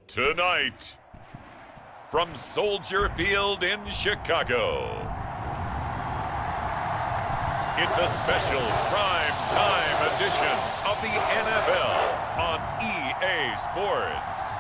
Tonight, from Soldier Field in Chicago, it's a special prime time edition of the NFL on EA Sports.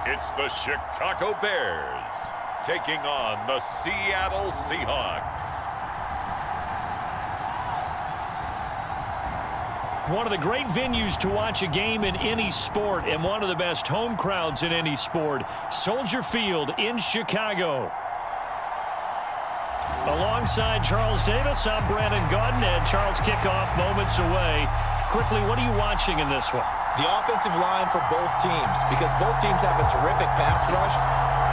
It's the Chicago Bears taking on the Seattle Seahawks. One of the great venues to watch a game in any sport, and one of the best home crowds in any sport, Soldier Field in Chicago. Alongside Charles Davis, I'm Brandon Gaudin, and Charles, kickoff moments away. Quickly, what are you watching in this one? The offensive line for both teams, because both teams have a terrific pass rush.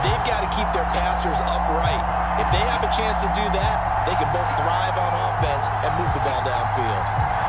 They've got to keep their passers upright. If they have a chance to do that, they can both thrive on offense and move the ball downfield.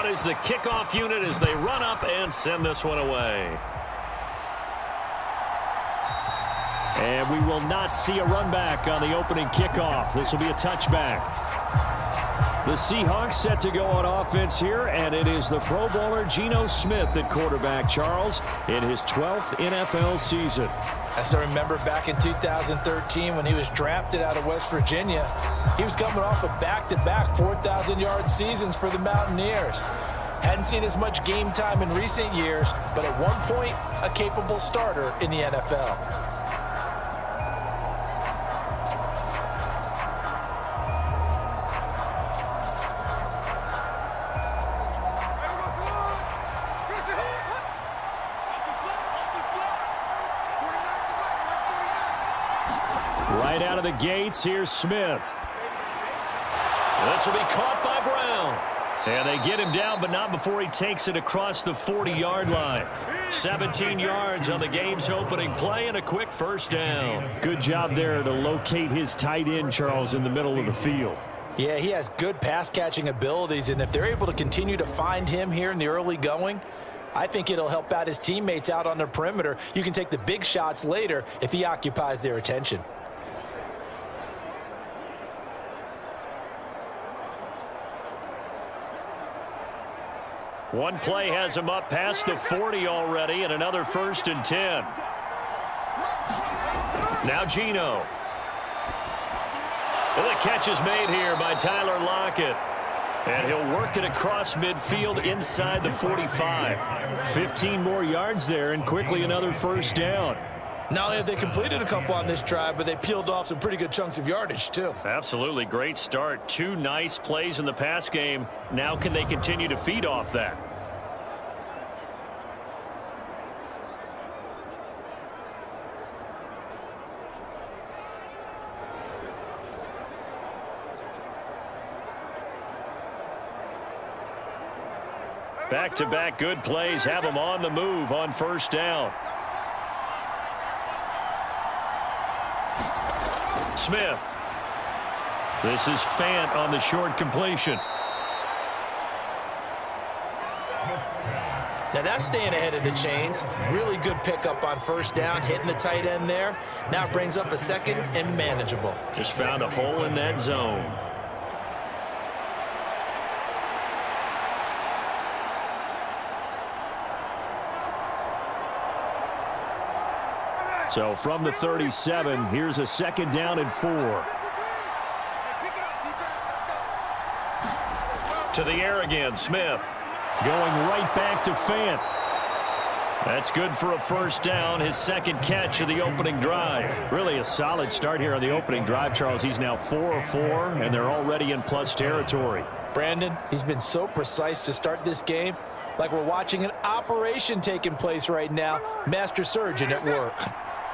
Is the kickoff unit as they run up and send this one away. And we will not see a run back on the opening kickoff. This will be a touchback. The Seahawks set to go on offense here, and it is the Pro Bowler Geno Smith at quarterback, Charles, in his 12th NFL season. I still remember back in 2013 when he was drafted out of West Virginia. He was coming off of back-to-back 4,000-yard seasons for the Mountaineers. Hadn't seen as much game time in recent years, but at one point, a capable starter in the NFL. Right out of the gates, here's Smith. This will be caught by Brown. And they get him down, but not before he takes it across the 40-yard line. 17 yards on the game's opening play and a quick first down. Good job there to locate his tight end, Charles, in the middle of the field. Yeah, he has good pass-catching abilities, and if they're able to continue to find him here in the early going, I think it'll help out his teammates out on the perimeter. You can take the big shots later if he occupies their attention. One play has him up past the 40 already, and another 1st and 10. Now Geno. And the catch is made here by Tyler Lockett. And he'll work it across midfield inside the 45. 15 more yards there, and quickly another first down. Not only have they completed a couple on this drive, but they peeled off some pretty good chunks of yardage, too. Absolutely. Great start. 2 nice plays in the pass game. Now can they continue to feed off that? Back-to-back good plays have them on the move on first down. Smith. This is Fant on the short completion. Now that's staying ahead of the chains. Really good pickup on first down, hitting the tight end there. Now it brings up a second and manageable. Just found a hole in that zone. So from the 37, here's a 2nd down and 4. To the air again, Smith. Going right back to Fant. That's good for a first down, his 2nd catch of the opening drive. Really a solid start here on the opening drive, Charles. He's now 4 of 4, and they're already in plus territory. Brandon, he's been so precise to start this game. Like we're watching an operation taking place right now. Master surgeon at work.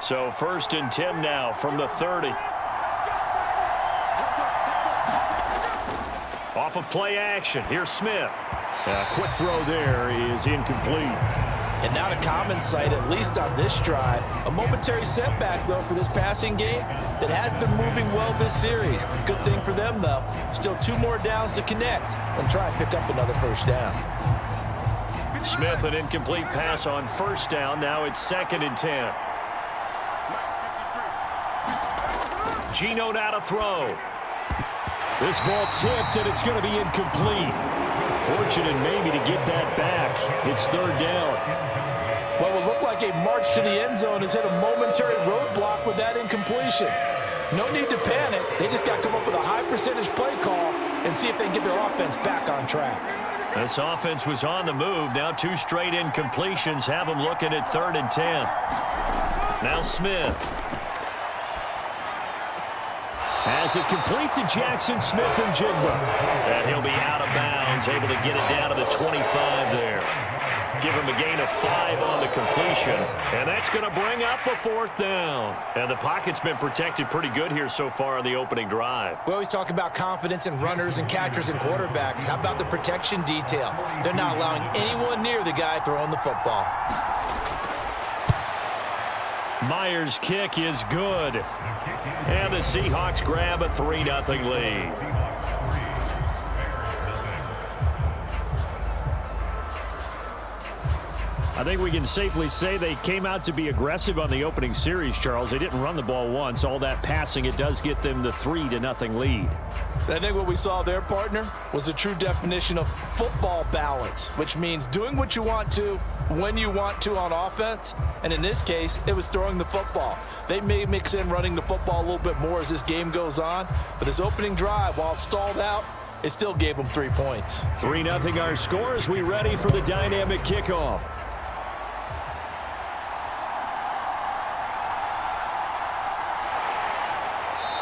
So 1st and 10 now from the 30. Off of play action. Here's Smith. A quick throw there is incomplete. And now to common sight, at least on this drive. A momentary setback, though, for this passing game that has been moving well this series. Good thing for them, though. Still 2 more downs to connect and try and pick up another first down. Smith, an incomplete pass on first down. Now it's 2nd and 10. Geno now to throw. This ball tipped, and it's going to be incomplete. Fortunate maybe to get that back. It's 3rd down. What would look like a march to the end zone has hit a momentary roadblock with that incompletion. No need to panic. They just got to come up with a high percentage play call and see if they can get their offense back on track. This offense was on the move. Now 2 straight incompletions have them looking at 3rd and 10. Now Smith. As it complete to Jackson Smith-Njigba. And he'll be out of bounds, able to get it down to the 25 there. Give him a gain of 5 on the completion. And that's going to bring up a 4th down. And the pocket's been protected pretty good here so far on the opening drive. We always talk about confidence in runners and catchers and quarterbacks. How about the protection detail? They're not allowing anyone near the guy throwing the football. Myers' kick is good. And the Seahawks grab a 3-0 lead. I think we can safely say they came out to be aggressive on the opening series, Charles. They didn't run the ball once. All that passing, it does get them the 3-0 lead. I think what we saw there, partner, was a true definition of football balance, which means doing what you want to, when you want to on offense. And in this case, it was throwing the football. They may mix in running the football a little bit more as this game goes on. But this opening drive, while it stalled out, it still gave them 3 points. 3-0 our score as we ready for the dynamic kickoff.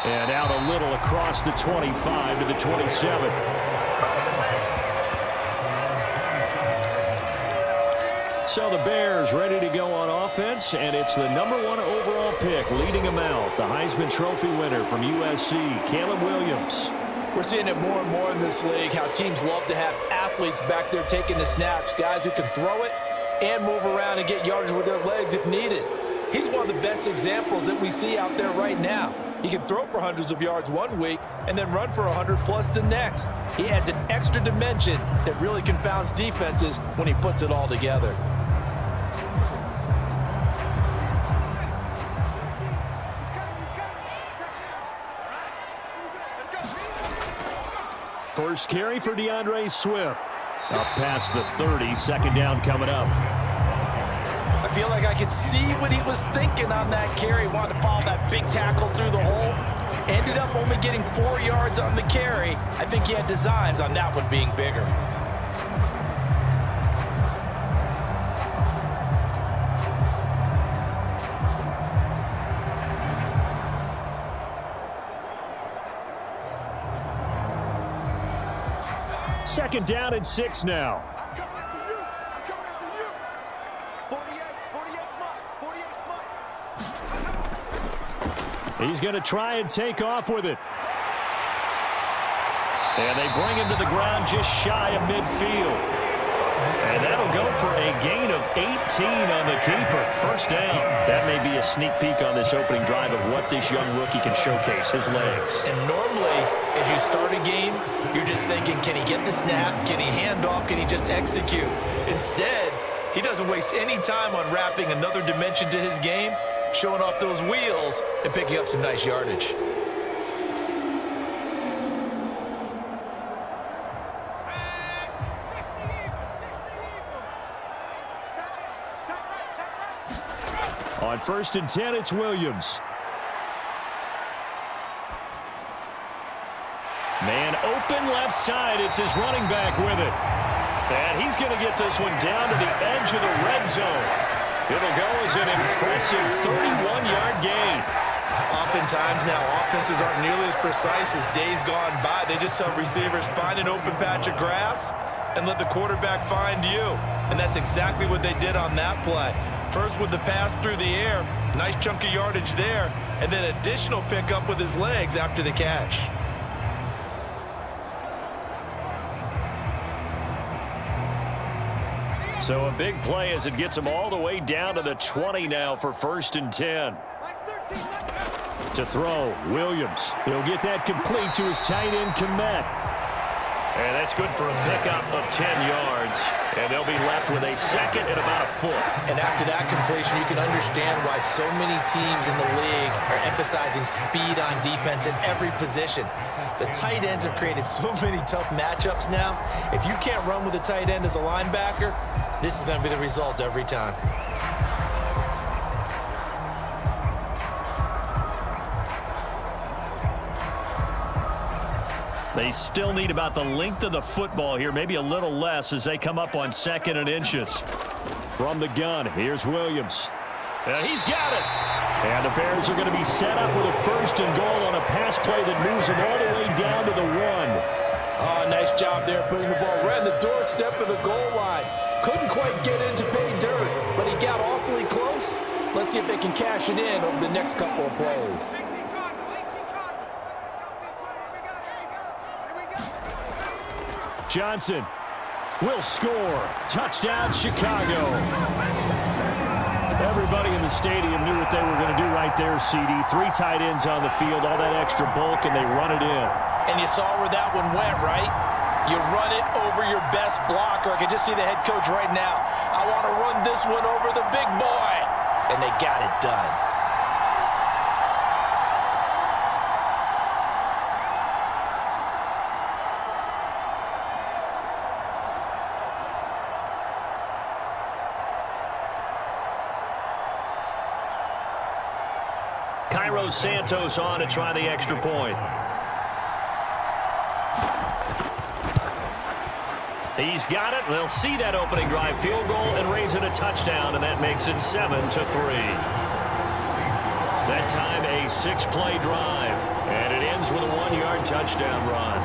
And out a little across the 25 to the 27. So the Bears ready to go on offense, and it's the #1 overall pick leading them out, the Heisman Trophy winner from USC, Caleb Williams. We're seeing it more and more in this league, how teams love to have athletes back there taking the snaps, guys who can throw it and move around and get yardage with their legs if needed. He's one of the best examples that we see out there right now. He can throw for hundreds of yards one week and then run for 100+ the next. He adds an extra dimension that really confounds defenses when he puts it all together. First carry for DeAndre Swift. Up past the 30, 2nd down coming up. I feel like I could see what he was thinking on that carry. Wanted to follow that big tackle through the hole. Ended up only getting 4 yards on the carry. I think he had designs on that one being bigger. Second down and 6 now. He's going to try and take off with it. And they bring him to the ground just shy of midfield. And that'll go for a gain of 18 on the keeper. First down. That may be a sneak peek on this opening drive of what this young rookie can showcase, his legs. And normally, as you start a game, you're just thinking, can he get the snap? Can he hand off? Can he just execute? Instead, he doesn't waste any time on wrapping another dimension to his game, showing off those wheels and picking up some nice yardage. On 1st and 10, it's Williams. Man open left side. It's his running back with it. And he's going to get this one down to the edge of the red zone. It'll go as an impressive 31-yard gain. Oftentimes now, offenses aren't nearly as precise as days gone by. They just tell receivers, find an open patch of grass and let the quarterback find you. And that's exactly what they did on that play. First with the pass through the air, nice chunk of yardage there, and then additional pickup with his legs after the catch. So a big play as it gets them all the way down to the 20 now for 1st and 10. To throw, Williams. He'll get that complete to his tight end, Komet. And that's good for a pickup of 10 yards. And they'll be left with a 2nd and about a foot. And after that completion, you can understand why so many teams in the league are emphasizing speed on defense in every position. The tight ends have created so many tough matchups now. If you can't run with a tight end as a linebacker, this is going to be the result every time. They still need about the length of the football here, maybe a little less as they come up on 2nd and inches. From the gun, here's Williams. He's got it. And the Bears are going to be set up with a 1st and goal on a pass play that moves them all the way down to the 1. Oh, nice job there putting the ball right on the doorstep of the goal line. Couldn't quite get in to pay dirt, but he got awfully close. Let's see if they can cash it in over the next couple of plays. Johnson will score. Touchdown, Chicago. Everybody in the stadium knew what they were going to do right there, CD. 3 tight ends on the field, all that extra bulk, and they run it in. And you saw where that one went, right? You run it over your best blocker. I can just see the head coach right now. I want to run this one over the big boy. And they got it done. Cairo Santos on to try the extra point. He's got it. They'll see that opening drive field goal and raise it a touchdown, and that makes it 7-3. That time a 6-play drive, and it ends with a 1-yard touchdown run.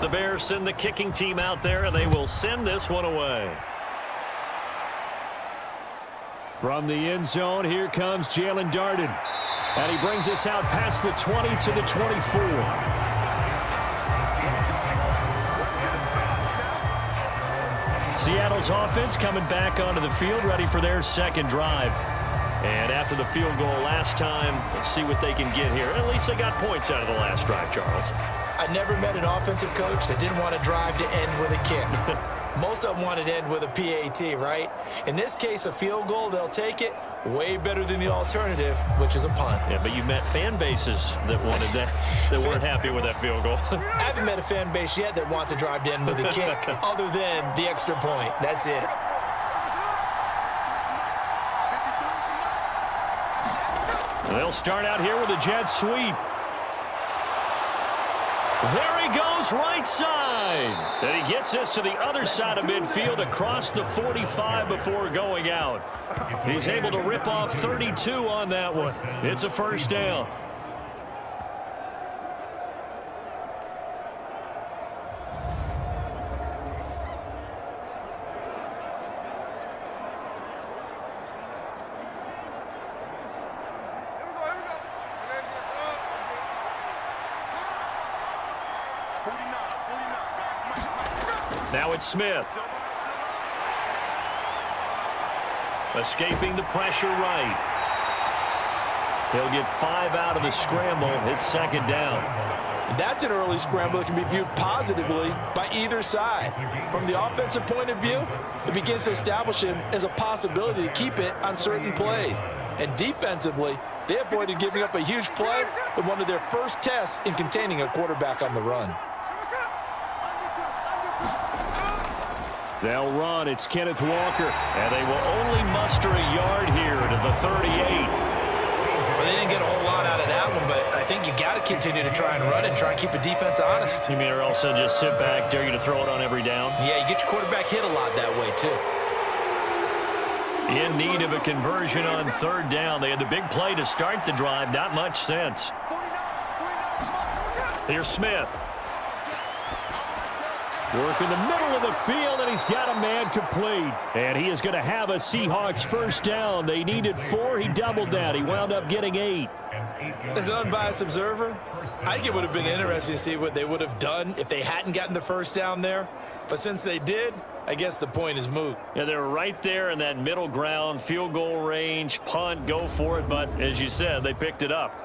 The Bears send the kicking team out there, and they will send this one away. From the end zone, here comes Jalen Darden. And he brings us out past the 20 to the 24. Seattle's offense coming back onto the field, ready for their 2nd drive. And after the field goal last time, let's see what they can get here. At least they got points out of the last drive, Charles. I never met an offensive coach that didn't want to drive to end with a kick. Most of them wanted to end with a PAT, right? In this case, a field goal, they'll take it. Way better than the alternative, which is a punt. Yeah, but you've met fan bases that wanted that, that weren't happy with that field goal. I haven't met a fan base yet that wants to drive to end with a kick other than the extra point. That's it. They'll start out here with a jet sweep. There he goes, right side. And he gets this to the other side of midfield across the 45 before going out. He's able to rip off 32 on that one. It's a 1st down. Now it's Smith. Escaping the pressure right. He'll get 5 out of the scramble. It's 2nd down. That's an early scramble that can be viewed positively by either side. From the offensive point of view, it begins to establish him as a possibility to keep it on certain plays. And defensively, they avoided giving up a huge play with one of their first tests in containing a quarterback on the run. They'll run. It's Kenneth Walker. And they will only muster a yard here to the 38. Well, they didn't get a whole lot out of that one, but I think you got to continue to try and run it and try and keep a defense honest. You mean, or also just sit back, dare you to throw it on every down? Yeah, you get your quarterback hit a lot that way, too. In need of a conversion on third down. They had the big play to start the drive. Not much sense. Here's Smith. Working the middle of the field, and he's got a man complete. And he is going to have a Seahawks first down. They needed 4. He doubled that. He wound up getting 8. As an unbiased observer, I think it would have been interesting to see what they would have done if they hadn't gotten the first down there. But since they did, I guess the point is moot. Yeah, they were right there in that middle ground, field goal range, punt, go for it. But as you said, they picked it up.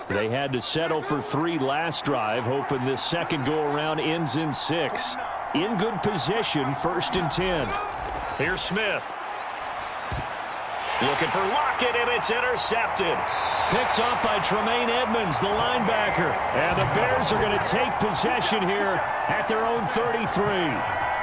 They had to settle for 3 last drive, hoping this second go-around ends in 6. In good position, 1st and 10. Here's Smith. Looking for Lockett, and it's intercepted. Picked up by Tremaine Edmonds, the linebacker. And the Bears are going to take possession here at their own 33.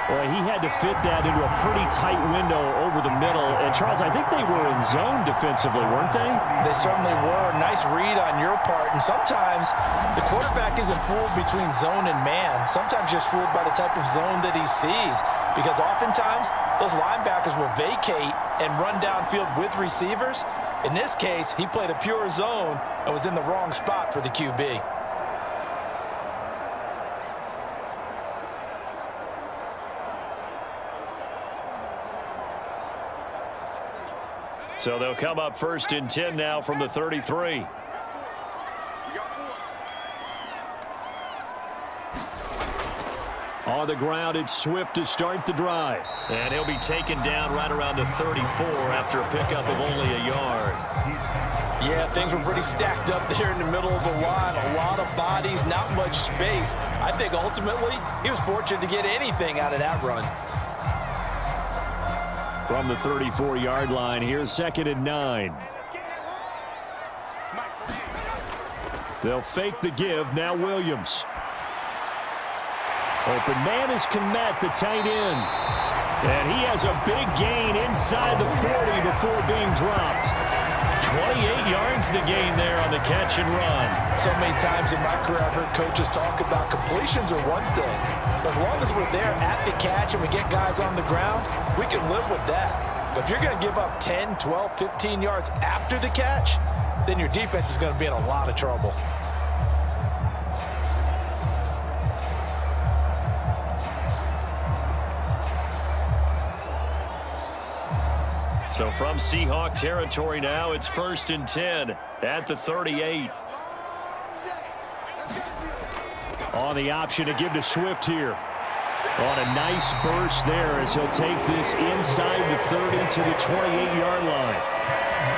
Boy, he had to fit that into a pretty tight window over the middle. And, Charles, I think they were in zone defensively, weren't they? They certainly were. Nice read on your part. And sometimes the quarterback isn't fooled between zone and man. Sometimes just fooled by the type of zone that he sees. Because oftentimes, those linebackers will vacate and run downfield with receivers. In this case, he played a pure zone and was in the wrong spot for the QB. So they'll come up 1st and 10 now from the 33. On the ground, it's Swift to start the drive. And he'll be taken down right around the 34 after a pickup of only a yard. Yeah, things were pretty stacked up there in the middle of the line. A lot of bodies, not much space. I think ultimately he was fortunate to get anything out of that run. From the 34-yard line, here's 2nd and 9. They'll fake the give. Now Williams. Open man is Komet, the tight end. And he has a big gain inside the 40 before being dropped. 28 yards the gain there on the catch and run. So many times in my career I've heard coaches talk about completions are one thing. But as long as we're there at the catch and we get guys on the ground, we can live with that. But if you're going to give up 10, 12, 15 yards after the catch, then your defense is going to be in a lot of trouble. So from Seahawk territory now, it's 1st and 10 at the 38. On the option to give to Swift here. On a nice burst there as he'll take this inside the 30 to the 28-yard line.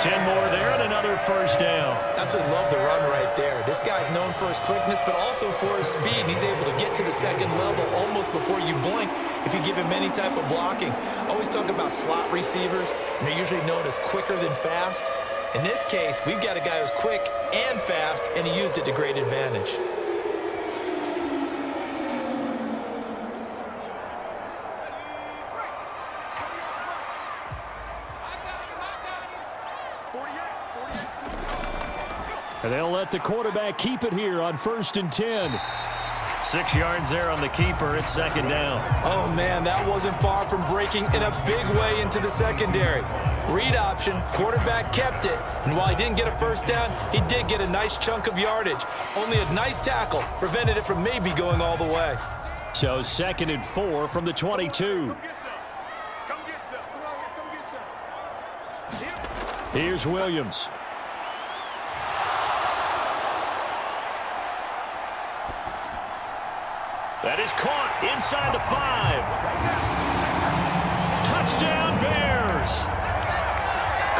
10 more there and another first down. Absolutely love the run right there. This guy's known for his quickness, but also for his speed. And he's able to get to the second level almost before you blink if you give him any type of blocking. Always talk about slot receivers, and they're usually known as quicker than fast. In this case, we've got a guy who's quick and fast, and he used it to great advantage. And they'll let the quarterback keep it here on 1st and 10. 6 yards there on the keeper. It's 2nd down. Oh, man, that wasn't far from breaking in a big way into the secondary. Read option, quarterback kept it. And while he didn't get a first down, he did get a nice chunk of yardage. Only a nice tackle prevented it from maybe going all the way. So 2nd and 4 from the 22. Here's Williams. That is caught inside the 5. Touchdown Bears.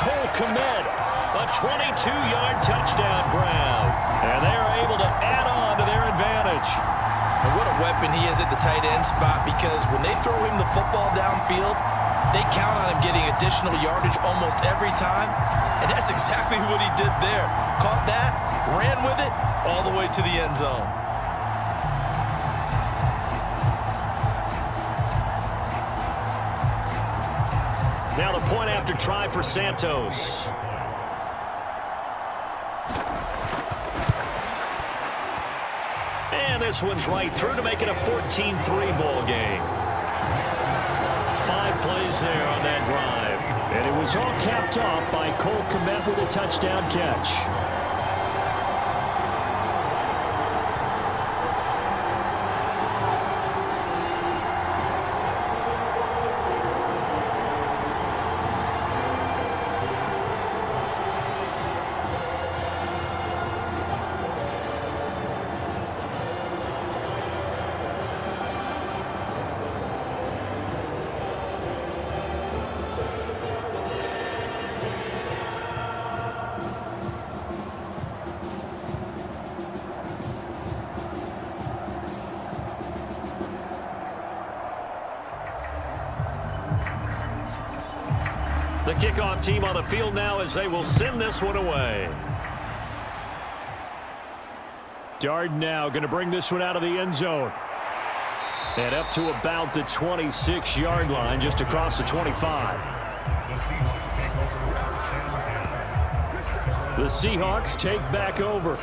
Cole Komet, a 22-yard touchdown grab. And they are able to add on to their advantage. And what a weapon he is at the tight end spot, because when they throw him the football downfield, They count on him getting additional yardage almost every time, and that's exactly what he did there. Caught that, ran with it, all the way to the end zone. Now the point after try for Santos. And this one's right through to make it a 14-3 ball game. 5 plays there on that drive. And it was all capped off by Cole Kmet with a touchdown catch. The kickoff team on the field now as they will send this one away. Darden now going to bring this one out of the end zone. And up to about the 26-yard line, just across the 25. The Seahawks take back over.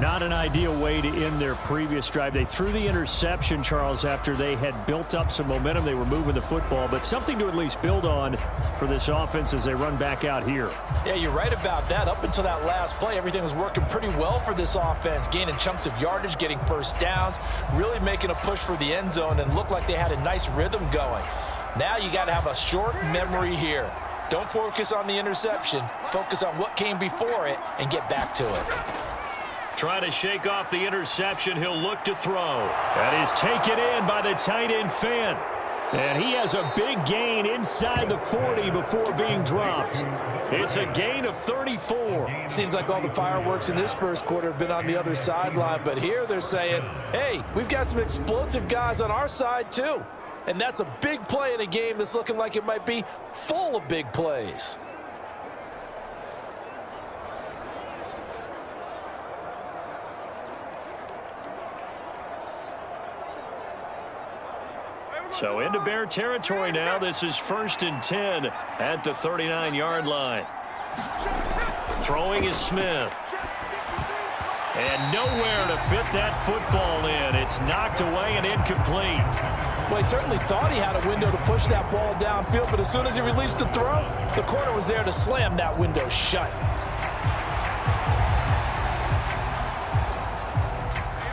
Not an ideal way to end their previous drive. They threw the interception, Charles, after they had built up some momentum. They were moving the football, but something to at least build on for this offense as they run back out here. Yeah, you're right about that. Up until that last play, everything was working pretty well for this offense, gaining chunks of yardage, getting first downs, really making a push for the end zone, and looked like they had a nice rhythm going. Now you got to have a short memory here. Don't focus on the interception. Focus on what came before it and get back to it. Trying to shake off the interception. He'll look to throw. That is taken in by the tight end Finn. And he has a big gain inside the 40 before being dropped. It's a gain of 34. Seems like all the fireworks in this first quarter have been on the other sideline, but here they're saying, hey, we've got some explosive guys on our side too. And that's a big play in a game that's looking like it might be full of big plays. So into Bear territory now. This is 1st and 10 at the 39-yard line. Throwing is Smith. And nowhere to fit that football in. It's knocked away and incomplete. Well, he certainly thought he had a window to push that ball downfield, but as soon as he released the throw, the corner was there to slam that window shut.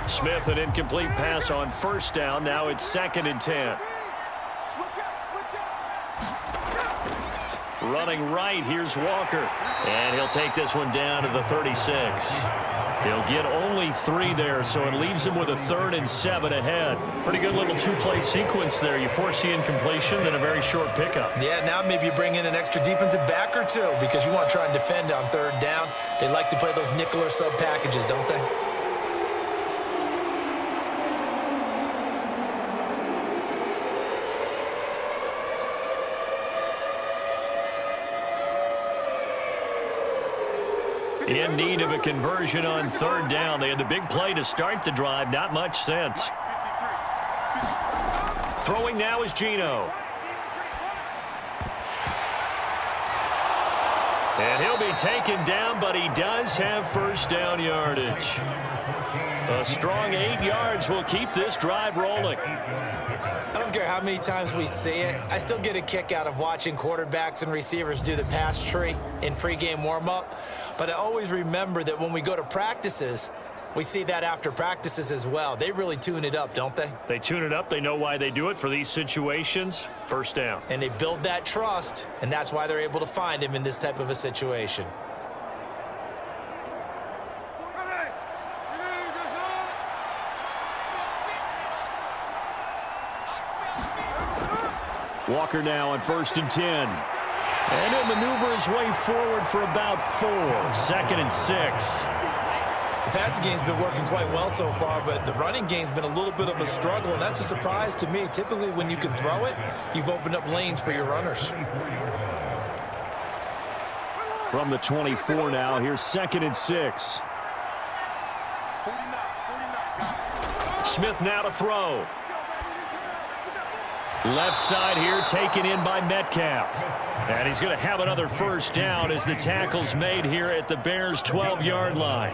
Smith, an incomplete pass on 1st down. Now it's 2nd and 10. Running right, here's Walker. And he'll take this one down to the 36. He'll get only 3 there, so it leaves him with a 3rd and 7 ahead. Pretty good little 2-play sequence there. You force the incompletion, then a very short pickup. Yeah, now maybe you bring in an extra defensive back or two because you want to try and defend on 3rd down. They like to play those nickel or sub packages, don't they? In need of a conversion on 3rd down. They had the big play to start the drive. Not much sense. Throwing now is Geno. And he'll be taken down, but he does have 1st down yardage. A strong 8 yards will keep this drive rolling. I don't care how many times we see it. I still get a kick out of watching quarterbacks and receivers do the pass tree in pregame warm-up. But I always remember that when we go to practices, we see that after practices as well. They really tune it up, don't they? They tune it up. They know why they do it for these situations. 1st down. And they build that trust, and that's why they're able to find him in this type of a situation. Walker now on 1st and 10. And he'll maneuver his way forward for about 4. 2nd and 6. The passing game's been working quite well so far, but the running game's been a little bit of a struggle, and that's a surprise to me. Typically, when you can throw it, you've opened up lanes for your runners. From the 24 now, here's 2nd and 6. Smith now to throw. Left side here taken in by Metcalf. And he's going to have another first down as the tackle's made here at the Bears' 12-yard line.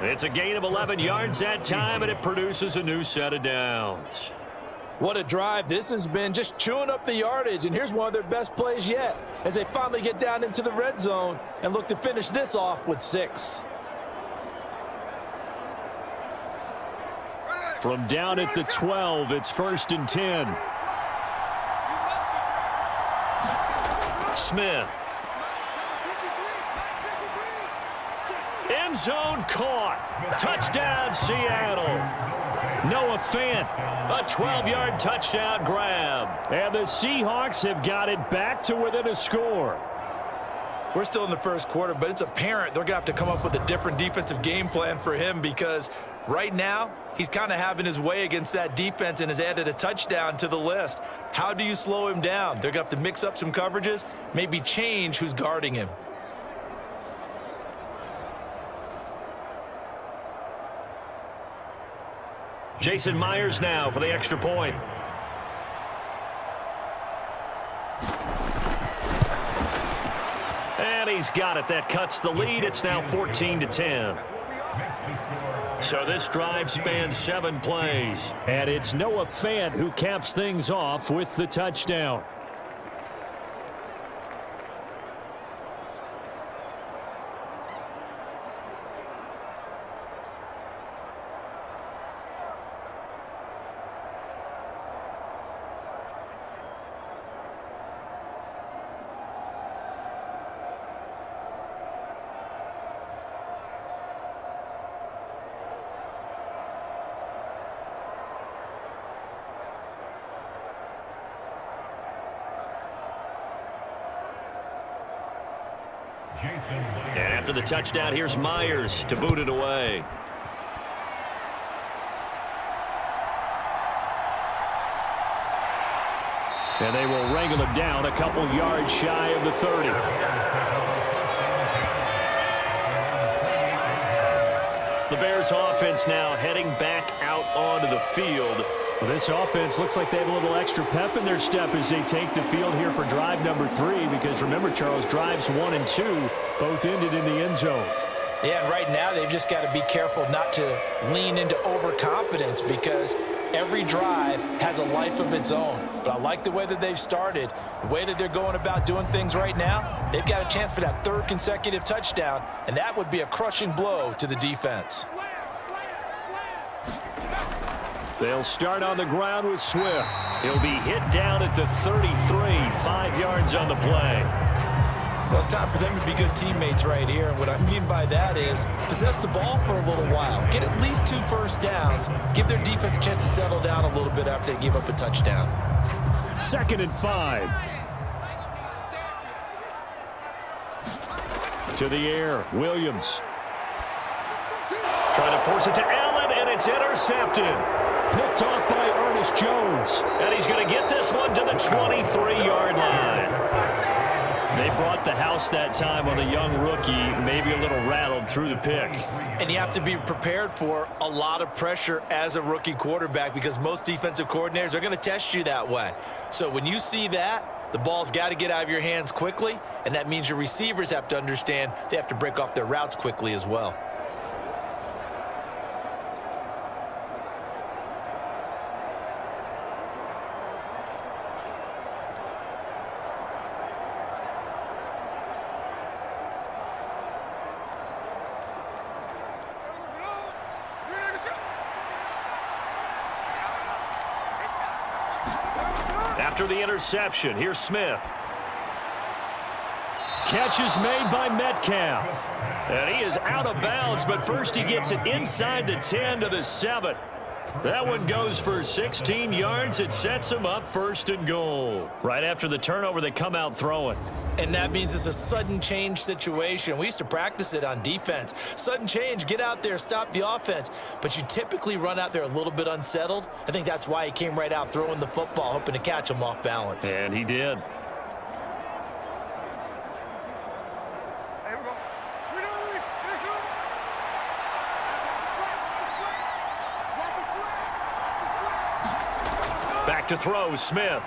It's a gain of 11 yards that time, and it produces a new set of downs. What a drive this has been, just chewing up the yardage. And here's one of their best plays yet as they finally get down into the red zone and look to finish this off with 6. From down at the 12, it's 1st and 10. Smith. End zone caught. Touchdown, Seattle. Noah Fant, a 12-yard touchdown grab. And the Seahawks have got it back to within a score. We're still in the first quarter, but it's apparent they're going to have to come up with a different defensive game plan for him because right now he's kind of having his way against that defense and has added a touchdown to the list. How do you slow him down? They're going to have to mix up some coverages, maybe change who's guarding him. Jason Myers now for the extra point. And he's got it. That cuts the lead. It's now 14-10. So this drive spans 7 plays. And it's Noah Fant who caps things off with the touchdown. And after the touchdown, here's Myers to boot it away. And they will wrangle him down a couple yards shy of the 30. The Bears offense now heading back out onto the field. Well, this offense looks like they have a little extra pep in their step as they take the field here for drive number 3. Because remember, Charles, drives 1 and 2 both ended in the end zone. Yeah, and right now they've just got to be careful not to lean into overconfidence because every drive has a life of its own. But I like the way that they've started, the way that they're going about doing things right now. They've got a chance for that 3rd consecutive touchdown, and that would be a crushing blow to the defense. They'll start on the ground with Swift. He'll be hit down at the 33, 5 yards on the play. Well, it's time for them to be good teammates right here. And what I mean by that is possess the ball for a little while. Get at least 2 first downs. Give their defense a chance to settle down a little bit after they give up a touchdown. 2nd and 5. To the air, Williams. Trying to force it to Allen, and it's intercepted. Picked off by Ernest Jones. And he's going to get this one to the 23-yard line. They brought the house that time on the young rookie, maybe a little rattled through the pick. And you have to be prepared for a lot of pressure as a rookie quarterback because most defensive coordinators are going to test you that way. So when you see that, the ball's got to get out of your hands quickly, and that means your receivers have to understand they have to break off their routes quickly as well. After the interception, here's Smith. Catch is made by Metcalf. And he is out of bounds, but first he gets it inside the 10 to the 7. That one goes for 16 yards. It sets them up 1st and goal. Right after the turnover, they come out throwing. And that means it's a sudden change situation. We used to practice it on defense. Sudden change, get out there, stop the offense. But you typically run out there a little bit unsettled. I think that's why he came right out throwing the football, hoping to catch him off balance. And he did. Back to throw, Smith.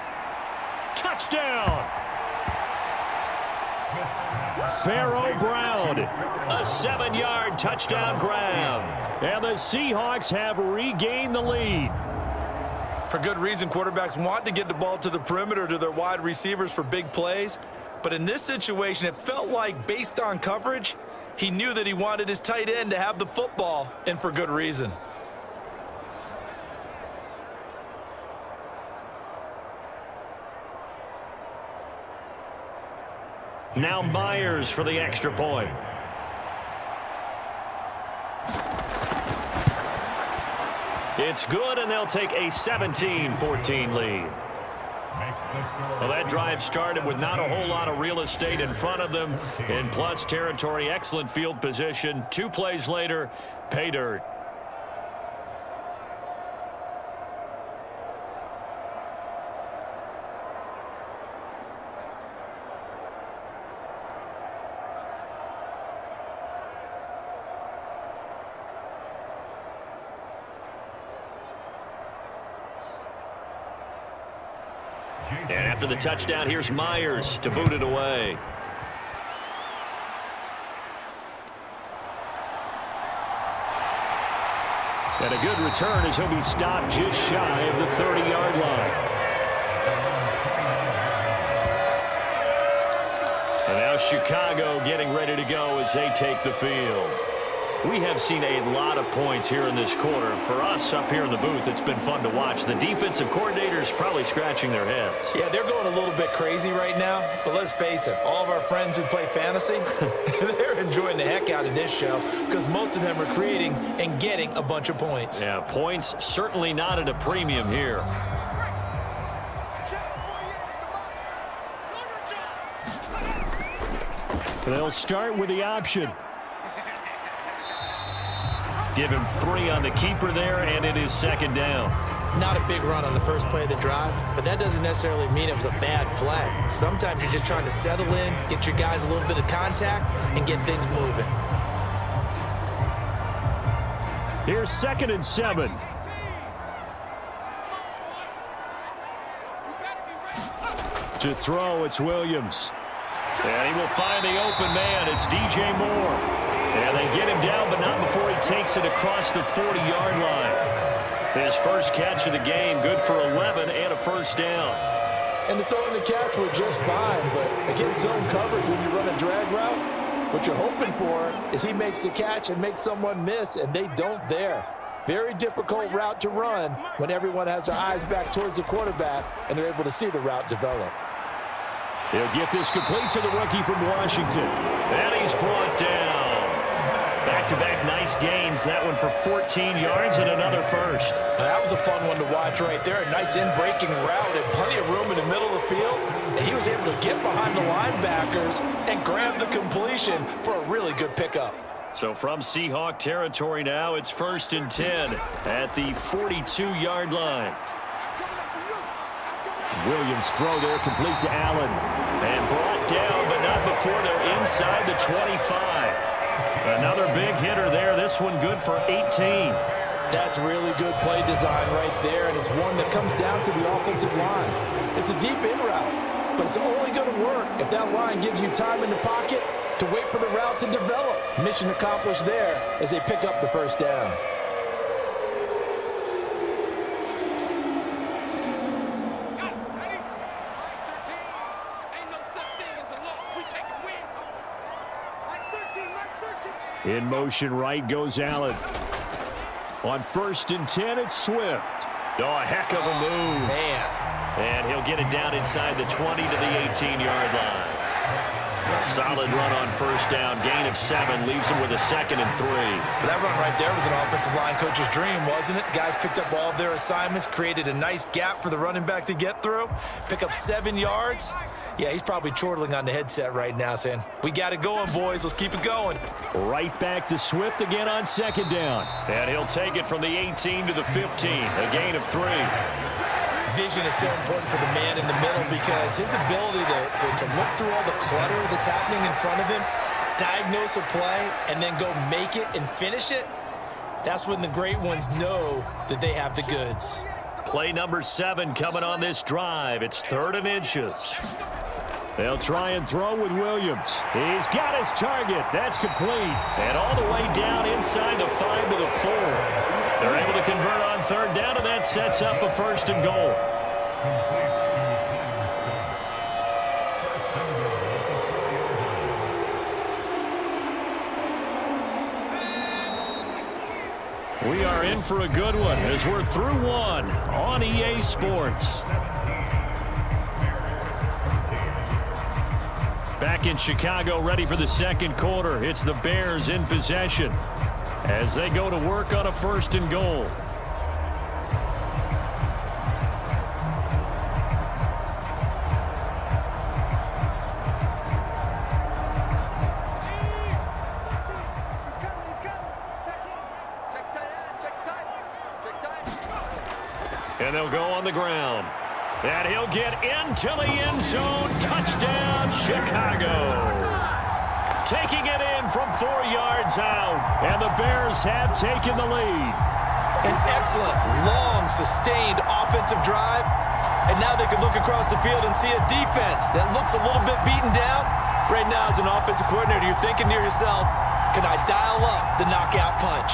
Touchdown! Pharaoh Brown, a 7-yard touchdown grab. And the Seahawks have regained the lead. For good reason, quarterbacks want to get the ball to the perimeter to their wide receivers for big plays. But in this situation, it felt like, based on coverage, he knew that he wanted his tight end to have the football, and for good reason. Now Myers for the extra point. It's good, and they'll take a 17-14 lead. Well, that drive started with not a whole lot of real estate in front of them. In plus territory, excellent field position. 2 plays later, pay dirt. And after the touchdown, here's Myers to boot it away. And a good return as he'll be stopped just shy of the 30-yard line. And now Chicago getting ready to go as they take the field. We have seen a lot of points here in this quarter. For us up here in the booth, it's been fun to watch. The defensive coordinators probably scratching their heads. Yeah, they're going a little bit crazy right now. But let's face it, all of our friends who play fantasy, they're enjoying the heck out of this show because most of them are creating and getting a bunch of points. Yeah, points certainly not at a premium here. They'll start with the option. Give him 3 on the keeper there, and it is 2nd down. Not a big run on the first play of the drive, but that doesn't necessarily mean it was a bad play. Sometimes you're just trying to settle in, get your guys a little bit of contact, and get things moving. Here's 2nd and 7. To throw, it's Williams. And he will find the open man. It's DJ Moore. And they get him down, but not before he takes it across the 40-yard line. His first catch of the game, good for 11 and a 1st down. And the throw and the catch were just fine, but against zone coverage when you run a drag route, what you're hoping for is he makes the catch and makes someone miss, and they don't there. Very difficult route to run when everyone has their eyes back towards the quarterback and they're able to see the route develop. He'll get this complete to the rookie from Washington. And he's brought down. Back-to-back nice gains. That one for 14 yards and another 1st. That was a fun one to watch right there. A nice in-breaking route and plenty of room in the middle of the field. And he was able to get behind the linebackers and grab the completion for a really good pickup. So from Seahawk territory now, it's 1st and 10 at the 42-yard line. Williams throw there complete to Allen. And brought down, but not before they're inside the 25. Another big hitter there. This one good for 18. That's really good play design right there, and it's one that comes down to the offensive line. It's a deep in route, but it's only going to work if that line gives you time in the pocket to wait for the route to develop. Mission accomplished there as they pick up the 1st down. In motion right goes Allen. On 1st and 10, it's Swift. Oh, a heck of a move. Man. And he'll get it down inside the 20 to the 18-yard line. A solid run on first down. Gain of 7 leaves him with a 2nd and 3. That run right there was an offensive line coach's dream, wasn't it? Guys picked up all of their assignments, created a nice gap for the running back to get through, pick up 7 yards. Yeah, he's probably chortling on the headset right now saying, we got it going, boys. Let's keep it going. Right back to Swift again on 2nd down. And he'll take it from the 18 to the 15. A gain of 3. Vision is so important for the man in the middle because his ability to look through all the clutter that's happening in front of him, diagnose a play, and then go make it and finish it, that's when the great ones know that they have the goods. Play number 7 coming on this drive. It's 3rd and inches. They'll try and throw with Williams. He's got his target. That's complete. And all the way down inside the 5 to the 4. They're able to convert on 3rd down, and that sets up a 1st and goal. We are in for a good one as we're through one on EA Sports. Back in Chicago, ready for the 2nd quarter. It's the Bears in possession as they go to work on a 1st and goal. And they'll go on the ground. And he'll get into the end zone. Touchdown, Chicago. Taking it in from 4 yards out. And the Bears have taken the lead. An excellent, long, sustained offensive drive. And now they can look across the field and see a defense that looks a little bit beaten down. Right now, as an offensive coordinator, you're thinking to yourself, can I dial up the knockout punch?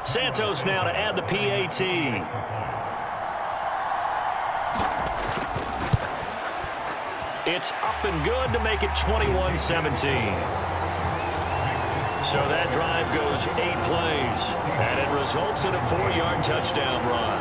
Santos now to add the PAT. It's up and good to make it 21-17. So that drive goes 8 plays, and it results in a 4-yard touchdown run.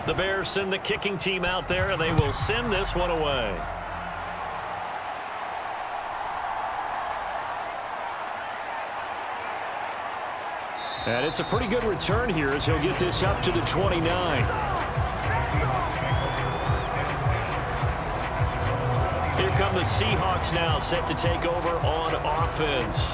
The Bears send the kicking team out there, and they will send this one away. And it's a pretty good return here as he'll get this up to the 29. Here come the Seahawks now, set to take over on offense.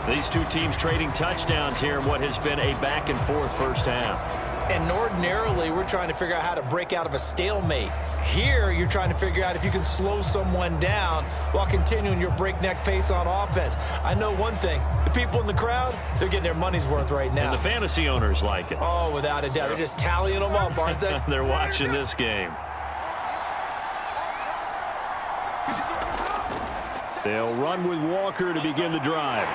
These two teams trading touchdowns here in what has been a back-and-forth first half. And ordinarily, we're trying to figure out how to break out of a stalemate. Here, you're trying to figure out if you can slow someone down while continuing your breakneck pace on offense. I know one thing. The people in the crowd, they're getting their money's worth right now. And the fantasy owners like it. Oh, without a doubt. They're just tallying them up, aren't they? They're watching this game. They'll run with Walker to begin the drive.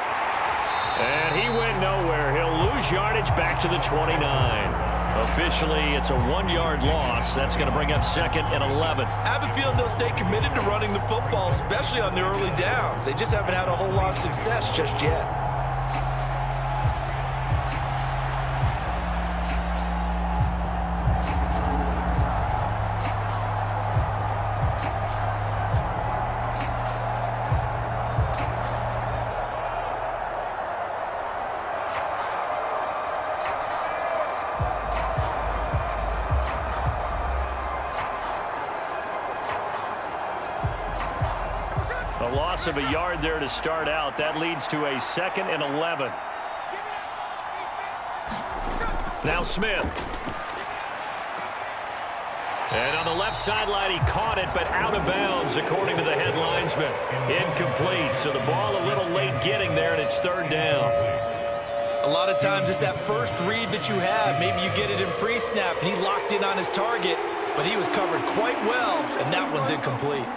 And he went nowhere. He'll lose yardage back to the 29. Officially, it's a 1-yard loss. That's going to bring up 2nd and 11. I have a feeling they'll stay committed to running the football, especially on the early downs. They just haven't had a whole lot of success just yet. A loss of a yard there to start out. That leads to a 2nd and 11. Now Smith. And on the left sideline, he caught it, but out of bounds, according to the head linesman. Incomplete, so the ball a little late getting there, and it's third down. A lot of times it's that first read that you have. Maybe you get it in pre-snap, and he locked in on his target, but he was covered quite well, and that one's incomplete.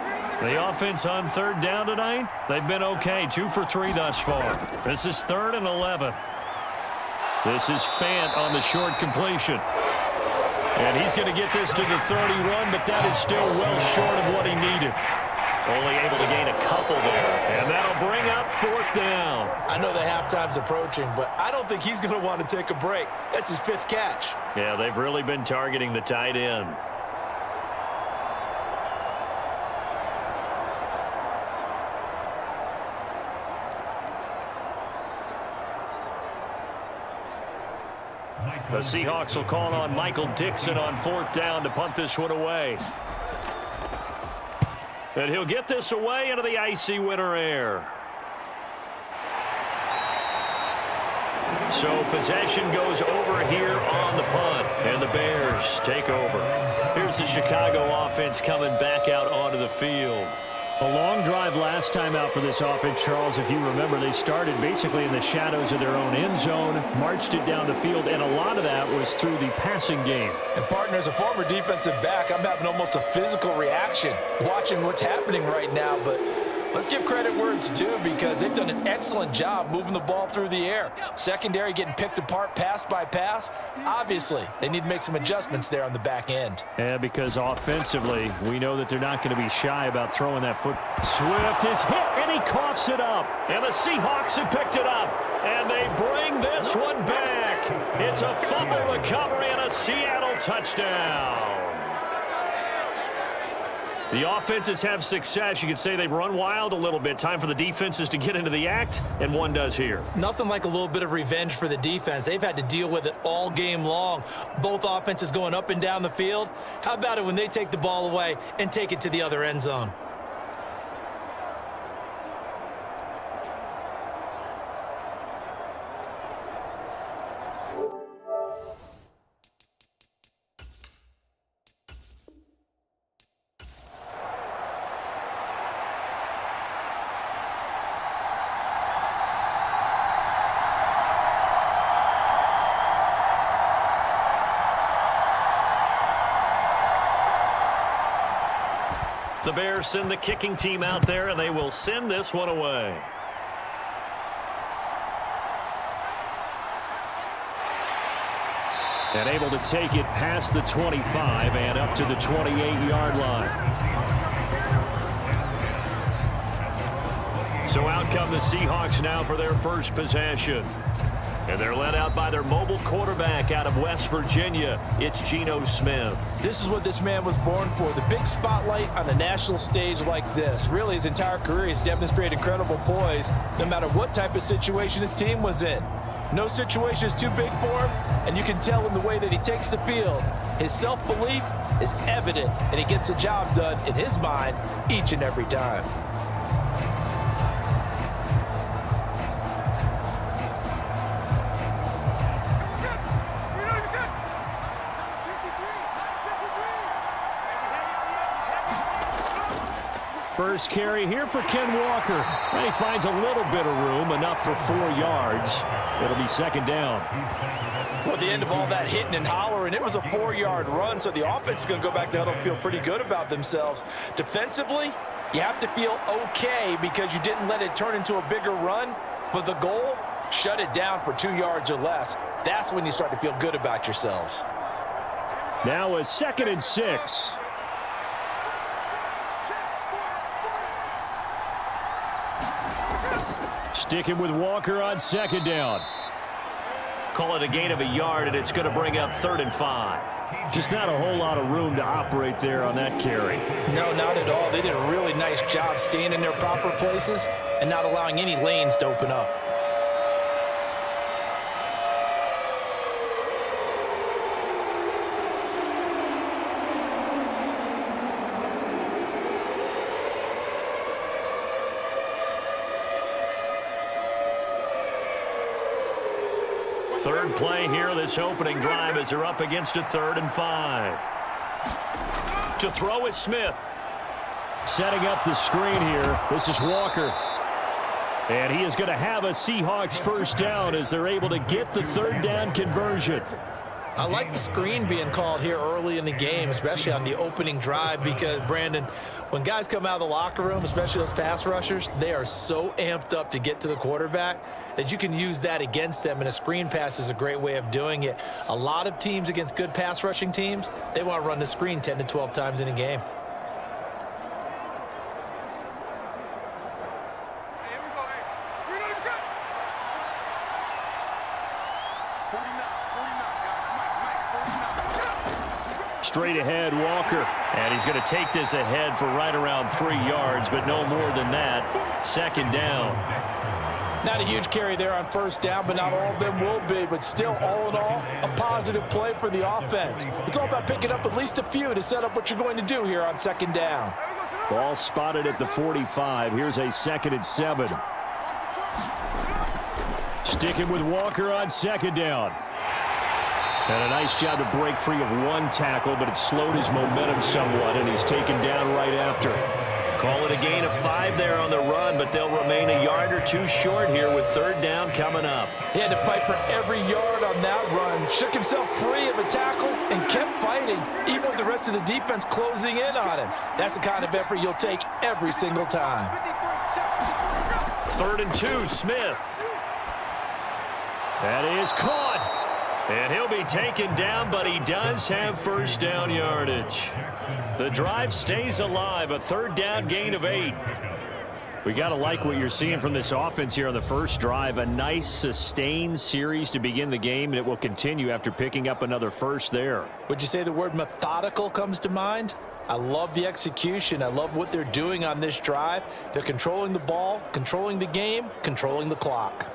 The offense on third down tonight, they've been okay, 2 for 3 thus far. This is 3rd and 11. This is Fant on the short completion. And he's going to get this to the 31, but that is still well short of what he needed. Only able to gain a couple there, and that'll bring up 4th down. I know the halftime's approaching, but I don't think he's going to want to take a break. That's his 5th catch. Yeah, they've really been targeting the tight end. The Seahawks will call on Michael Dixon on 4th down to punt this one away. And he'll get this away into the icy winter air. So possession goes over here on the punt, and the Bears take over. Here's the Chicago offense coming back out onto the field. A long drive last time out for this offense, Charles. If you remember, they started basically in the shadows of their own end zone, marched it down the field, and a lot of that was through the passing game. And, partner, as a former defensive back, I'm having almost a physical reaction watching what's happening right now. But let's give credit where it's due, because they've done an excellent job moving the ball through the air. Secondary getting picked apart pass by pass. Obviously, they need to make some adjustments there on the back end. Yeah, because offensively, we know that they're not going to be shy about throwing that foot. Swift is hit, and he coughs it up. And the Seahawks have picked it up, and they bring this one back. It's a fumble recovery and a Seattle touchdown. The offenses have success. You could say they've run wild a little bit. Time for the defenses to get into the act, and one does here. Nothing like a little bit of revenge for the defense. They've had to deal with it all game long. Both offenses going up and down the field. How about it when they take the ball away and take it to the other end zone? The Bears send the kicking team out there, and they will send this one away. And able to take it past the 25 and up to the 28-yard line. So out come the Seahawks now for their first possession. And they're led out by their mobile quarterback out of West Virginia. It's Geno Smith. This is what this man was born for, the big spotlight on a national stage like this. Really, his entire career has demonstrated incredible poise, no matter what type of situation his team was in. No situation is too big for him, and you can tell in the way that he takes the field. His self-belief is evident, and he gets the job done in his mind each and every time. First carry here for Ken Walker. And he finds a little bit of room, enough for 4 yards. It'll be second down. Well, at the end of all that hitting and hollering, it was a 4-yard run, so the offense is going to go back to huddle and feel pretty good about themselves. Defensively, you have to feel okay because you didn't let it turn into a bigger run, but the goal, shut it down for 2 yards or less. That's when you start to feel good about yourselves. Now a 2nd and 6. Sticking with Walker on 2nd down. Call it a gain of a yard, and it's going to bring up 3rd and 5. Just not a whole lot of room to operate there on that carry. No, not at all. They did a really nice job staying in their proper places and not allowing any lanes to open up. Third play here, this opening drive, as they're up against a 3rd and 5. To throw is Smith. Setting up the screen here. This is Walker. And he is going to have a Seahawks first down as they're able to get the third down conversion. I like the screen being called here early in the game, especially on the opening drive, because, Brandon, when guys come out of the locker room, especially those pass rushers, they are so amped up to get to the quarterback that you can use that against them, and a screen pass is a great way of doing it. A lot of teams against good pass rushing teams, they want to run the screen 10 to 12 times in a game. Straight ahead, Walker. And he's going to take this ahead for right around 3 yards, but no more than that. Second down. Not a huge carry there on first down, but not all of them will be. But still, all in all, a positive play for the offense. It's all about picking up at least a few to set up what you're going to do here on second down. Ball spotted at the 45. Here's a 2nd and 7. Sticking with Walker on second down. And a nice job to break free of one tackle, but it slowed his momentum somewhat, and he's taken down right after. Call it a gain of 5 there on the run, but they'll remain a yard or two short here with third down coming up. He had to fight for every yard on that run, shook himself free of a tackle, and kept fighting, even with the rest of the defense closing in on him. That's the kind of effort you'll take every single time. 3rd and 2, Smith. That is caught. And he'll be taken down, but he does have first down yardage. The drive stays alive, a third down gain of 8. We got to like what you're seeing from this offense here on the first drive. A nice sustained series to begin the game, and it will continue after picking up another first there. Would you say the word methodical comes to mind? I love the execution. I love what they're doing on this drive. They're controlling the ball, controlling the game, controlling the clock.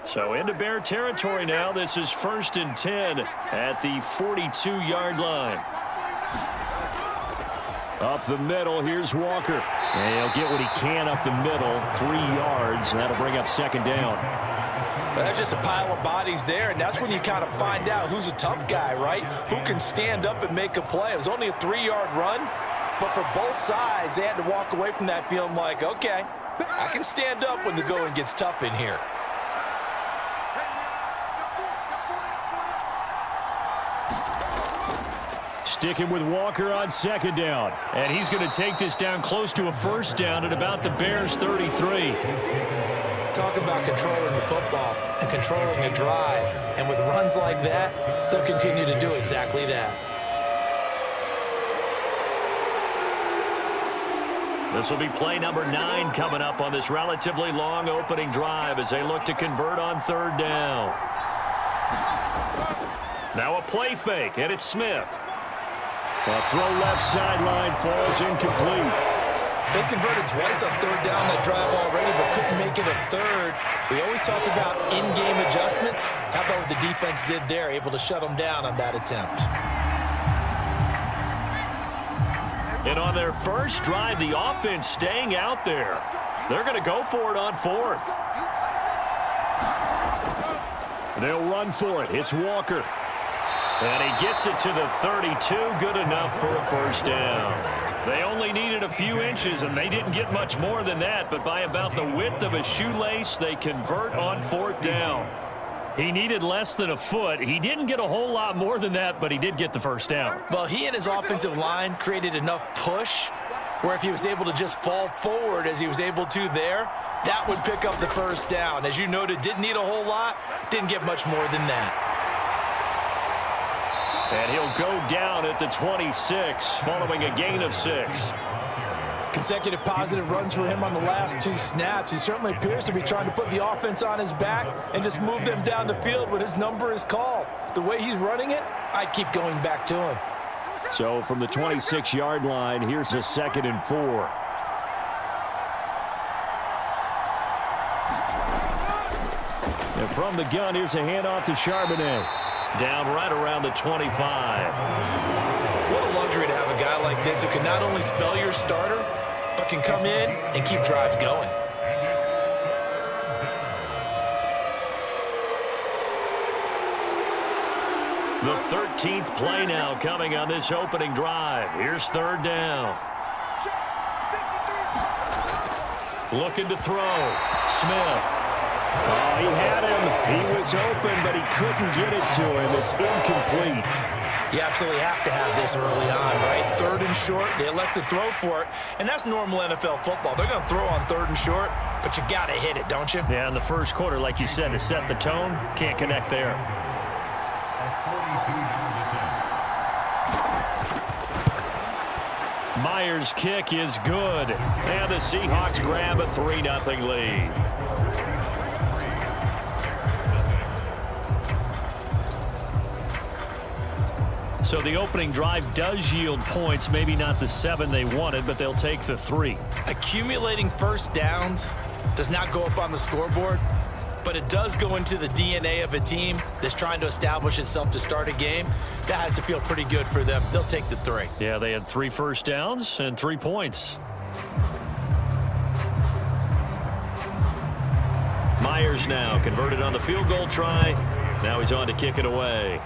So into Bear territory now. This is 1st and 10 at the 42-yard line. Up the middle, here's Walker. And he'll get what he can up the middle, 3 yards. And that'll bring up second down. But that's just a pile of bodies there, and that's when you kind of find out who's a tough guy, right? Who can stand up and make a play. It was only a 3-yard run, but for both sides, they had to walk away from that feeling like, okay, I can stand up when the going gets tough in here. Sticking with Walker on second down. And he's going to take this down close to a first down at about the Bears' 33. Talk about controlling the football and controlling a drive. And with runs like that, they'll continue to do exactly that. This will be play number 9 coming up on this relatively long opening drive as they look to convert on third down. Now a play fake, and it's Smith. A throw left sideline falls incomplete. They converted twice on third down that drive already, but couldn't make it a third. We always talk about in-game adjustments. How about what the defense did there, able to shut them down on that attempt? And on their first drive, the offense staying out there. They're going to go for it on 4th. They'll run for it. It's Walker. And he gets it to the 32, good enough for a first down. They only needed a few inches, and they didn't get much more than that, but by about the width of a shoelace, they convert on 4th down. He needed less than a foot. He didn't get a whole lot more than that, but he did get the first down. Well, he and his offensive line created enough push where if he was able to just fall forward as he was able to there, that would pick up the first down. As you noted, didn't need a whole lot, didn't get much more than that. And he'll go down at the 26 following a gain of 6. Consecutive positive runs for him on the last 2 snaps. He certainly appears to be trying to put the offense on his back and just move them down the field when his number is called. The way he's running it, I keep going back to him. So from the 26-yard line, here's a 2nd and 4. And from the gun, here's a handoff to Charbonnet. Down right around the 25. What a luxury to have a guy like this who can not only spell your starter, but can come in and keep drives going. The 13th play now coming on this opening drive. Here's third down. Looking to throw. Smith. Oh, he had him. He was open, but he couldn't get it to him. It's incomplete. You absolutely have to have this early on, right? Third and short, they elect to throw for it, and that's normal NFL football. They're going to throw on third and short, but you've got to hit it, don't you? Yeah, in the first quarter, like you said, to set the tone, can't connect there. Myers' kick is good, and the Seahawks grab a 3-0 lead. So the opening drive does yield points, maybe not the 7 they wanted, but they'll take the 3. Accumulating first downs does not go up on the scoreboard, but it does go into the DNA of a team that's trying to establish itself to start a game. That has to feel pretty good for them. They'll take the 3. Yeah, they had 3 first downs and 3 points. Myers now converted on the field goal try. Now he's on to kick it away.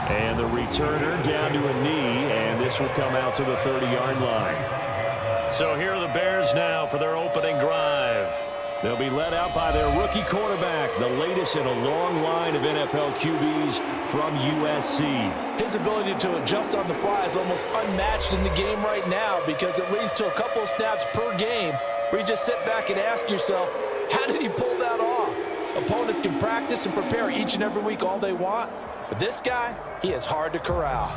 And the returner down to a knee, and this will come out to the 30-yard line. So here are the Bears now for their opening drive. They'll be led out by their rookie quarterback, the latest in a long line of NFL QBs from USC. His ability to adjust on the fly is almost unmatched in the game right now because it leads to a couple of snaps per game where you just sit back and ask yourself, how did he pull that off? Opponents can practice and prepare each and every week all they want, but this guy, he is hard to corral.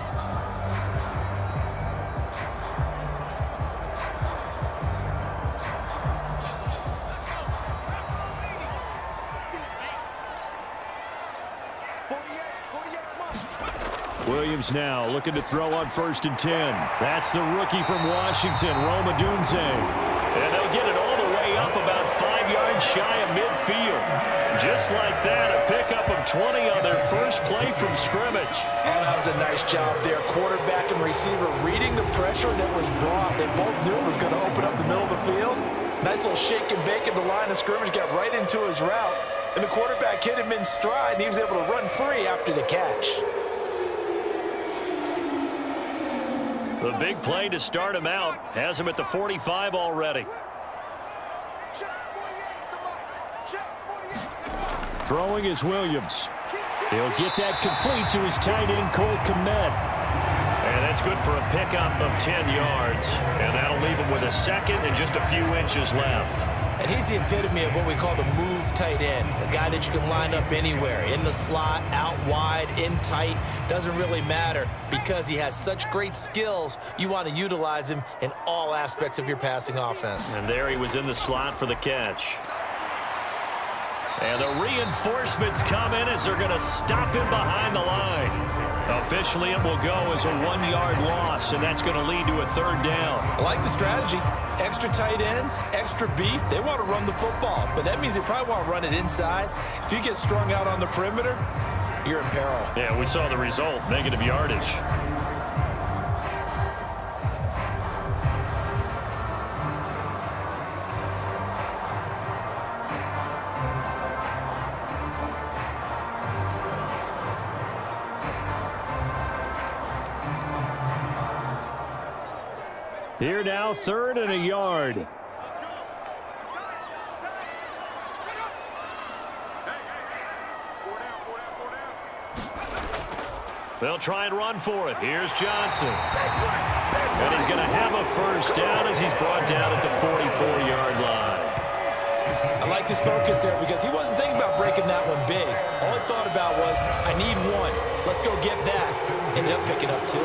Williams now looking to throw on 1st and 10. That's the rookie from Washington, Rome Odunze. And they'll get it all the way up about 5 yards shy of midfield. Just like that, a pickup of 20 on their first play from scrimmage. Oh, that was a nice job there. Quarterback and receiver reading the pressure that was brought. They both knew it was going to open up the middle of the field. Nice little shake and bake in the line of scrimmage, got right into his route. And the quarterback hit him in stride, and he was able to run free after the catch. The big play to start him out has him at the 45 already. Throwing is Williams. He'll get that complete to his tight end, Cole Kmet. And that's good for a pickup of 10 yards. And that'll leave him with a second and just a few inches left. And he's the epitome of what we call the move tight end. A guy that you can line up anywhere. In the slot, out wide, in tight. Doesn't really matter because he has such great skills. You want to utilize him in all aspects of your passing offense. And there he was in the slot for the catch. And the reinforcements come in as they're going to stop him behind the line. Officially, it will go as a 1-yard loss, and that's going to lead to a 3rd down. I like the strategy. Extra tight ends, extra beef. They want to run the football, but that means they probably want to run it inside. If you get strung out on the perimeter, you're in peril. Yeah, we saw the result, negative yardage. Here now, 3rd and a yard. They'll try and run for it. Here's Johnson. And he's going to have a 1st down as he's brought down at the 44-yard line. I like his focus there because he wasn't thinking about breaking that one big. All he thought about was, I need 1. Let's go get that. Ended up picking up 2.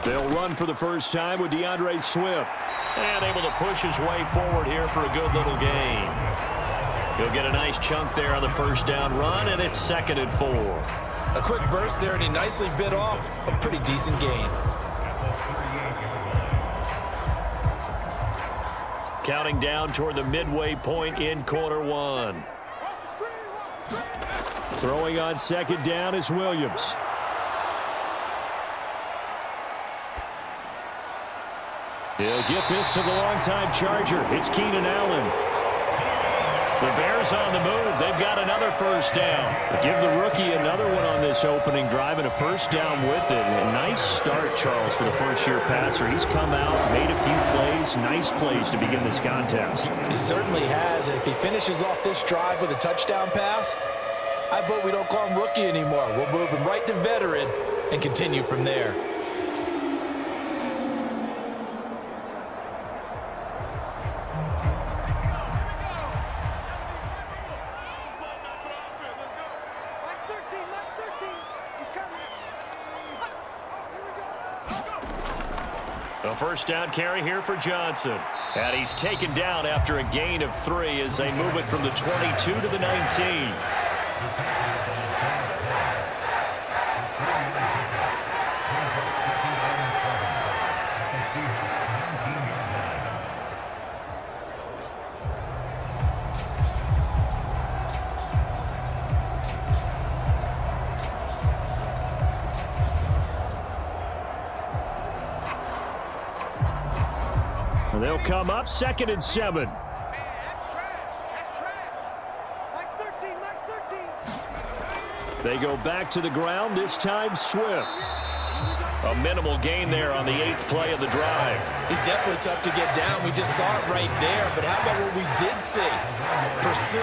They'll run for the first time with DeAndre Swift. And able to push his way forward here for a good little gain. He'll get a nice chunk there on the 1st down run, and it's 2nd and 4. A quick burst there, and he nicely bit off a pretty decent gain. Counting down toward the midway point in quarter one. Throwing on second down is Williams. He'll get this to the longtime Charger. It's Keenan Allen. The Bears on the move. They've got another first down. Give the rookie another one on this opening drive and a first down with it. A nice start, Charles, for the first-year passer. He's come out, made a few plays, nice plays to begin this contest. He certainly has. And if he finishes off this drive with a touchdown pass, I vote we don't call him rookie anymore. We'll move him right to veteran and continue from there. A first down carry here for Johnson. And he's taken down after a gain of 3 as they move it from the 22 to the 19. They'll come up 2nd and 7. They go back to the ground, this time Swift. A minimal gain there on the 8th play of the drive. He's definitely tough to get down. We just saw it right there. But how about what we did see? Pursuit,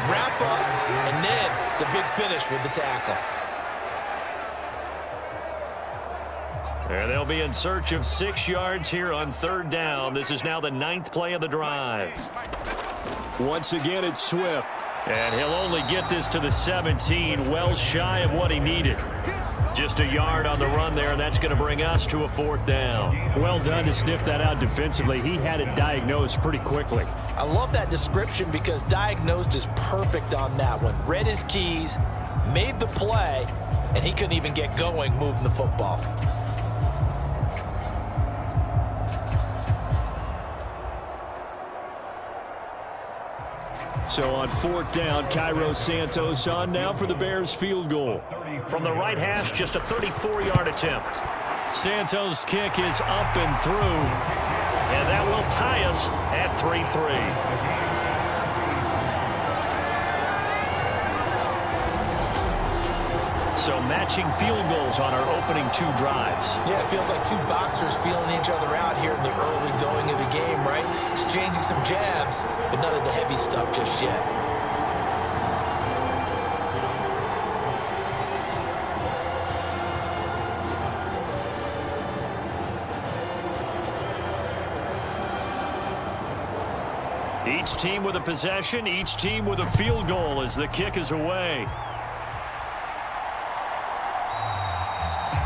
wrap up, and then the big finish with the tackle. And they'll be in search of 6 yards here on 3rd down. This is now the 9th play of the drive. Once again, it's Swift. And he'll only get this to the 17, well shy of what he needed. Just a yard on the run there, and that's going to bring us to a 4th down. Well done to sniff that out defensively. He had it diagnosed pretty quickly. I love that description because diagnosed is perfect on that one. Read his keys, made the play, and he couldn't even get going moving the football. So on 4th down, Cairo Santos on now for the Bears field goal. From the right hash, just a 34-yard attempt. Santos' kick is up and through, and that will tie us at 3-3. So matching field goals on our opening 2 drives. Yeah, it feels like 2 boxers feeling each other out here in the early going of the game, right? Exchanging some jabs, but none of the heavy stuff just yet. Each team with a possession, each team with a field goal as the kick is away.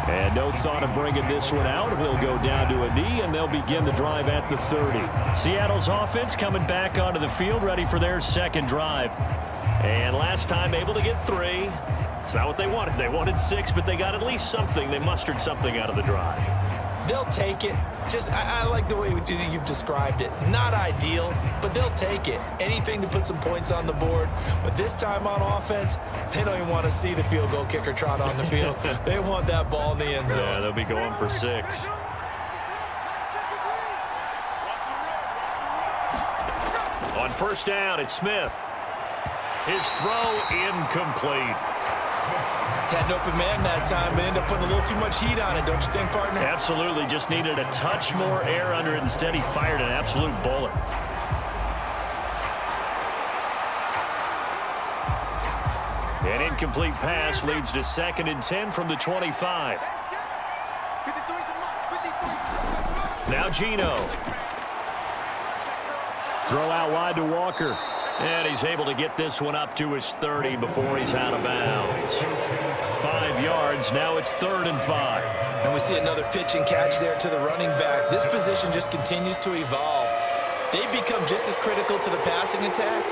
And no thought of bringing this one out. He'll go down to a knee, and they'll begin the drive at the 30. Seattle's offense coming back onto the field, ready for their 2nd drive. And last time able to get 3. It's not what they wanted. They wanted 6, but they got at least something. They mustered something out of the drive. They'll take it. I like the way you've described it. Not ideal, but they'll take it. Anything to put some points on the board. But this time on offense, they don't even want to see the field goal kicker trot on the field. They want that ball in the end zone. Yeah, they'll be going for 6. On 1st down, it's Smith. His throw incomplete. Had an open man that time, but ended up putting a little too much heat on it, don't you think, partner? Absolutely. Just needed a touch more air under it. Instead, he fired an absolute bullet. An incomplete pass leads to 2nd and 10 from the 25. Now Gino. Throw out wide to Walker. And he's able to get this one up to his 30 before he's out of bounds. 5 yards. Now it's 3rd and 5. And we see another pitch and catch there to the running back. This position just continues to evolve. They've become just as critical to the passing attack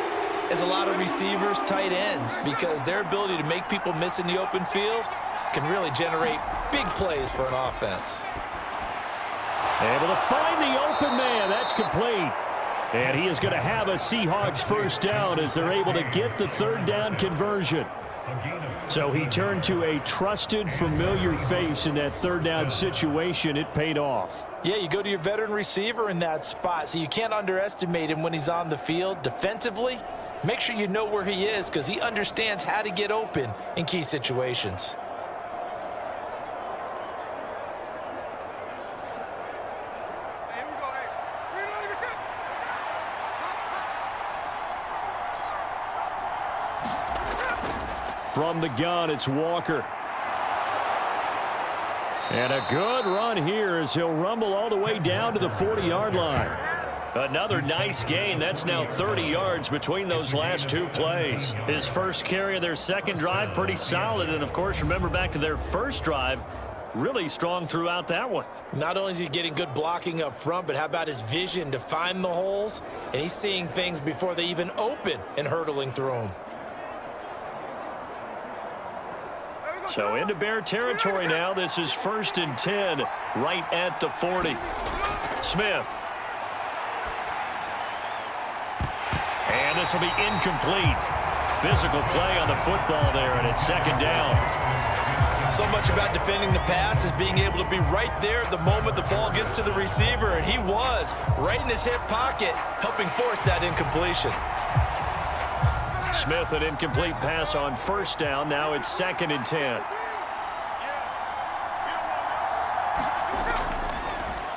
as a lot of receivers, tight ends, because their ability to make people miss in the open field can really generate big plays for an offense. Able to find the open man. That's complete. And he is going to have a Seahawks first down as they're able to get the third down conversion. So he turned to a trusted, familiar face in that third down situation. It paid off. Yeah, you go to your veteran receiver in that spot, so you can't underestimate him when he's on the field. Defensively, make sure you know where he is because he understands how to get open in key situations. From the gun, it's Walker. And a good run here as he'll rumble all the way down to the 40-yard line. Another nice gain. That's now 30 yards between those last two plays. His first carry of their second drive, pretty solid. And, of course, remember back to their first drive, really strong throughout that one. Not only is he getting good blocking up front, but how about his vision to find the holes? And he's seeing things before they even open and hurtling through them. So into Bear territory now. This is 1st and 10 right at the 40. Smith. And this will be incomplete. Physical play on the football there, and it's second down. So much about defending the pass is being able to be right there at the moment the ball gets to the receiver, and he was right in his hip pocket, helping force that incompletion. Smith, an incomplete pass on first down. Now it's 2nd and 10.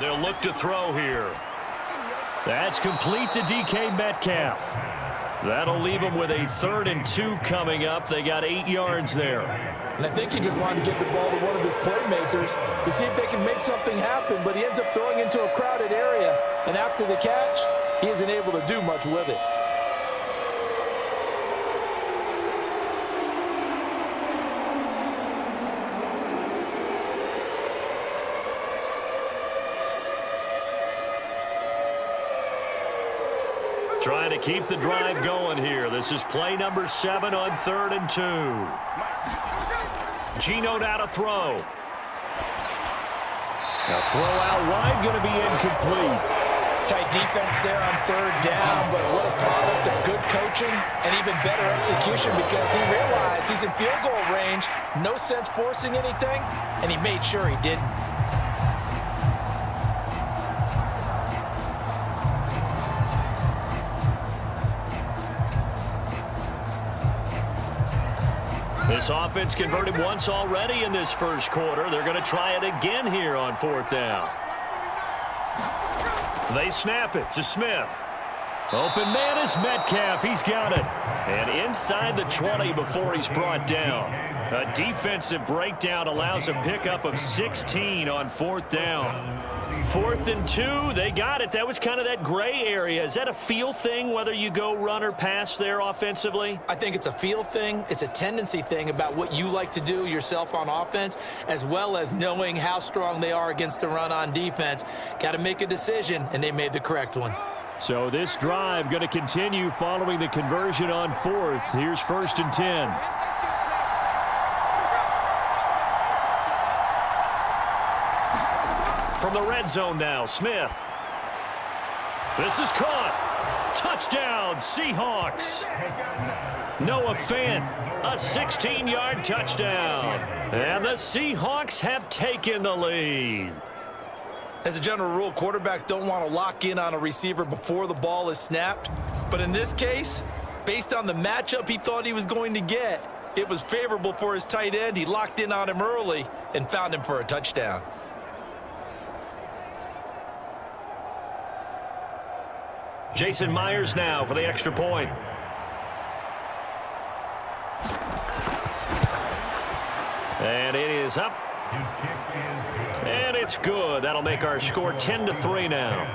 They'll look to throw here. That's complete to DK Metcalf. That'll leave them with a 3rd and 2 coming up. They got 8 yards there. And I think he just wanted to get the ball to one of his playmakers to see if they can make something happen, but he ends up throwing into a crowded area, and after the catch, he isn't able to do much with it. Trying to keep the drive going here. This is play number 7 on 3rd and 2. Geno now to throw. A throw out wide, going to be incomplete. Tight defense there on 3rd down, but what a product of good coaching and even better execution because he realized he's in field goal range, no sense forcing anything, and he made sure he didn't. This offense converted once already in this first quarter. They're going to try it again here on 4th down. They snap it to Smith. Open man is Metcalf. He's got it. And inside the 20 before he's brought down. A defensive breakdown allows a pickup of 16 on 4th down. 4th and 2, they got it. That was kind of that gray area. Is that a feel thing, whether you go run or pass there offensively? I think it's a feel thing. It's a tendency thing about what you like to do yourself on offense, as well as knowing how strong they are against the run on defense. Got to make a decision, and they made the correct one. So this drive going to continue following the conversion on 4th. Here's 1st and 10. From the red zone now, Smith. This is caught. Touchdown, Seahawks. Noah Fant, a 16-yard touchdown. And the Seahawks have taken the lead. As a general rule, quarterbacks don't want to lock in on a receiver before the ball is snapped. But in this case, based on the matchup he thought he was going to get, it was favorable for his tight end. He locked in on him early and found him for a touchdown. Jason Myers now for the extra point. And it is up. And it's good. That'll make our score 10-3 now.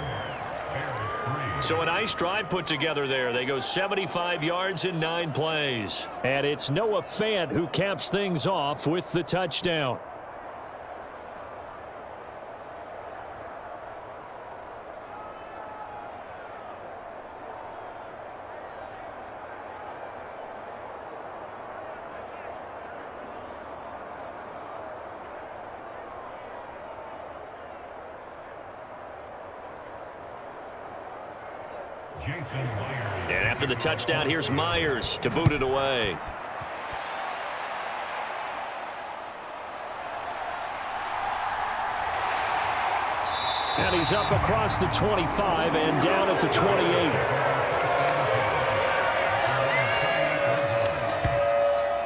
So a nice drive put together there. They go 75 yards in 9 plays. And it's Noah Fant who caps things off with the touchdown. And after the touchdown, here's Myers to boot it away. And he's up across the 25 and down at the 28.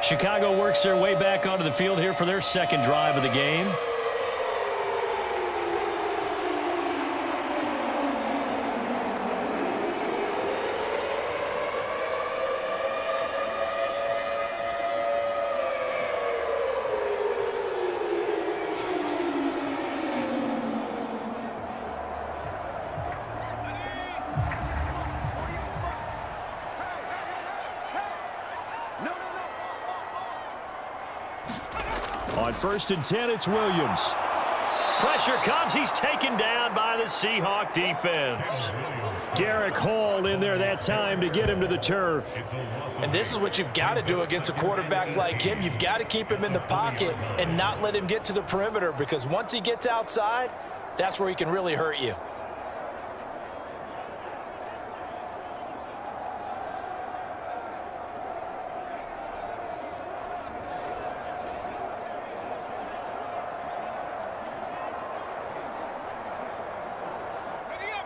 Chicago works their way back onto the field here for their second drive of the game. On 1st and 10, it's Williams. Pressure comes. He's taken down by the Seahawk defense. Derek Hall in there that time to get him to the turf. And this is what you've got to do against a quarterback like him. You've got to keep him in the pocket and not let him get to the perimeter, because once he gets outside, that's where he can really hurt you.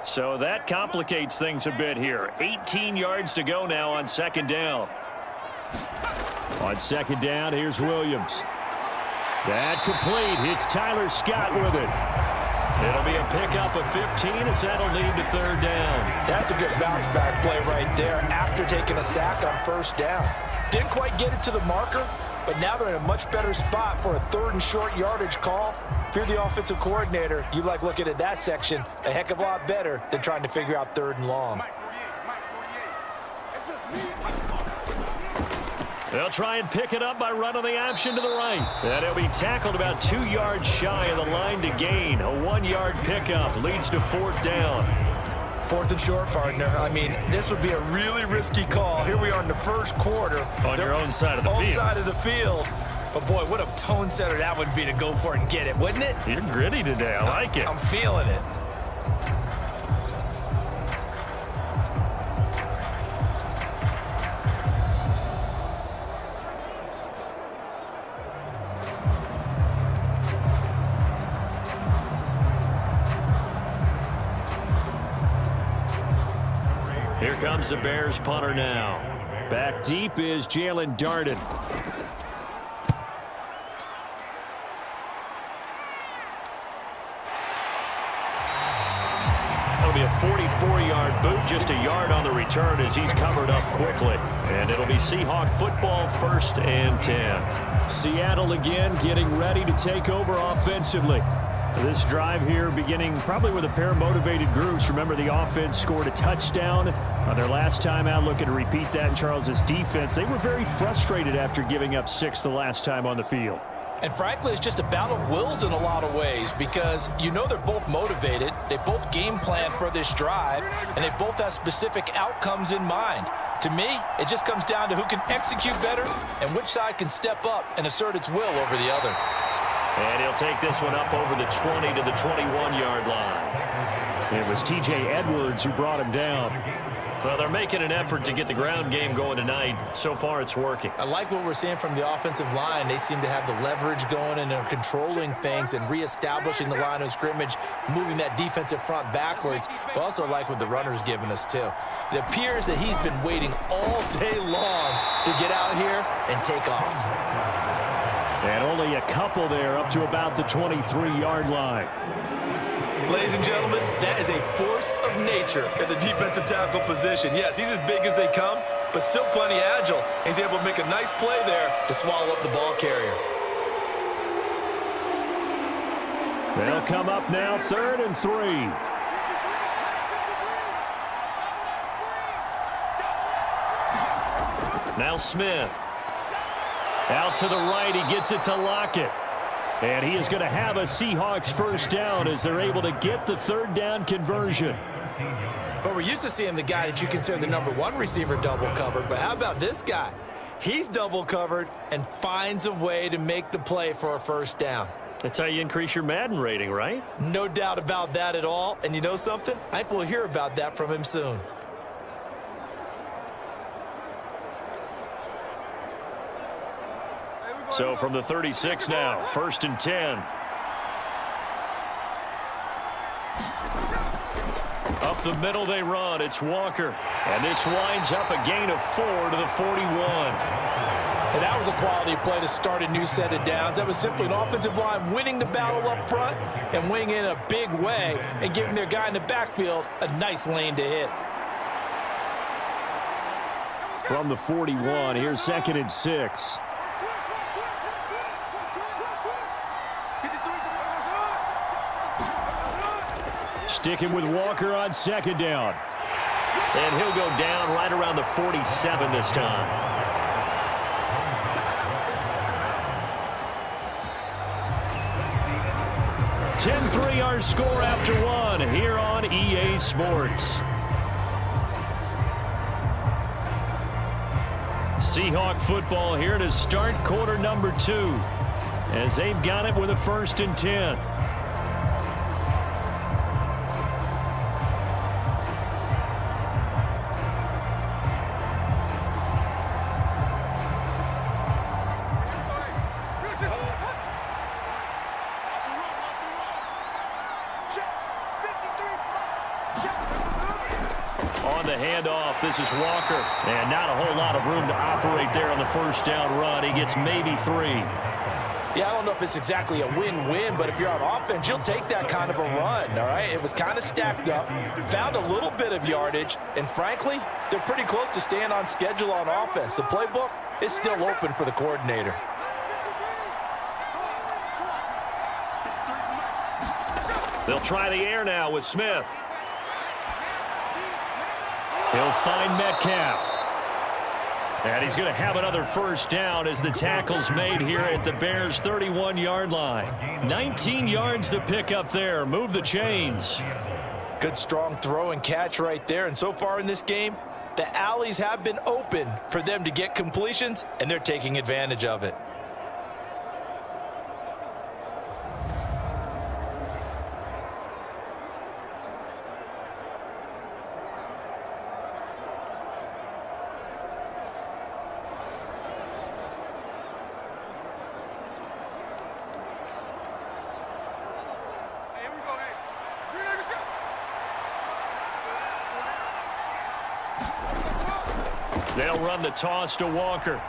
So that complicates things a bit here. 18 yards to go now on 2nd down. On 2nd down, here's Williams. That complete. It's Tyler Scott with it. It'll be a pickup of 15 as that'll lead to 3rd down. That's a good bounce back play right there after taking a sack on 1st down. Didn't quite get it to the marker, but now they're in a much better spot for a 3rd and short yardage call. If you're the offensive coordinator, you like looking at that section a heck of a lot better than trying to figure out 3rd and long. They'll try and pick it up by running the option to the right. And it'll be tackled about 2 yards shy of the line to gain. A 1-yard pickup leads to 4th down. 4th and short, partner. I mean, this would be a really risky call. Here we are in the 1st quarter. On your own side of the field. Own side of the field. But, boy, what a tone setter that would be to go for it and get it, wouldn't it? You're gritty today. I like it. I'm feeling it. Here comes the Bears punter now. Back deep is Jalen Darden. That'll be a 44-yard boot, just a yard on the return as he's covered up quickly. And it'll be Seahawk football, 1st and 10. Seattle again getting ready to take over offensively. This drive here beginning probably with a pair of motivated groups. Remember, the offense scored a touchdown on their last time out. Looking to repeat that in Charles's defense. They were very frustrated after giving up 6 the last time on the field. And frankly, it's just a battle of wills in a lot of ways, because you know they're both motivated. They both game plan for this drive, and they both have specific outcomes in mind. To me, it just comes down to who can execute better and which side can step up and assert its will over the other. And he'll take this one up over the 20 to the 21-yard line. It was T.J. Edwards who brought him down. Well, they're making an effort to get the ground game going tonight. So far, it's working. I like what we're seeing from the offensive line. They seem to have the leverage going, and they're controlling things and reestablishing the line of scrimmage, moving that defensive front backwards. But also like what the runner's giving us, too. It appears that he's been waiting all day long to get out here and take off. And only a couple there up to about the 23-yard line. Ladies and gentlemen, that is a force of nature at the defensive tackle position. Yes, he's as big as they come, but still plenty agile. He's able to make a nice play there to swallow up the ball carrier. They'll come up now, 3rd and 3. Now Smith. Out to the right, he gets it to Lockett. And he is going to have a Seahawks 1st down as they're able to get the 3rd down conversion. But we're used to seeing the guy that you consider the #1 receiver double covered. But how about this guy? He's double covered and finds a way to make the play for a 1st down. That's how you increase your Madden rating, right? No doubt about that at all. And you know something? I think we'll hear about that from him soon. So from the 36 now, 1st and 10. Up the middle they run. It's Walker. And this winds up a gain of 4 to the 41. And that was a quality play to start a new set of downs. That was simply an offensive line winning the battle up front and winning in a big way and giving their guy in the backfield a nice lane to hit. From the 41, here's 2nd and 6. Sticking with Walker on 2nd down. And he'll go down right around the 47 this time. 10-3 our score after 1 here on EA Sports. Seahawk football here to start quarter number 2 as they've got it with a 1st and 10. On the handoff, this is Walker. And not a whole lot of room to operate there on the 1st down run. He gets maybe 3. Yeah, I don't know if it's exactly a win-win, but if you're on offense, you'll take that kind of a run, all right? It was kind of stacked up, found a little bit of yardage, and frankly, they're pretty close to staying on schedule on offense. The playbook is still open for the coordinator. They'll try the air now with Smith. He'll find Metcalf. And he's going to have another 1st down as the tackle's made here at the Bears' 31-yard line. 19 yards to pick up there. Move the chains. Good strong throw and catch right there. And so far in this game, the alleys have been open for them to get completions, and they're taking advantage of it. They'll run the toss to Walker.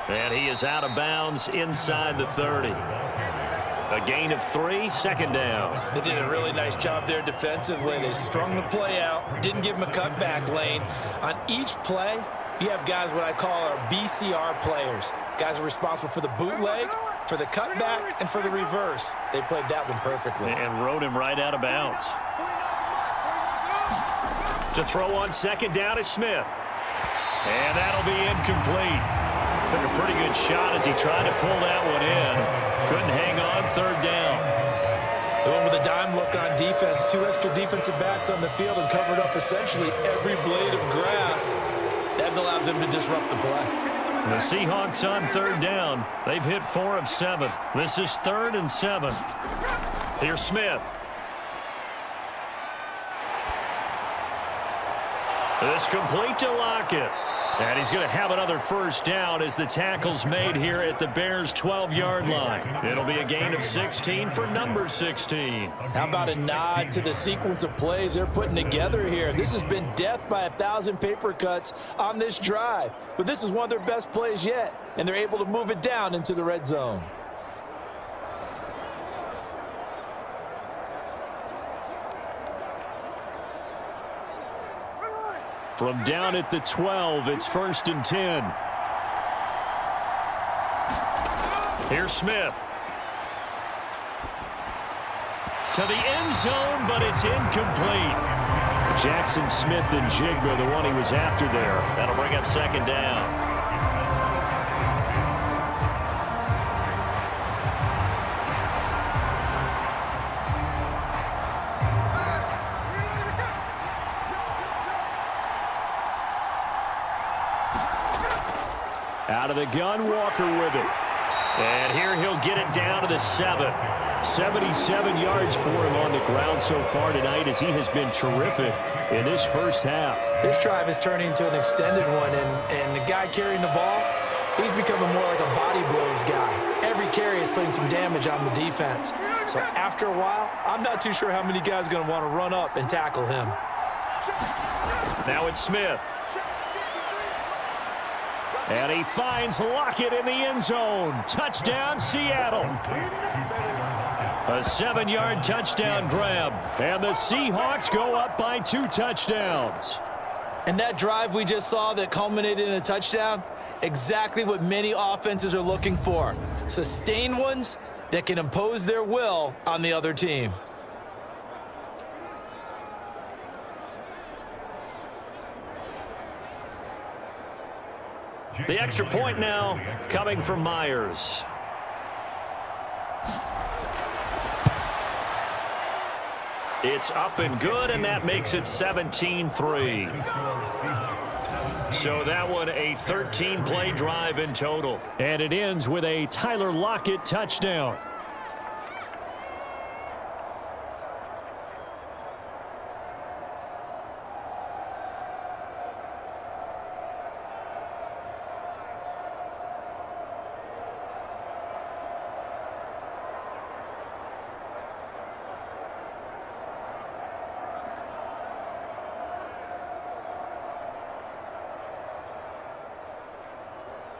And he is out of bounds inside the 30. A gain of 3, 2nd down. They did a really nice job there defensively. They strung the play out, didn't give him a cutback lane. On each play, you have guys what I call our BCR players. Guys are responsible for the bootleg, for the cutback, and for the reverse. They played that one perfectly. And rode him right out of bounds. To throw on 2nd down is Smith. And that'll be incomplete. Took a pretty good shot as he tried to pull that one in. Couldn't hang on 3rd down. They went with a dime look on defense. 2 extra defensive backs on the field and covered up essentially every blade of grass. That allowed them to disrupt the play. The Seahawks on 3rd down. They've hit 4 of 7. This is 3rd and 7. Here's Smith. This complete to Lockett. And he's going to have another 1st down as the tackle's made here at the Bears' 12-yard line. It'll be a gain of 16 for number 16. How about a nod to the sequence of plays they're putting together here? This has been death by 1,000 paper cuts on this drive. But this is one of their best plays yet, and they're able to move it down into the red zone. From down at the 12, it's 1st and 10. Here's Smith. To the end zone, but it's incomplete. Jackson Smith and Jigba, the one he was after there. That'll bring up 2nd down. Out of the gun, Walker with it. And here he'll get it down to the 7. 77 yards for him on the ground so far tonight as he has been terrific in this 1st half. This drive is turning into an extended one, and the guy carrying the ball, he's becoming more like a body blows guy. Every carry is putting some damage on the defense. So after a while, I'm not too sure how many guys are going to want to run up and tackle him. Now it's Smith. And he finds Lockett in the end zone. Touchdown, Seattle. A 7-yard touchdown grab. And the Seahawks go up by 2 touchdowns. And that drive we just saw that culminated in a touchdown, exactly what many offenses are looking for. Sustained ones that can impose their will on the other team. The extra point now coming from Myers. It's up and good, and that makes it 17-3. So that one a 13-play drive in total. And it ends with a Tyler Lockett touchdown.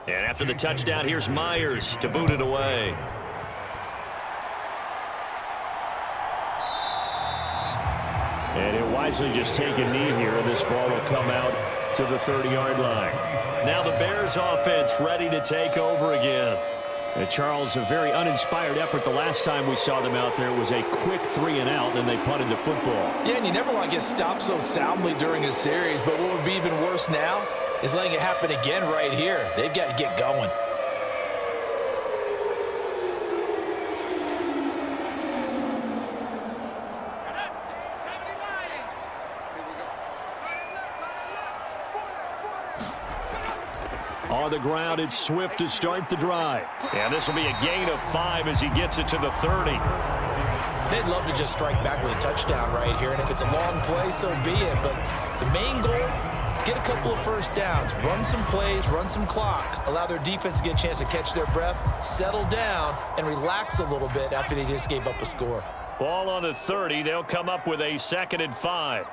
And after the touchdown, here's Myers to boot it away. And he'll wisely just take a knee here, and this ball will come out to the 30-yard line. Now the Bears offense ready to take over again. And Charles, a very uninspired effort the last time we saw them out there. It was a quick 3-and-out, and they punted the football. Yeah, and you never want to get stopped so soundly during a series, but what would be even worse now is letting it happen again right here. They've got to get going. On the ground, it's Swift to start the drive. And this will be a gain of 5 as he gets it to the 30. They'd love to just strike back with a touchdown right here, and if it's a long play, so be it. But the main goal, get a couple of first downs, run some plays, run some clock, allow their defense to get a chance to catch their breath, settle down, and relax a little bit after they just gave up a score. Ball on the 30. They'll come up with a 2nd and 5.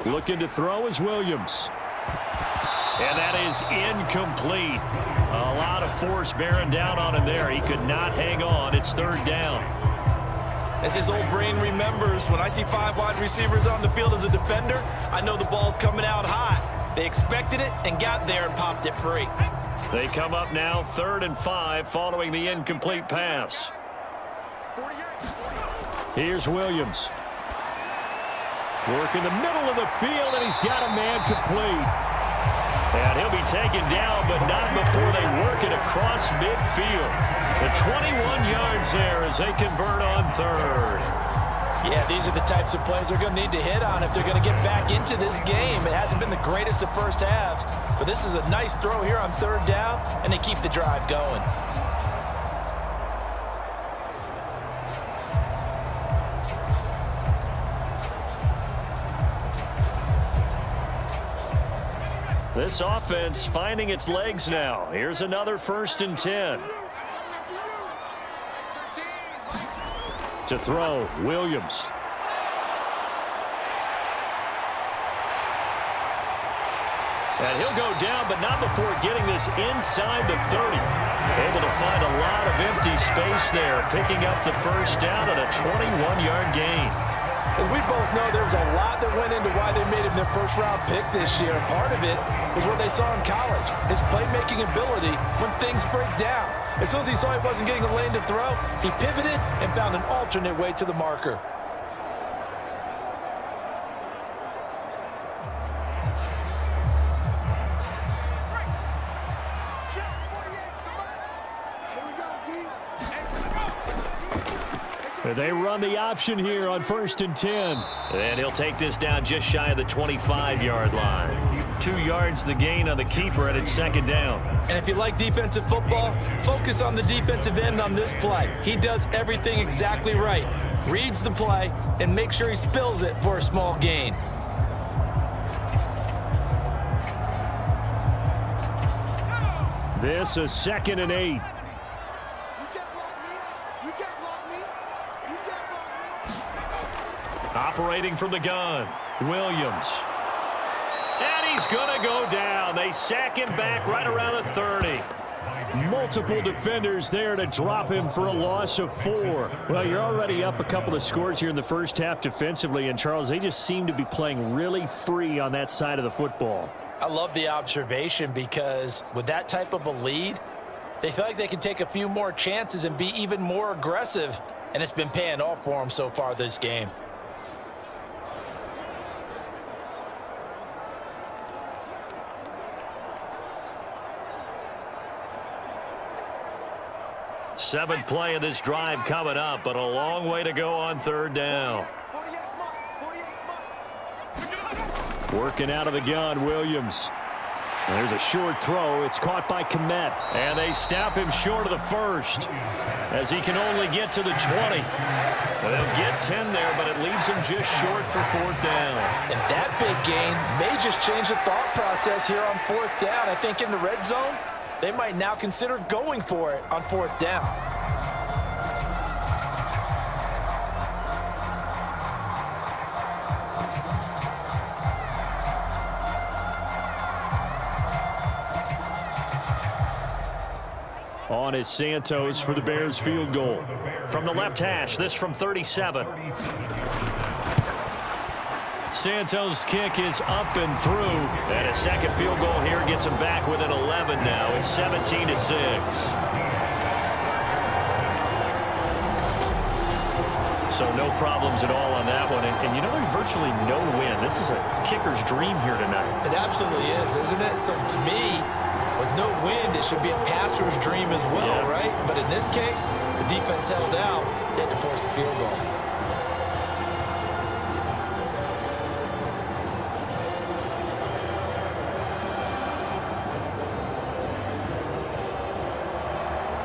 Looking to throw is Williams. And that is incomplete. A lot of force bearing down on him there. He could not hang on. It's 3rd down. As his old brain remembers, when I see 5 wide receivers on the field as a defender, I know the ball's coming out hot. They expected it and got there and popped it free. They come up now 3rd and 5 following the incomplete pass. Here's Williams. Work in the middle of the field, and he's got a man complete. And he'll be taken down, but not before they work it across midfield. The 21 yards there as they convert on 3rd. Yeah, these are the types of plays they're going to need to hit on if they're going to get back into this game. It hasn't been the greatest of first halves, but this is a nice throw here on 3rd down, and they keep the drive going. This offense finding its legs now. Here's another 1st and 10. To throw, Williams. And he'll go down, but not before getting this inside the 30. Able to find a lot of empty space there, picking up the 1st down and a 21-yard gain. As we both know, there was a lot that went into why they made him their first-round pick this year. And part of it was what they saw in college, his playmaking ability when things break down. As soon as he saw he wasn't getting a lane to throw, he pivoted and found an alternate way to the marker. They run the option here on 1st and 10. And he'll take this down just shy of the 25-yard line. 2 yards the gain on the keeper, and it's 2nd down. And if you like defensive football, focus on the defensive end on this play. He does everything exactly right. Reads the play and makes sure he spills it for a small gain. This is 2nd and 8. Operating from the gun, Williams. And he's going to go down. They sack him back right around the 30. Multiple defenders there to drop him for a loss of 4. Well, you're already up a couple of scores here in the first half defensively, and Charles, they just seem to be playing really free on that side of the football. I love the observation because with that type of a lead, they feel like they can take a few more chances and be even more aggressive, and it's been paying off for them so far this game. Seventh play of this drive coming up, but a long way to go on 3rd down. Working out of the gun, Williams. There's a short throw. It's caught by Komet. And they snap him short of the 1st as he can only get to the 20. They'll get 10 there, but it leaves him just short for 4th down. And that big gain may just change the thought process here on 4th down. I think in the red zone, they might now consider going for it on 4th down. On is Santos for the Bears field goal. From the left hash, this from 37. Santos' kick is up and through. And a second field goal here gets him back within 11 now. It's 17-6. So no problems at all on that one. And you know, there's virtually no wind. This is a kicker's dream here tonight. It absolutely is, isn't it? So to me, with no wind, it should be a passer's dream as well, right? But in this case, the defense held out. They had to force the field goal.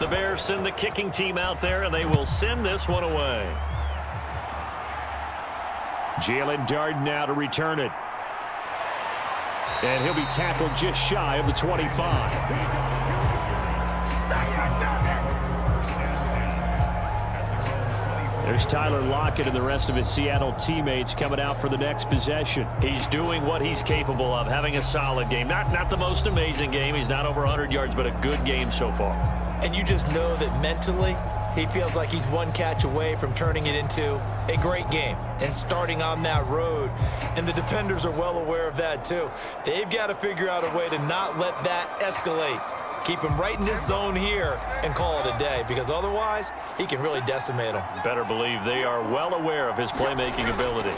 The Bears send the kicking team out there, and they will send this one away. Jalen Darden now to return it. And he'll be tackled just shy of the 25. There's Tyler Lockett and the rest of his Seattle teammates coming out for the next possession. He's doing what he's capable of, having a solid game. Not the most amazing game. He's not over 100 yards, but a good game so far. And you just know that mentally, he feels like he's one catch away from turning it into a great game and starting on that road. And the defenders are well aware of that too. They've got to figure out a way to not let that escalate. Keep him right in this zone here and call it a day, because otherwise he can really decimate them. Better believe they are well aware of his playmaking ability.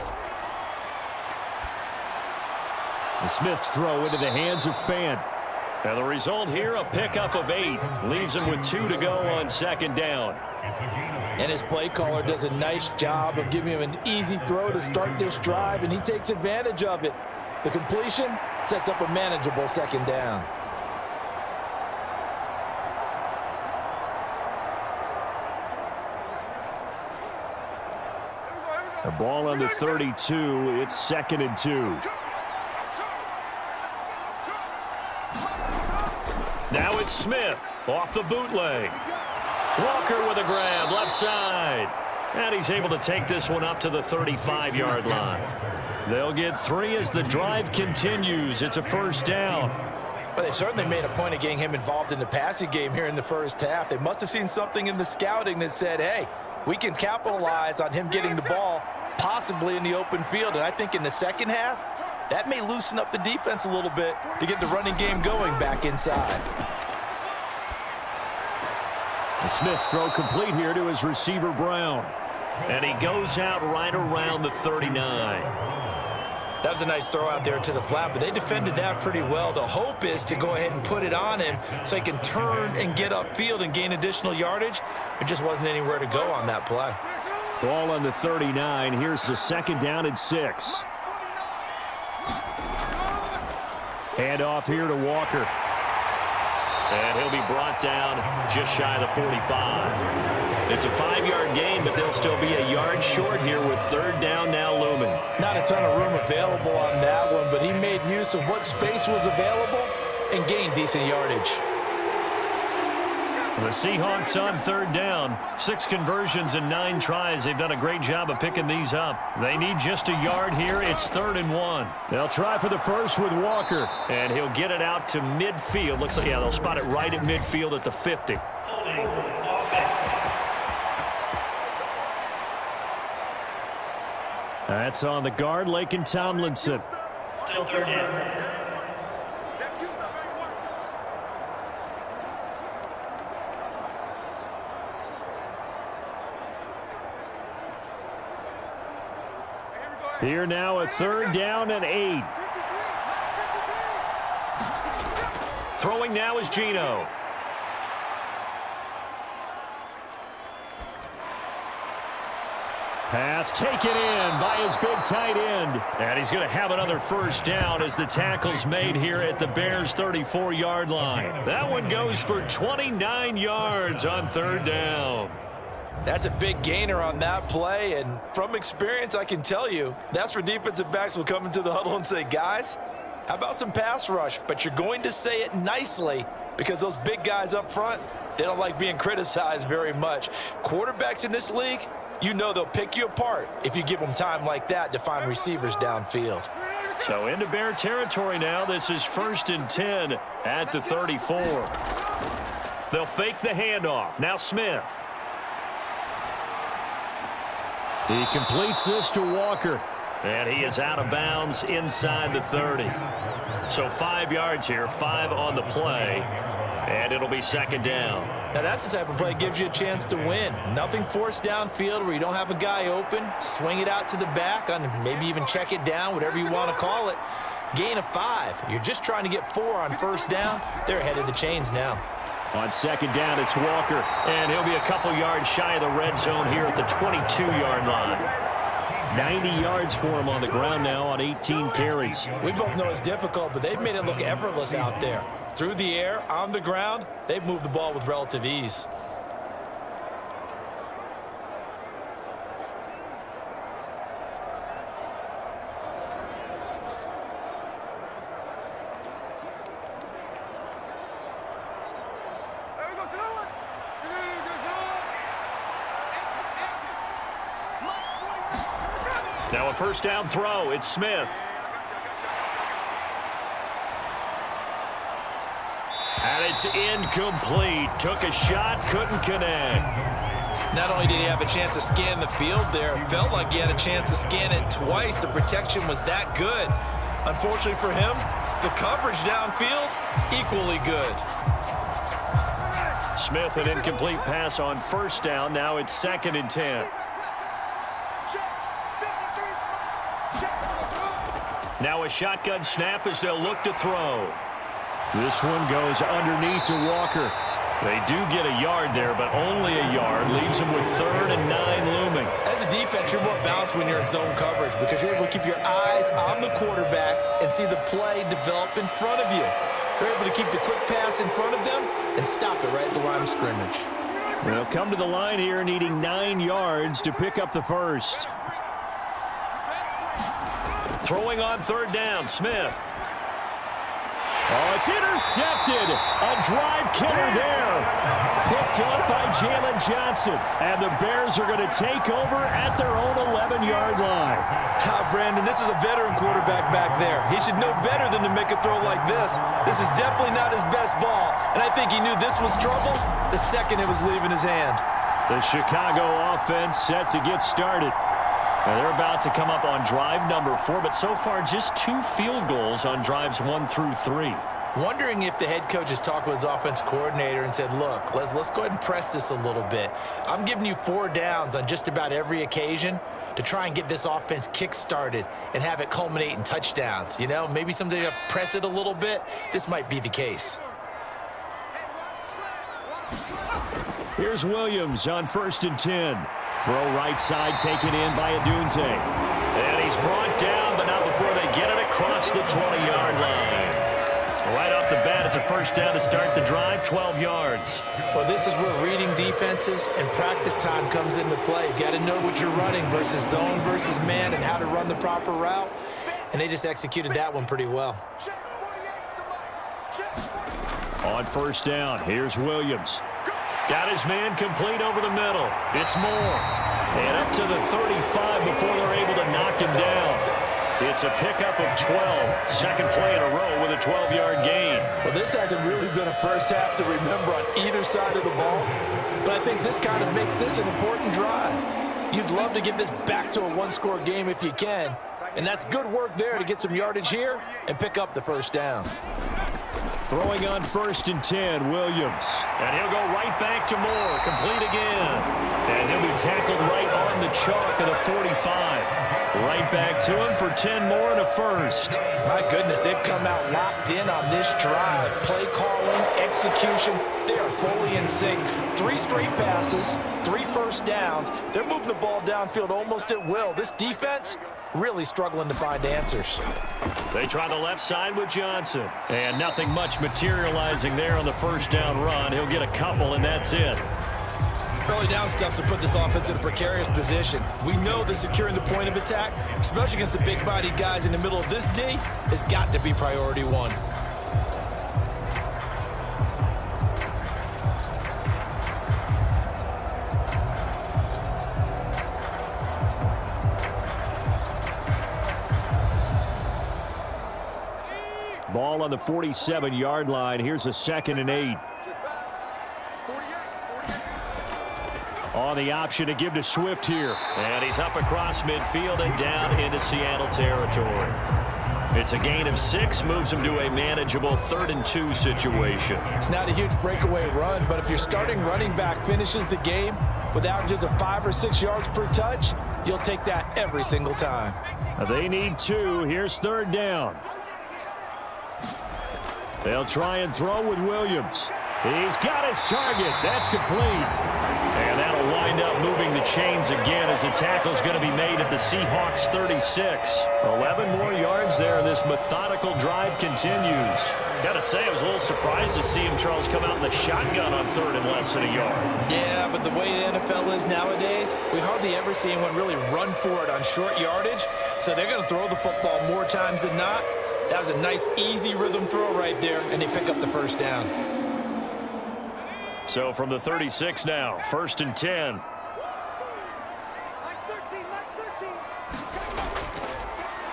The Smith's throw into the hands of Fant. And the result here, a pickup of 8. Leaves him with 2 to go on 2nd down. And his play caller does a nice job of giving him an easy throw to start this drive, and he takes advantage of it. The completion sets up a manageable 2nd down. The ball on the 32. It's 2nd and 2. Now it's Smith off the bootleg. Walker with a grab left side. And he's able to take this one up to the 35-yard line. They'll get 3 as the drive continues. It's a 1st down. Well, they certainly made a point of getting him involved in the passing game here in the first half. They must have seen something in the scouting that said, hey, we can capitalize on him getting the ball possibly in the open field. And I think in the second half, that may loosen up the defense a little bit to get the running game going back inside. The Smith's throw complete here to his receiver, Brown. And he goes out right around the 39. That was a nice throw out there to the flat, but they defended that pretty well. The hope is to go ahead and put it on him so he can turn and get upfield and gain additional yardage. There just wasn't anywhere to go on that play. Ball on the 39. Here's the 2nd down and 6. Hand off here to Walker. And he'll be brought down just shy of the 45. It's a 5-yard gain, but they'll still be a yard short here with 3rd down now looming. Not a ton of room available on that one, but he made use of what space was available and gained decent yardage. The Seahawks on third down. 6 conversions and 9 tries. They've done a great job of picking these up. They need just a yard here. It's 3rd and 1. They'll try for the first with Walker. And he'll get it out to midfield. Looks like, yeah, they'll spot it right at midfield at the 50. That's on the guard, Laken Tomlinson. Still 3rd down. Here now a 3rd down and 8. Throwing now is Geno. Pass taken in by his big tight end. And he's going to have another first down as the tackle's made here at the Bears' 34-yard line. That one goes for 29 yards on 3rd down. That's a big gainer on that play, and from experience, I can tell you, that's where defensive backs will come into the huddle and say, guys, how about some pass rush? But you're going to say it nicely because those big guys up front, they don't like being criticized very much. Quarterbacks in this league, you know they'll pick you apart if you give them time like that to find receivers downfield. So into Bear territory now. This is 1st and 10 at the 34. They'll fake the handoff. Now Smith. He completes this to Walker. And he is out of bounds inside the 30. So 5 yards here, 5 on the play. And it'll be 2nd down. Now that's the type of play that gives you a chance to win. Nothing forced downfield where you don't have a guy open. Swing it out to the back, and maybe even check it down, whatever you want to call it. Gain of 5. You're just trying to get 4 on 1st down. They're ahead of the chains now. On 2nd down, it's Walker. And he'll be a couple yards shy of the red zone here at the 22-yard line. 90 yards for him on the ground now on 18 carries. We both know it's difficult, but they've made it look effortless out there. Through the air, on the ground, they've moved the ball with relative ease. Now a 1st down throw. It's Smith. And it's incomplete. Took a shot, couldn't connect. Not only did he have a chance to scan the field there, felt like he had a chance to scan it twice. The protection was that good. Unfortunately for him, the coverage downfield, equally good. Smith, an incomplete pass on 1st down. Now it's 2nd and 10. Now a shotgun snap as they'll look to throw. This one goes underneath to Walker. They do get a yard there, but only a yard. Leaves them with 3rd and 9 looming. As a defense, you're more balanced when you're in zone coverage because you're able to keep your eyes on the quarterback and see the play develop in front of you. You're able to keep the quick pass in front of them and stop it right at the line of scrimmage. They'll come to the line here needing 9 yards to pick up the first. Throwing on 3rd down, Smith. Oh, it's intercepted. A drive killer there. Picked up by Jalen Johnson. And the Bears are going to take over at their own 11-yard line. Brandon, this is a veteran quarterback back there. He should know better than to make a throw like this. This is definitely not his best ball. And I think he knew this was trouble the second it was leaving his hand. The Chicago offense set to get started. Now they're about to come up on drive number 4, but so far just 2 field goals on drives 1 through 3. Wondering if the head coach has talked with his offense coordinator and said, look, let's go ahead and press this a little bit. I'm giving you 4 downs on just about every occasion to try and get this offense kick-started and have it culminate in touchdowns. You know, maybe someday to press it a little bit. This might be the case. Here's Williams on 1st and 10. Throw right side taken in by Adunze. And he's brought down, but not before they get it across the 20-yard line. Right off the bat, it's a 1st down to start the drive, 12 yards. Well, this is where reading defenses and practice time comes into play. You've got to know what you're running versus zone versus man and how to run the proper route. And they just executed that one pretty well. On 1st down, here's Williams. Got his man complete over the middle. It's Moore. And up to the 35 before they're able to knock him down. It's a pickup of 12. Second play in a row with a 12-yard gain. Well, this hasn't really been a first half to remember on either side of the ball. But I think this kind of makes this an important drive. You'd love to get this back to a one-score game if you can. And that's good work there to get some yardage here and pick up the first down. Throwing on 1st and 10, Williams. And he'll go right back to Moore, complete again. And he'll be tackled right on the chalk of the 45. Right back to him for 10 more and a first. My goodness, they've come out locked in on this drive. Play calling, execution, they are fully in sync. 3 straight passes, 3 first downs. They're moving the ball downfield almost at will. This defense really struggling to find answers. They try the left side with Johnson. And nothing much materializing there on the first down run. He'll get a couple, and that's it. Early down stuff to put this offense in a precarious position. We know that securing the point of attack, especially against the big-bodied guys in the middle of this D, has got to be priority one. Ball on the 47-yard line. Here's a 2nd and 8. On the option to give to Swift here. And he's up across midfield and down into Seattle territory. It's a gain of 6, moves him to a manageable 3rd and 2 situation. It's not a huge breakaway run, but if your starting running back finishes the game with averages of 5 or 6 yards per touch, you'll take that every single time. They need 2. Here's 3rd down. They'll try and throw with Williams. He's got his target. That's complete. And that'll wind up moving the chains again as the tackle's going to be made at the Seahawks 36. 11 more yards there, and this methodical drive continues. Got to say, I was a little surprised to see him, Charles, come out in the shotgun on 3rd and less than a yard. Yeah, but the way the NFL is nowadays, we hardly ever see anyone really run for it on short yardage. So they're going to throw the football more times than not. That was a nice, easy rhythm throw right there, and they pick up the first down. So from the 36 now, 1st and 10.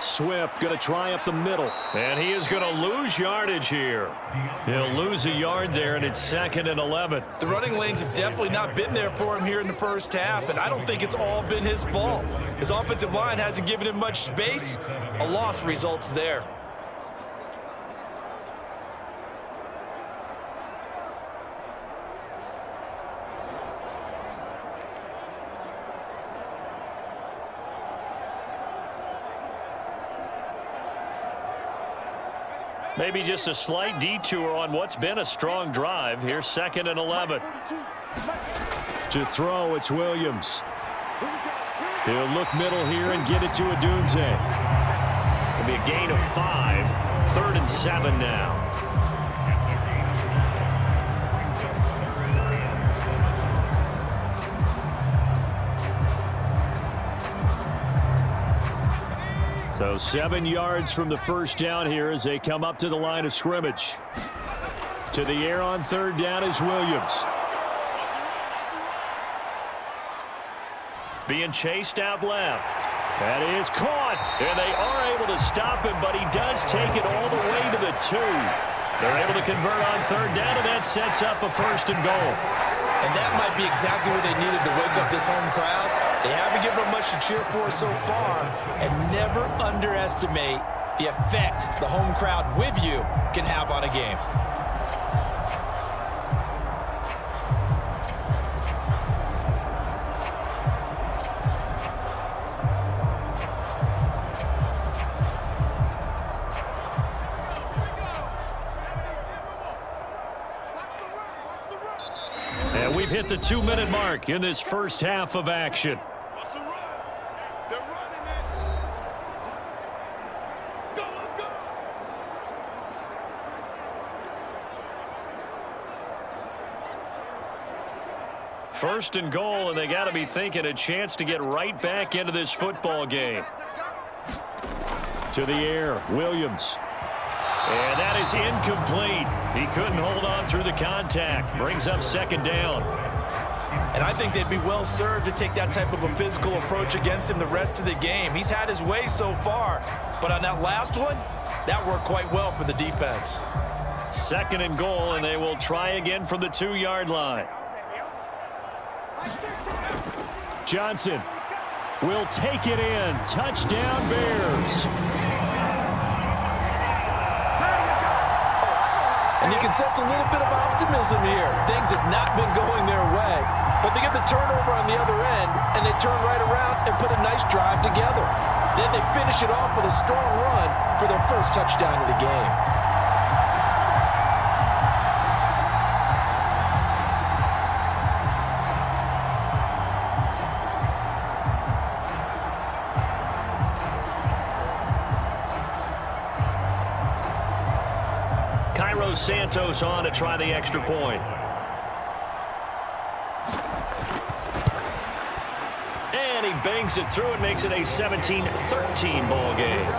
Swift going to try up the middle. And he is going to lose yardage here. He'll lose a yard there, and it's 2nd and 11. The running lanes have definitely not been there for him here in the first half, and I don't think it's all been his fault. His offensive line hasn't given him much space. A loss results there. Maybe just a slight detour on what's been a strong drive. Here's 2nd and 11. To throw, it's Williams. He'll look middle here and get it to Odunze. It'll be a gain of 5. 3rd and 7 now. So 7 yards from the first down here as they come up to the line of scrimmage. To the air on 3rd down is Williams. Being chased out left. That is caught. And they are able to stop him, but he does take it all the way to the 2. They're able to convert on 3rd down, and that sets up a 1st and goal. And that might be exactly what they needed to wake up this home crowd. They haven't given them much to cheer for so far, and never underestimate the effect the home crowd with you can have on a game. And we've hit the 2-minute mark in this first half of action. First and goal, and they got to be thinking a chance to get right back into this football game. To the air, Williams. And that is incomplete. He couldn't hold on through the contact. Brings up second down. And I think they'd be well served to take that type of a physical approach against him the rest of the game. He's had his way so far, but on that last one, that worked quite well for the defense. Second and goal, and they will try again from the 2-yard line. Johnson will take it in. Touchdown, Bears. And you can sense a little bit of optimism here. Things have not been going their way. But they get the turnover on the other end, and they turn right around and put a nice drive together. Then they finish it off with a strong run for their first touchdown of the game. Santos on to try the extra point. And he bangs it through and makes it a 17-13 ball game.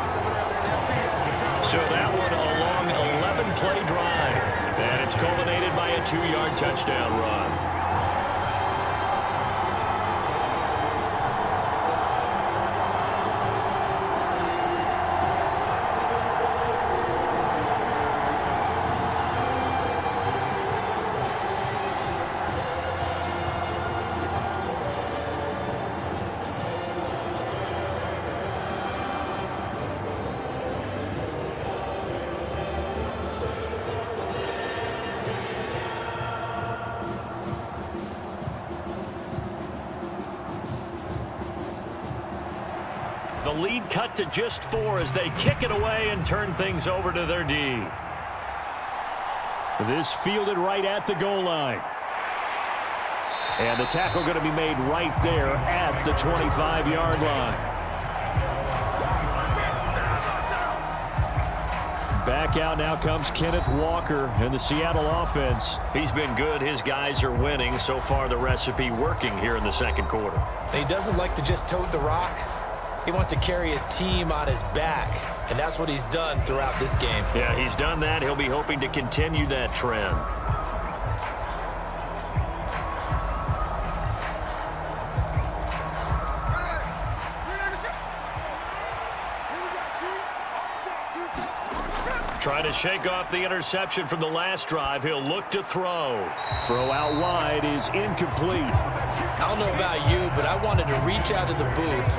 So that one a long 11-play drive. And it's culminated by a 2-yard touchdown run. The lead cut to just 4 as they kick it away and turn things over to their D. This fielded right at the goal line. And the tackle going to be made right there at the 25-yard line. Back out now comes Kenneth Walker and the Seattle offense. He's been good. His guys are winning. So far, the recipe working here in the second quarter. He doesn't like to just tote the rock. He wants to carry his team on his back, and that's what he's done throughout this game. Yeah, he's done that. He'll be hoping to continue that trend. Trying to shake off the interception from the last drive. He'll look to throw. Throw out wide is incomplete. I don't know about you, but I wanted to reach out of the booth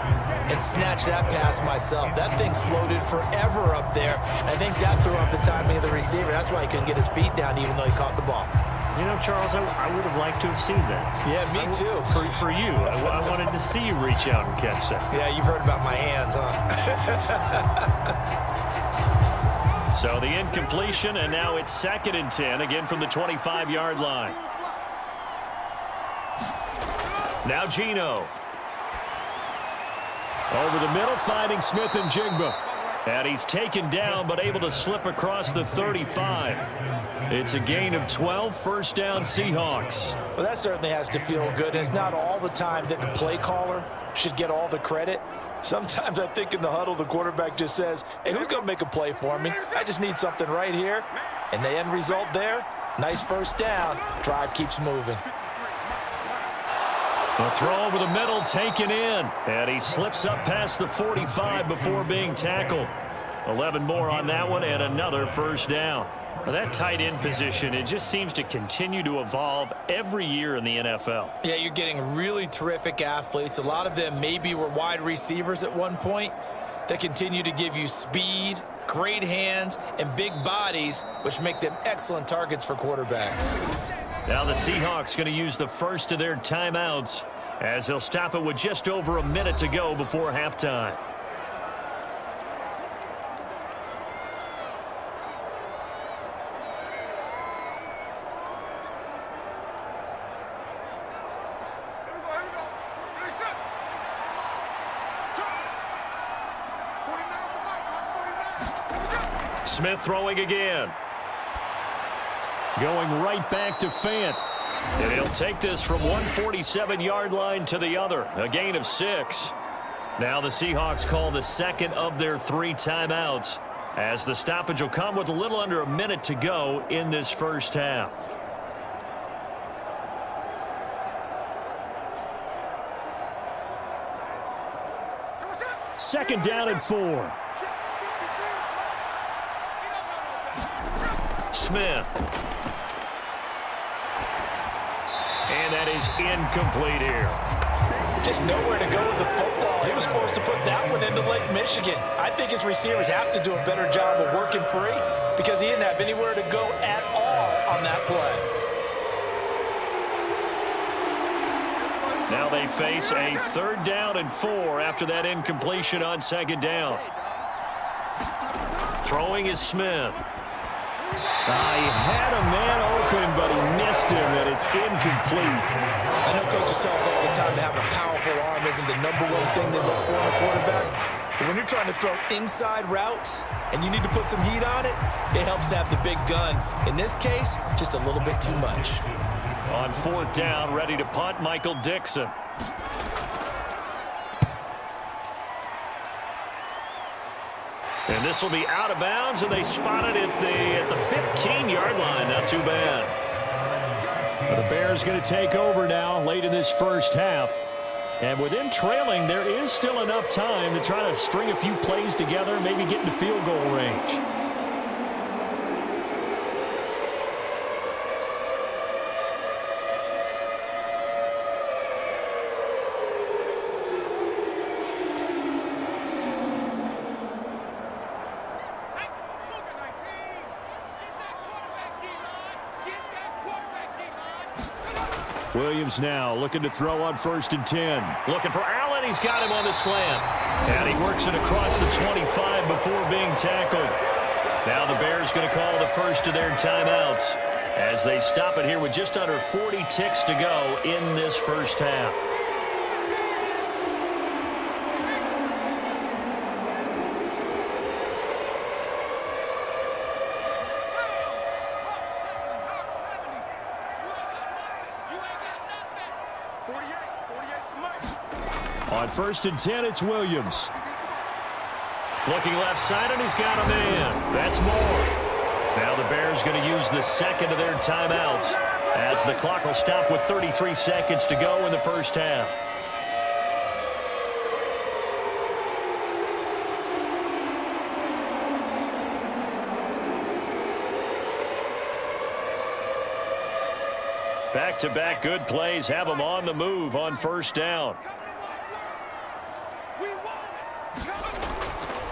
and snatch that pass myself. That thing floated forever up there. I think that threw off the timing of the receiver. That's why he couldn't get his feet down even though he caught the ball. You know, Charles, I would have liked to have seen that. Yeah, me too. For you, I wanted to see you reach out and catch that. Yeah, you've heard about my hands, huh? So the incompletion, and now it's 2nd and 10, again from the 25-yard line. Now Gino. Over the middle, finding Smith and Jigba. And he's taken down, but able to slip across the 35. It's a gain of 12, first down Seahawks. Well, that certainly has to feel good. It's not all the time that the play caller should get all the credit. Sometimes I think in the huddle, the quarterback just says, hey, who's going to make a play for me? I just need something right here. And the end result there, nice first down. Drive keeps moving. A throw over the middle, taken in. And he slips up past the 45 before being tackled. 11 more on that one and another first down. Well, that tight end position, it just seems to continue to evolve every year in the NFL. Yeah, you're getting really terrific athletes. A lot of them maybe were wide receivers at one point that continue to give you speed, great hands, and big bodies, which make them excellent targets for quarterbacks. Now the Seahawks going to use the first of their timeouts as they'll stop it with just over a minute to go before halftime. Smith throwing again. Going right back to Fant. And he'll take this from 147-yard line to the other. A gain of 6. Now the Seahawks call the second of their 3 timeouts as the stoppage will come with a little under a minute to go in this first half. Second down and 4. Smith. And that is incomplete here. Just nowhere to go with the football. He was supposed to put that one into Lake Michigan. I think his receivers have to do a better job of working free because he didn't have anywhere to go at all on that play. Now they face a third down and 4 after that incompletion on second down. Throwing is Smith. He had a man open, but he missed him, and it's incomplete. I know coaches tell us all the time that having a powerful arm isn't the #1 thing they look for in a quarterback. But when you're trying to throw inside routes and you need to put some heat on it, it helps to have the big gun. In this case, just a little bit too much. On fourth down, ready to punt, Michael Dixon. And this will be out of bounds, and they spot it at the 15-yard line. Not too bad. Well, the Bears going to take over now late in this first half. And with them trailing, there is still enough time to try to string a few plays together, maybe get into field goal range. Williams now looking to throw on 1st and 10. Looking for Allen. He's got him on the slant. And he works it across the 25 before being tackled. Now the Bears going to call the first of their timeouts as they stop it here with just under 40 ticks to go in this first half. On 1st and 10, it's Williams. Looking left side, and he's got a man. That's more. Now the Bears going to use the second of their timeouts as the clock will stop with 33 seconds to go in the first half. Back-to-back good plays have them on the move on first down.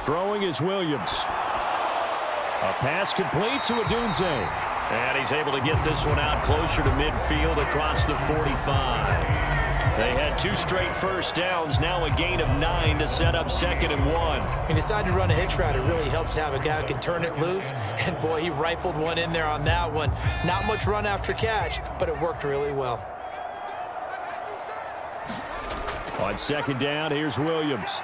Throwing is Williams. A pass complete to Odunze. And he's able to get this one out closer to midfield across the 45. They had 2 straight first downs, now a gain of 9 to set up 2nd and 1. He decided to run a hitch route. It really helps to have a guy who can turn it loose. And, boy, he rifled one in there on that one. Not much run after catch, but it worked really well. On 2nd down, here's Williams.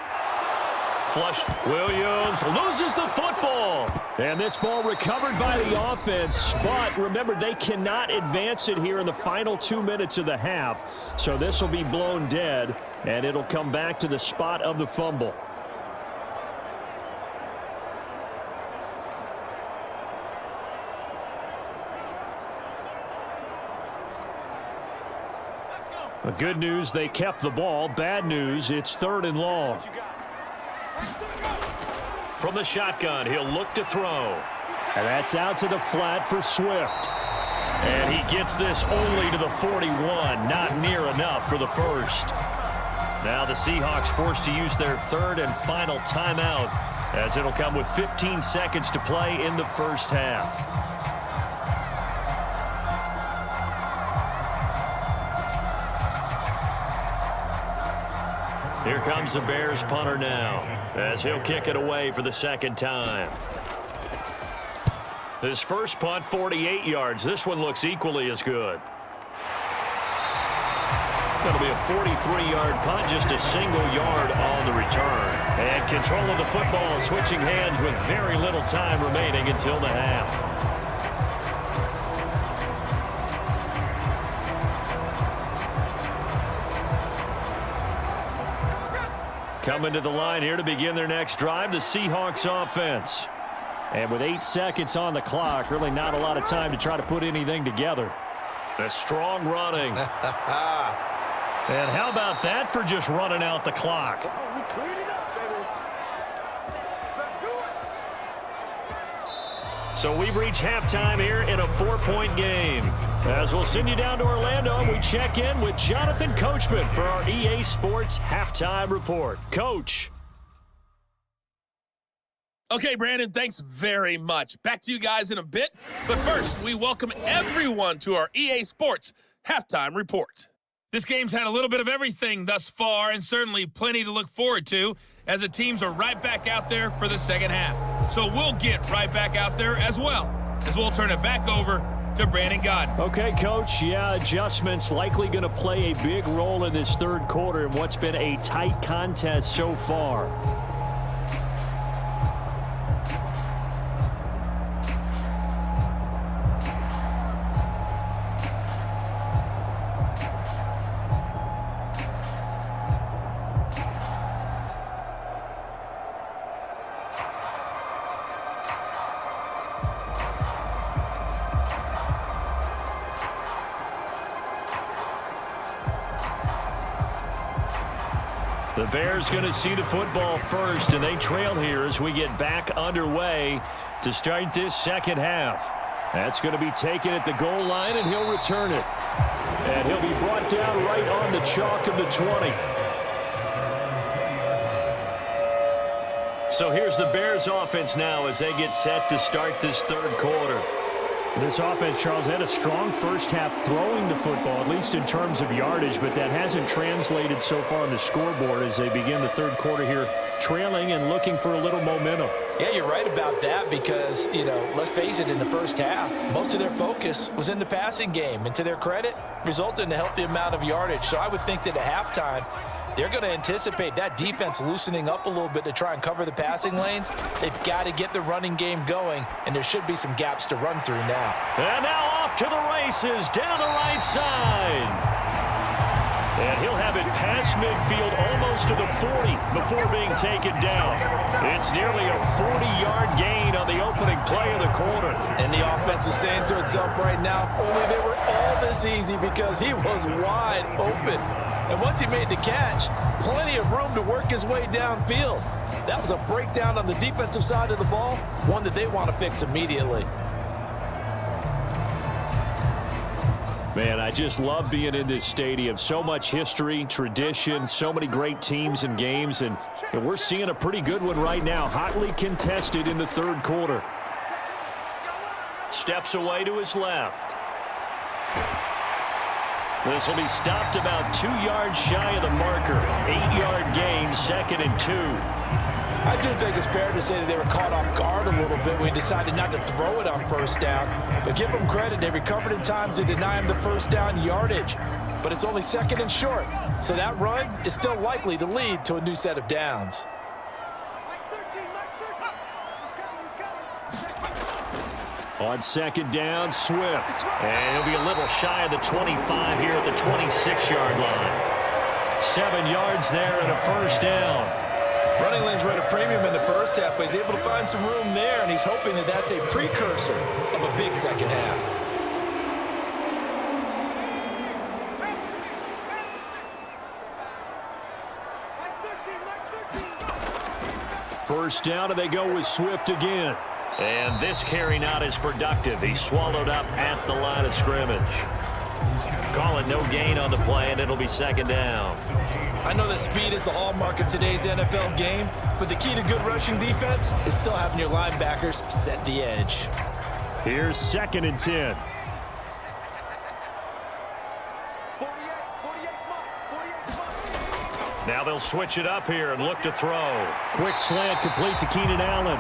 Flushed. Williams loses the football. And this ball recovered by the offense, but remember, they cannot advance it here in the final 2 minutes of the half. So this will be blown dead, and it'll come back to the spot of the fumble. The good news, they kept the ball. Bad news, it's 3rd and long. From the shotgun, he'll look to throw. And that's out to the flat for Swift. And he gets this only to the 41. Not near enough for the first. Now the Seahawks forced to use their 3rd and final timeout as it'll come with 15 seconds to play in the first half. Here comes the Bears punter now as he'll kick it away for the 2nd time. His first punt, 48 yards. This one looks equally as good. That'll be a 43-yard punt, just a single yard on the return. And control of the football switching hands with very little time remaining until the half. Coming to the line here to begin their next drive, the Seahawks offense. And with 8 seconds on the clock, really not a lot of time to try to put anything together. A strong running. And how about that for just running out the clock? So we've reached halftime here in a 4-point game. As we'll send you down to Orlando, we check in with Jonathan Coachman for our EA Sports Halftime Report. Coach. Okay, Brandon, thanks very much. Back to you guys in a bit. But first, we welcome everyone to our EA Sports Halftime Report. This game's had a little bit of everything thus far, and certainly plenty to look forward to, as the teams are right back out there for the second half. So we'll get right back out there as well, as we'll turn it back over to Brandon Godden. Okay, Coach, yeah, adjustments likely going to play a big role in this third quarter in what's been a tight contest so far. The Bears going to see the football first, and they trail here as we get back underway to start this second half. That's going to be taken at the goal line, and he'll return it. And he'll be brought down right on the chalk of the 20. So here's the Bears offense now as they get set to start this third quarter. This offense, Charles, had a strong first half throwing the football, at least in terms of yardage, but that hasn't translated so far on the scoreboard as they begin the third quarter here, trailing and looking for a little momentum. Yeah, you're right about that because, let's face it, in the first half, most of their focus was in the passing game. And to their credit, resulted in a healthy amount of yardage. So I would think that at halftime, they're going to anticipate that defense loosening up a little bit to try and cover the passing lanes. They've got to get the running game going, and there should be some gaps to run through now. And now off to the races down the right side. And he'll have it past midfield almost to the 40 before being taken down. It's nearly a 40-yard gain on the opening play of the quarter. And the offense is saying to itself right now, only they were all this easy because he was wide open. And once he made the catch, plenty of room to work his way downfield. That was a breakdown on the defensive side of the ball, one that they want to fix immediately. Man, I just love being in this stadium. So much history, tradition, so many great teams and games, and we're seeing a pretty good one right now, hotly contested in the third quarter. Steps away to his left. This will be stopped about 2 yards shy of the marker. 8-yard gain, 2nd and 2. I do think it's fair to say that they were caught off guard a little bit when he decided not to throw it on first down. But give them credit, they recovered in time to deny him the first down yardage. But it's only 2nd and short, so that run is still likely to lead to a new set of downs. On 2nd down, Swift. And he'll be a little shy of the 25 here at the 26-yard line. 7 yards there and a first down. Running lanes were at a premium in the first half, but he's able to find some room there, and he's hoping that that's a precursor of a big second half. First down, and they go with Swift again. And this carry not as productive. He's swallowed up at the line of scrimmage. Call it no gain on the play, and it'll be 2nd down. I know that speed is the hallmark of today's NFL game, but the key to good rushing defense is still having your linebackers set the edge. Here's 2nd and 10. Now they'll switch it up here and look to throw. Quick slant complete to Keenan Allen.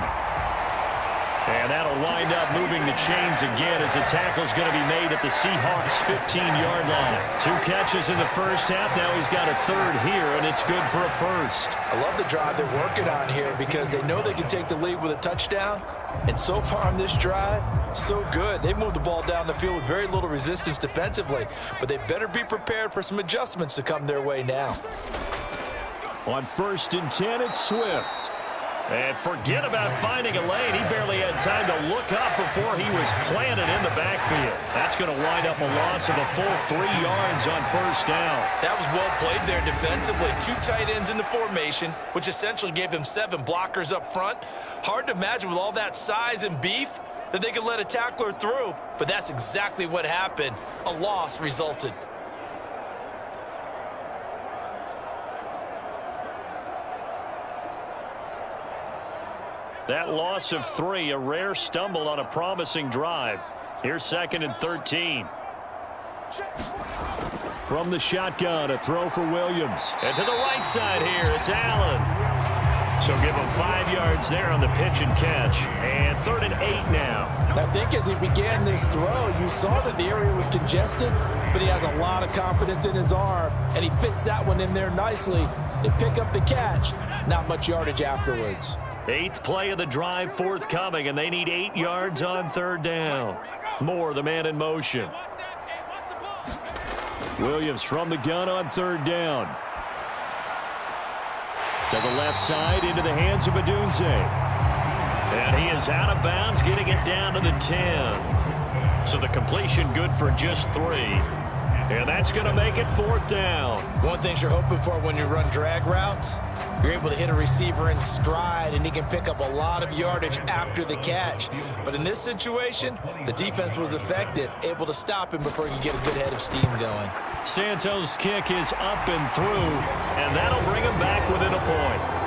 And that'll wind up moving the chains again as the tackle's going to be made at the Seahawks' 15-yard line. 2 catches in the first half. Now he's got a 3rd here, and it's good for a first. I love the drive they're working on here because they know they can take the lead with a touchdown. And so far on this drive, so good. They've moved the ball down the field with very little resistance defensively, but they better be prepared for some adjustments to come their way now. On 1st and 10, it's Swift. And forget about finding a lane. He barely had time to look up before he was planted in the backfield. That's going to wind up a loss of a full 3 yards on first down. That was well played there defensively. 2 tight ends in the formation, which essentially gave them 7 blockers up front. Hard to imagine with all that size and beef that they could let a tackler through, but that's exactly what happened. A loss resulted. That loss of 3, a rare stumble on a promising drive. Here's 2nd and 13. From the shotgun, a throw for Williams. And to the right side here, it's Allen. So give him 5 yards there on the pitch and catch. And 3rd and 8 now. I think as he began this throw, you saw that the area was congested, but he has a lot of confidence in his arm, and he fits that one in there nicely. They pick up the catch. Not much yardage afterwards. 8th play of the drive forthcoming, and they need 8 yards on 3rd down. Moore, the man in motion. Williams from the gun on 3rd down. To the left side, into the hands of Adunze. And he is out of bounds, getting it down to the 10. So the completion good for just 3. And that's going to make it 4th down. One thing you're hoping for when you run drag routes, you're able to hit a receiver in stride, and he can pick up a lot of yardage after the catch. But in this situation, the defense was effective, able to stop him before he could get a good head of steam going. Santos' kick is up and through, and that'll bring him back within a point.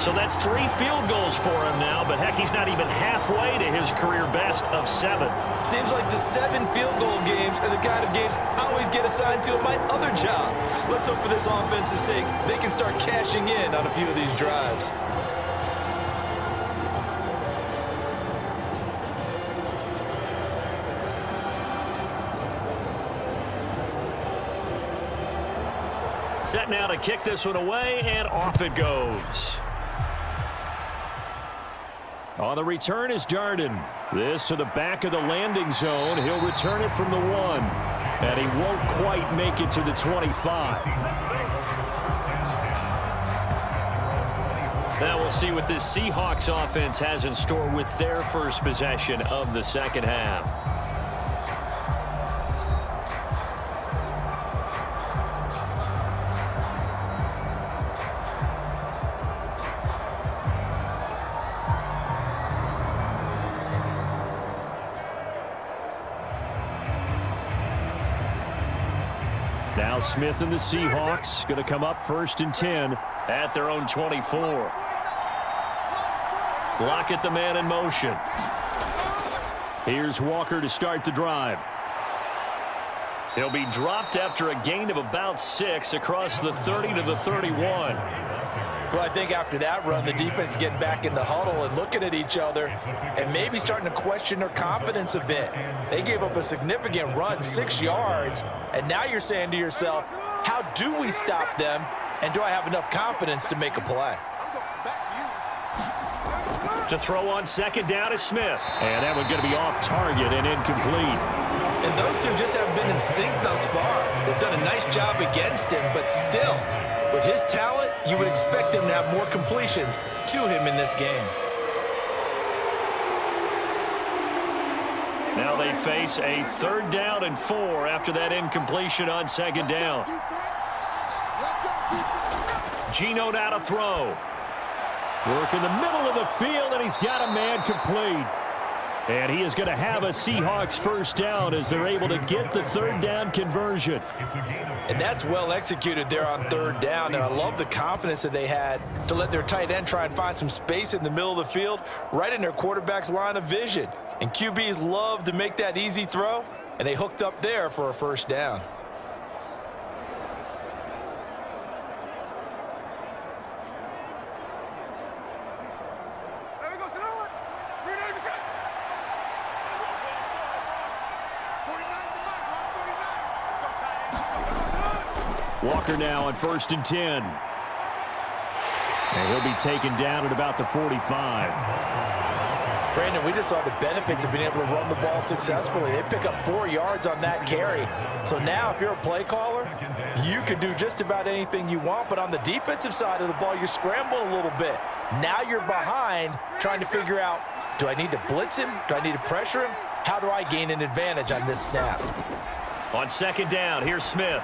So that's 3 field goals for him now, but heck, he's not even halfway to his career best of 7. Seems like the 7 field goal games are the kind of games I always get assigned to in my other job. Let's hope for this offense's sake they can start cashing in on a few of these drives. Set now to kick this one away, and off it goes. On the return is Darden. This to the back of the landing zone. He'll return it from the 1. And he won't quite make it to the 25. Now we'll see what this Seahawks offense has in store with their first possession of the 2nd half. Now Smith and the Seahawks going to come up 1st and 10 at their own 24. Lockett, the man in motion. Here's Walker to start the drive. He'll be dropped after a gain of about 6 across the 30 to the 31. Well, I think after that run, the defense getting back in the huddle and looking at each other and maybe starting to question their confidence a bit. They gave up a significant run, 6 yards, and now you're saying to yourself, how do we stop them, and do I have enough confidence to make a play? To throw on 2nd down is Smith. And that one going to be off target and incomplete. And those two just haven't been in sync thus far. They've done a nice job against him, but still, with his talent, you would expect him to have more completions to him in this game. Now they face a 3rd down and 4 after that incompletion on 2nd down. Geno now to throw. Work in the middle of the field, and he's got a man complete. And he is going to have a Seahawks 1st down as they're able to get the 3rd down conversion. And that's well executed there on 3rd down, and I love the confidence that they had to let their tight end try and find some space in the middle of the field, right in their quarterback's line of vision. And QBs love to make that easy throw, and they hooked up there for a 1st down. Walker now on 1st and 10. And he'll be taken down at about the 45. Brandon, we just saw the benefits of being able to run the ball successfully. They pick up 4 yards on that carry. So now if you're a play caller, you can do just about anything you want. But on the defensive side of the ball, you're scrambling a little bit. Now you're behind trying to figure out, do I need to blitz him? Do I need to pressure him? How do I gain an advantage on this snap? On second down, here's Smith.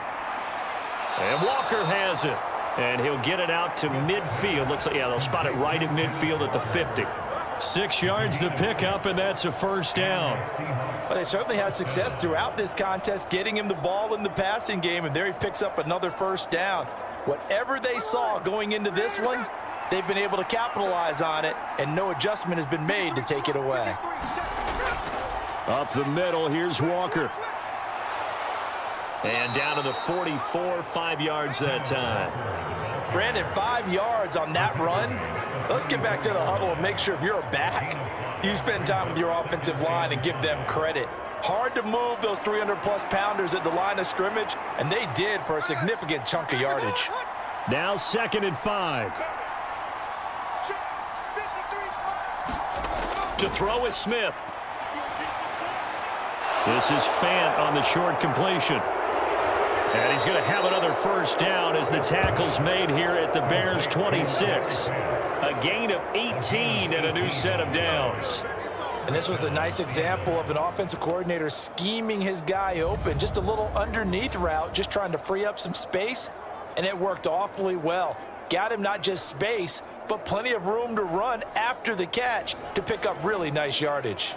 And Walker has it. And he'll get it out to midfield. They'll spot it right at midfield at the 50. 6 yards the pickup, and that's a first down. Well, they certainly had success throughout this contest, getting him the ball in the passing game, and there he picks up another first down. Whatever they saw going into this one, they've been able to capitalize on it, and no adjustment has been made to take it away. Up the middle, here's Walker. And down to the 44, 5 yards that time. Brandon, 5 yards on that run. Let's get back to the huddle and make sure if you're a back, you spend time with your offensive line and give them credit. Hard to move those 300-plus pounders at the line of scrimmage, and they did for a significant chunk of yardage. Now 2nd and 5. To throw is Smith. This is Fant on the short completion. And he's going to have another first down as the tackle's made here at the Bears' 26. A gain of 18 and a new set of downs. And this was a nice example of an offensive coordinator scheming his guy open. Just a little underneath route, just trying to free up some space, and it worked awfully well. Got him not just space, but plenty of room to run after the catch to pick up really nice yardage.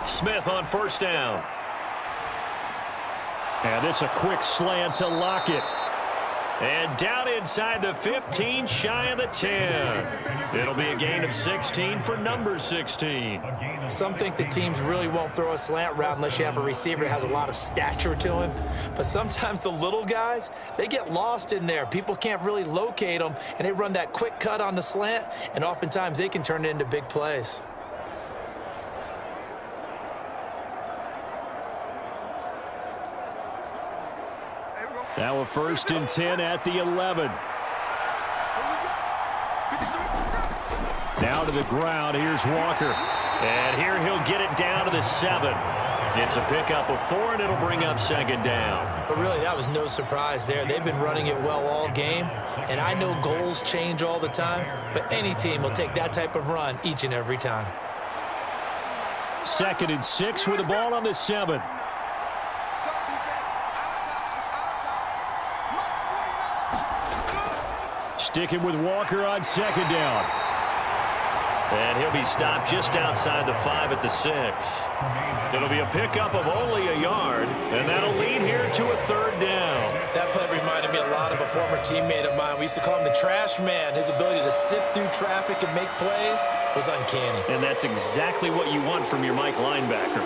Smith on first down. And this a quick slant to Lockett. And down inside the 15, shy of the 10. It'll be a gain of 16 for number 16. Some think the teams really won't throw a slant route unless you have a receiver that has a lot of stature to him. But sometimes the little guys, they get lost in there. People can't really locate them, and they run that quick cut on the slant, and oftentimes they can turn it into big plays. Now a 1st and 10 at the 11. Now to the ground. Here's Walker. And here he'll get it down to the 7. It's a pickup of 4, and it'll bring up second down. But really, that was no surprise there. They've been running it well all game, and I know goals change all the time, but any team will take that type of run each and every time. 2nd and 6 with the ball on the 7. Sticking with Walker on 2nd down. And he'll be stopped just outside the 5 at the 6. It'll be a pickup of only a yard, and that'll lead here to a 3rd down. That play reminded me a lot of a former teammate of mine. We used to call him the trash man. His ability to sift through traffic and make plays was uncanny. And that's exactly what you want from your Mike linebacker.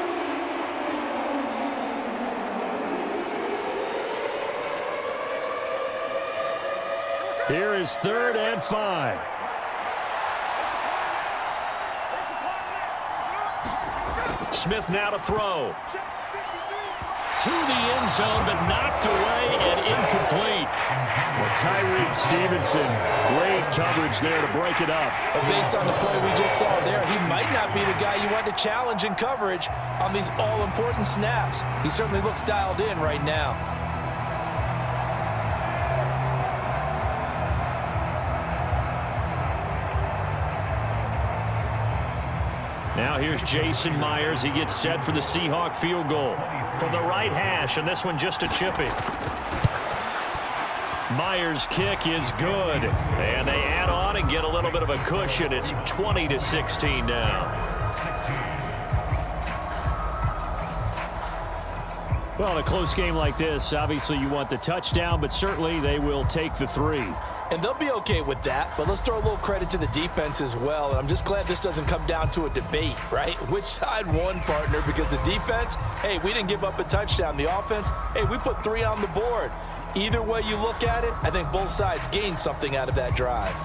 Here is 3rd and 5. Smith now to throw. To the end zone, but knocked away and incomplete. Well, Tyreek Stevenson, great coverage there to break it up. But based on the play we just saw there, he might not be the guy you want to challenge in coverage on these all-important snaps. He certainly looks dialed in right now. Now here's Jason Myers. He gets set for the Seahawk field goal. From the right hash, and this one just a chippy. Myers' kick is good. And they add on and get a little bit of a cushion. It's 20-16 now. Well, in a close game like this, obviously you want the touchdown, but certainly they will take the 3. And they'll be okay with that, but let's throw a little credit to the defense as well. And I'm just glad this doesn't come down to a debate, right? Which side won, partner? Because the defense, hey, we didn't give up a touchdown. The offense, hey, we put 3 on the board. Either way you look at it, I think both sides gained something out of that drive.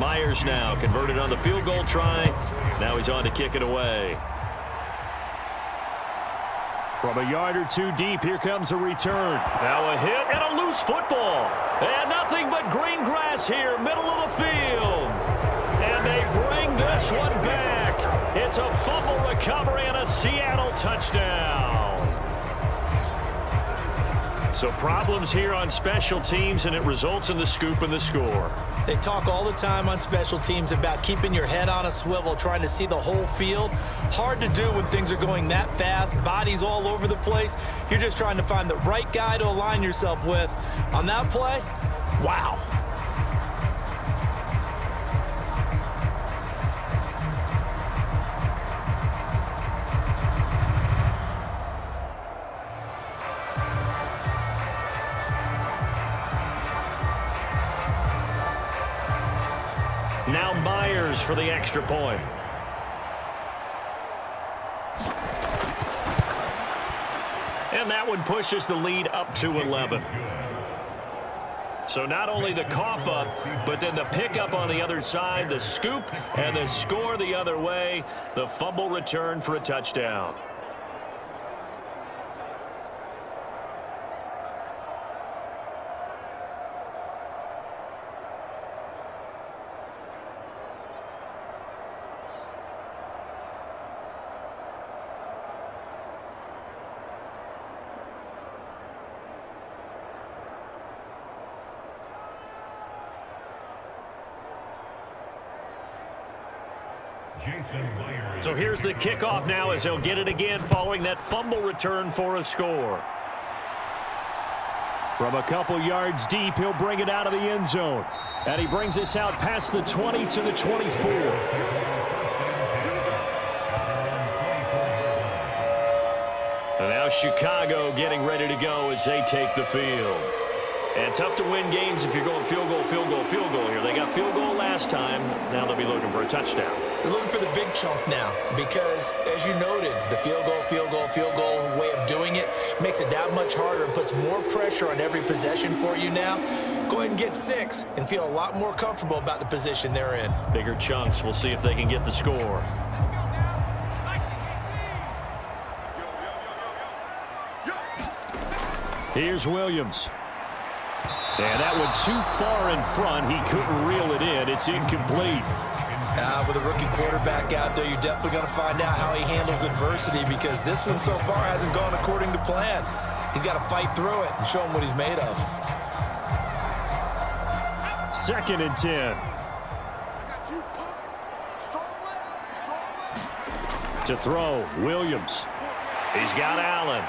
Myers now converted on the field goal try. Now he's on to kick it away. From a yard or two deep, here comes a return. Now a hit and a loose football. And nothing but green grass here, middle of the field. And they bring this one back. It's a fumble recovery and a Seattle touchdown. So problems here on special teams, and it results in the scoop and the score. They talk all the time on special teams about keeping your head on a swivel, trying to see the whole field. Hard to do when things are going that fast, bodies all over the place. You're just trying to find the right guy to align yourself with. On that play, wow. Now Myers for the extra point. And that one pushes the lead up to 11. So not only the cough up, but then the pickup on the other side, the scoop, and the score the other way. The fumble return for a touchdown. So here's the kickoff now as he'll get it again following that fumble return for a score. From a couple yards deep, he'll bring it out of the end zone. And he brings us out past the 20 to the 24. And now Chicago getting ready to go as they take the field. And tough to win games if you're going field goal, field goal, field goal here. They got field goal last time. Now they'll be looking for a touchdown. They're looking for the big chunk now because, as you noted, the field goal way of doing it makes it that much harder and puts more pressure on every possession for you now. Go ahead and get 6 and feel a lot more comfortable about the position they're in. Bigger chunks. We'll see if they can get the score. Here's Williams. And that one too far in front. He couldn't reel it in. It's incomplete. With a rookie quarterback out there, you're definitely going to find out how he handles adversity because this one so far hasn't gone according to plan. He's got to fight through it and show him what he's made of. 2nd and 10. To throw, Williams. He's got Allen.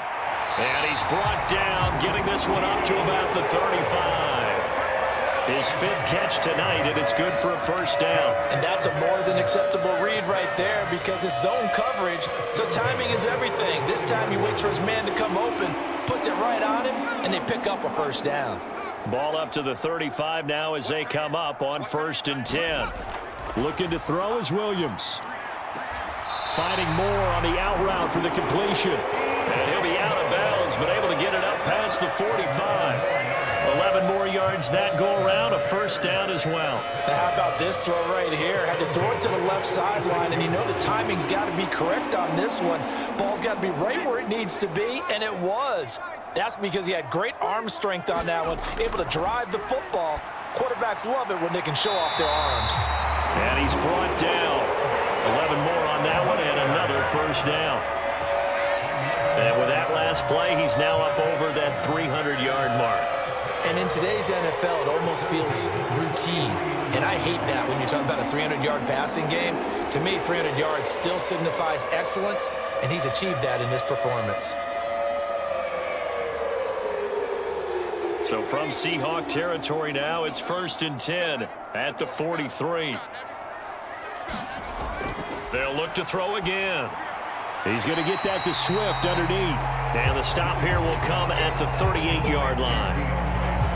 And he's brought down, getting this one up to about the 35. His 5th catch tonight, and it's good for a first down. And that's a more than acceptable read right there because it's zone coverage, so timing is everything. This time he waits for his man to come open, puts it right on him, and they pick up a first down. Ball up to the 35 now as they come up on 1st and 10. Looking to throw is Williams. Finding more on the out route for the completion. And he'll be out of bounds, but able to get it up past the 45. 11 more yards that go around, a first down as well. Now how about this throw right here? Had to throw it to the left sideline, and you know the timing's got to be correct on this one. Ball's got to be right where it needs to be, and it was. That's because he had great arm strength on that one, able to drive the football. Quarterbacks love it when they can show off their arms. And he's brought down. 11 more on that one, and another first down. And with that last play, he's now up over that 300-yard mark. And in today's NFL, it almost feels routine. And I hate that when you talk about a 300-yard passing game. To me, 300 yards still signifies excellence, and he's achieved that in this performance. So from Seahawk territory now, it's 1st and 10 at the 43. They'll look to throw again. He's going to get that to Swift underneath. And the stop here will come at the 38-yard line.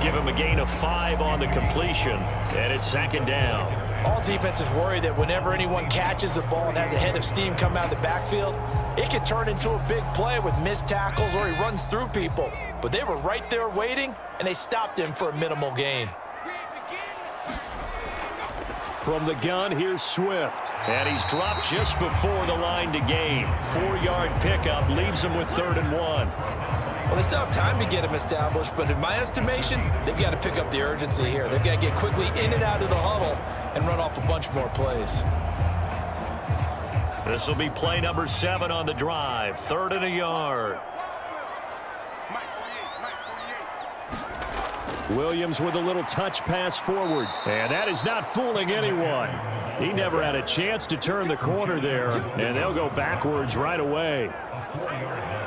Give him a gain of 5 on the completion, and it's 2nd down. All defenses worry that whenever anyone catches the ball and has a head of steam come out of the backfield, it can turn into a big play with missed tackles or he runs through people. But they were right there waiting, and they stopped him for a minimal gain. From the gun, here's Swift. And he's dropped just before the line to gain. 4-yard pickup leaves him with 3rd and 1. Well, they still have time to get him established, but in my estimation, they've got to pick up the urgency here. They've got to get quickly in and out of the huddle and run off a bunch more plays. This will be play number 7 on the drive. 3rd and a yard. Williams with a little touch pass forward. And that is not fooling anyone. He never had a chance to turn the corner there, and they'll go backwards right away.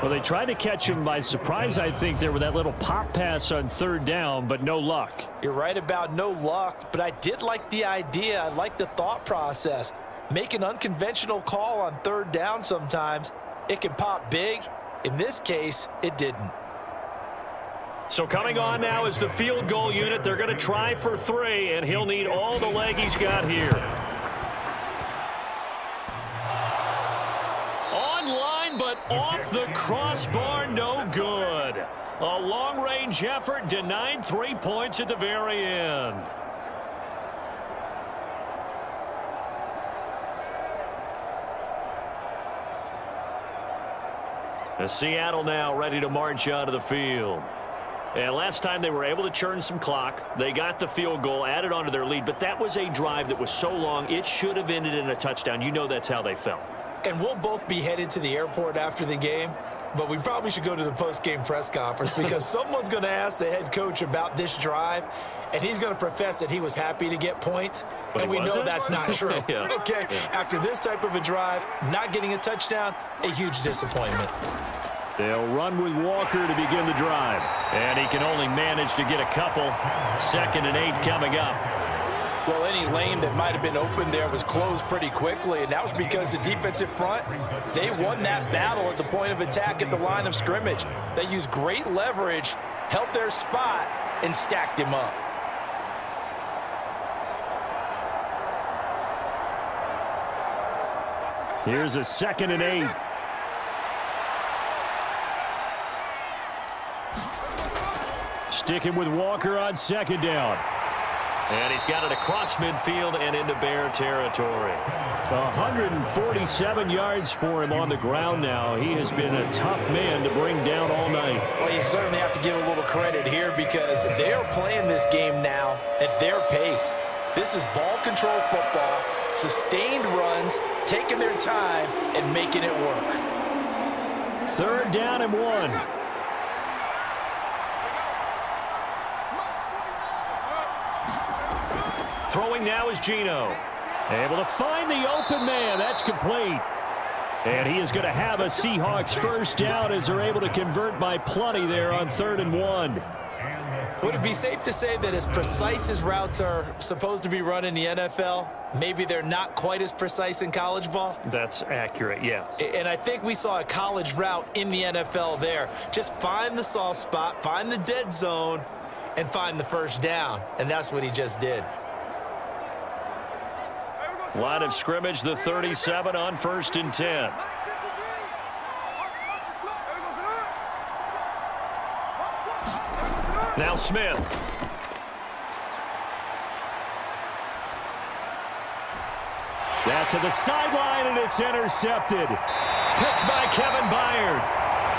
Well, they tried to catch him by surprise, I think, there with that little pop pass on 3rd down, but no luck. You're right about no luck, but I did like the idea. I like the thought process. Make an unconventional call on 3rd down sometimes. It can pop big. In this case, it didn't. So coming on now is the field goal unit. They're going to try for 3, and he'll need all the leg he's got here. Online, but off the crossbar, no good. A long-range effort denied 3 points at the very end. The Seattle now ready to march out of the field. And last time they were able to churn some clock. They got the field goal, added onto their lead, but that was a drive that was so long, it should have ended in a touchdown. You know that's how they felt. And we'll both be headed to the airport after the game, but we probably should go to the post-game press conference because someone's going to ask the head coach about this drive, and he's going to profess that he was happy to get points, and we know that's not true. Yeah. Okay, after this type of a drive, not getting a touchdown, a huge disappointment. They'll run with Walker to begin the drive. And he can only manage to get a couple. 2nd and 8 coming up. Well, any lane that might have been open there was closed pretty quickly, and that was because the defensive front, they won that battle at the point of attack at the line of scrimmage. They used great leverage, held their spot, and stacked him up. Here's a 2nd and 8. Sticking with Walker on 2nd down. And he's got it across midfield and into Bear territory. 147 yards for him on the ground now. He has been a tough man to bring down all night. Well, you certainly have to give a little credit here because they are playing this game now at their pace. This is ball control football, sustained runs, taking their time and making it work. 3rd down and 1. Throwing now is Geno. Able to find the open man. That's complete. And he is going to have a Seahawks 1st down as they're able to convert by plenty there on 3rd and 1. Would it be safe to say that as precise as routes are supposed to be run in the NFL, maybe they're not quite as precise in college ball? That's accurate, yeah. And I think we saw a college route in the NFL there. Just find the soft spot, find the dead zone, and find the 1st down. And that's what he just did. Line of scrimmage, the 37 on 1st and 10. Now Smith. That to the sideline, and it's intercepted. Picked by Kevin Byard.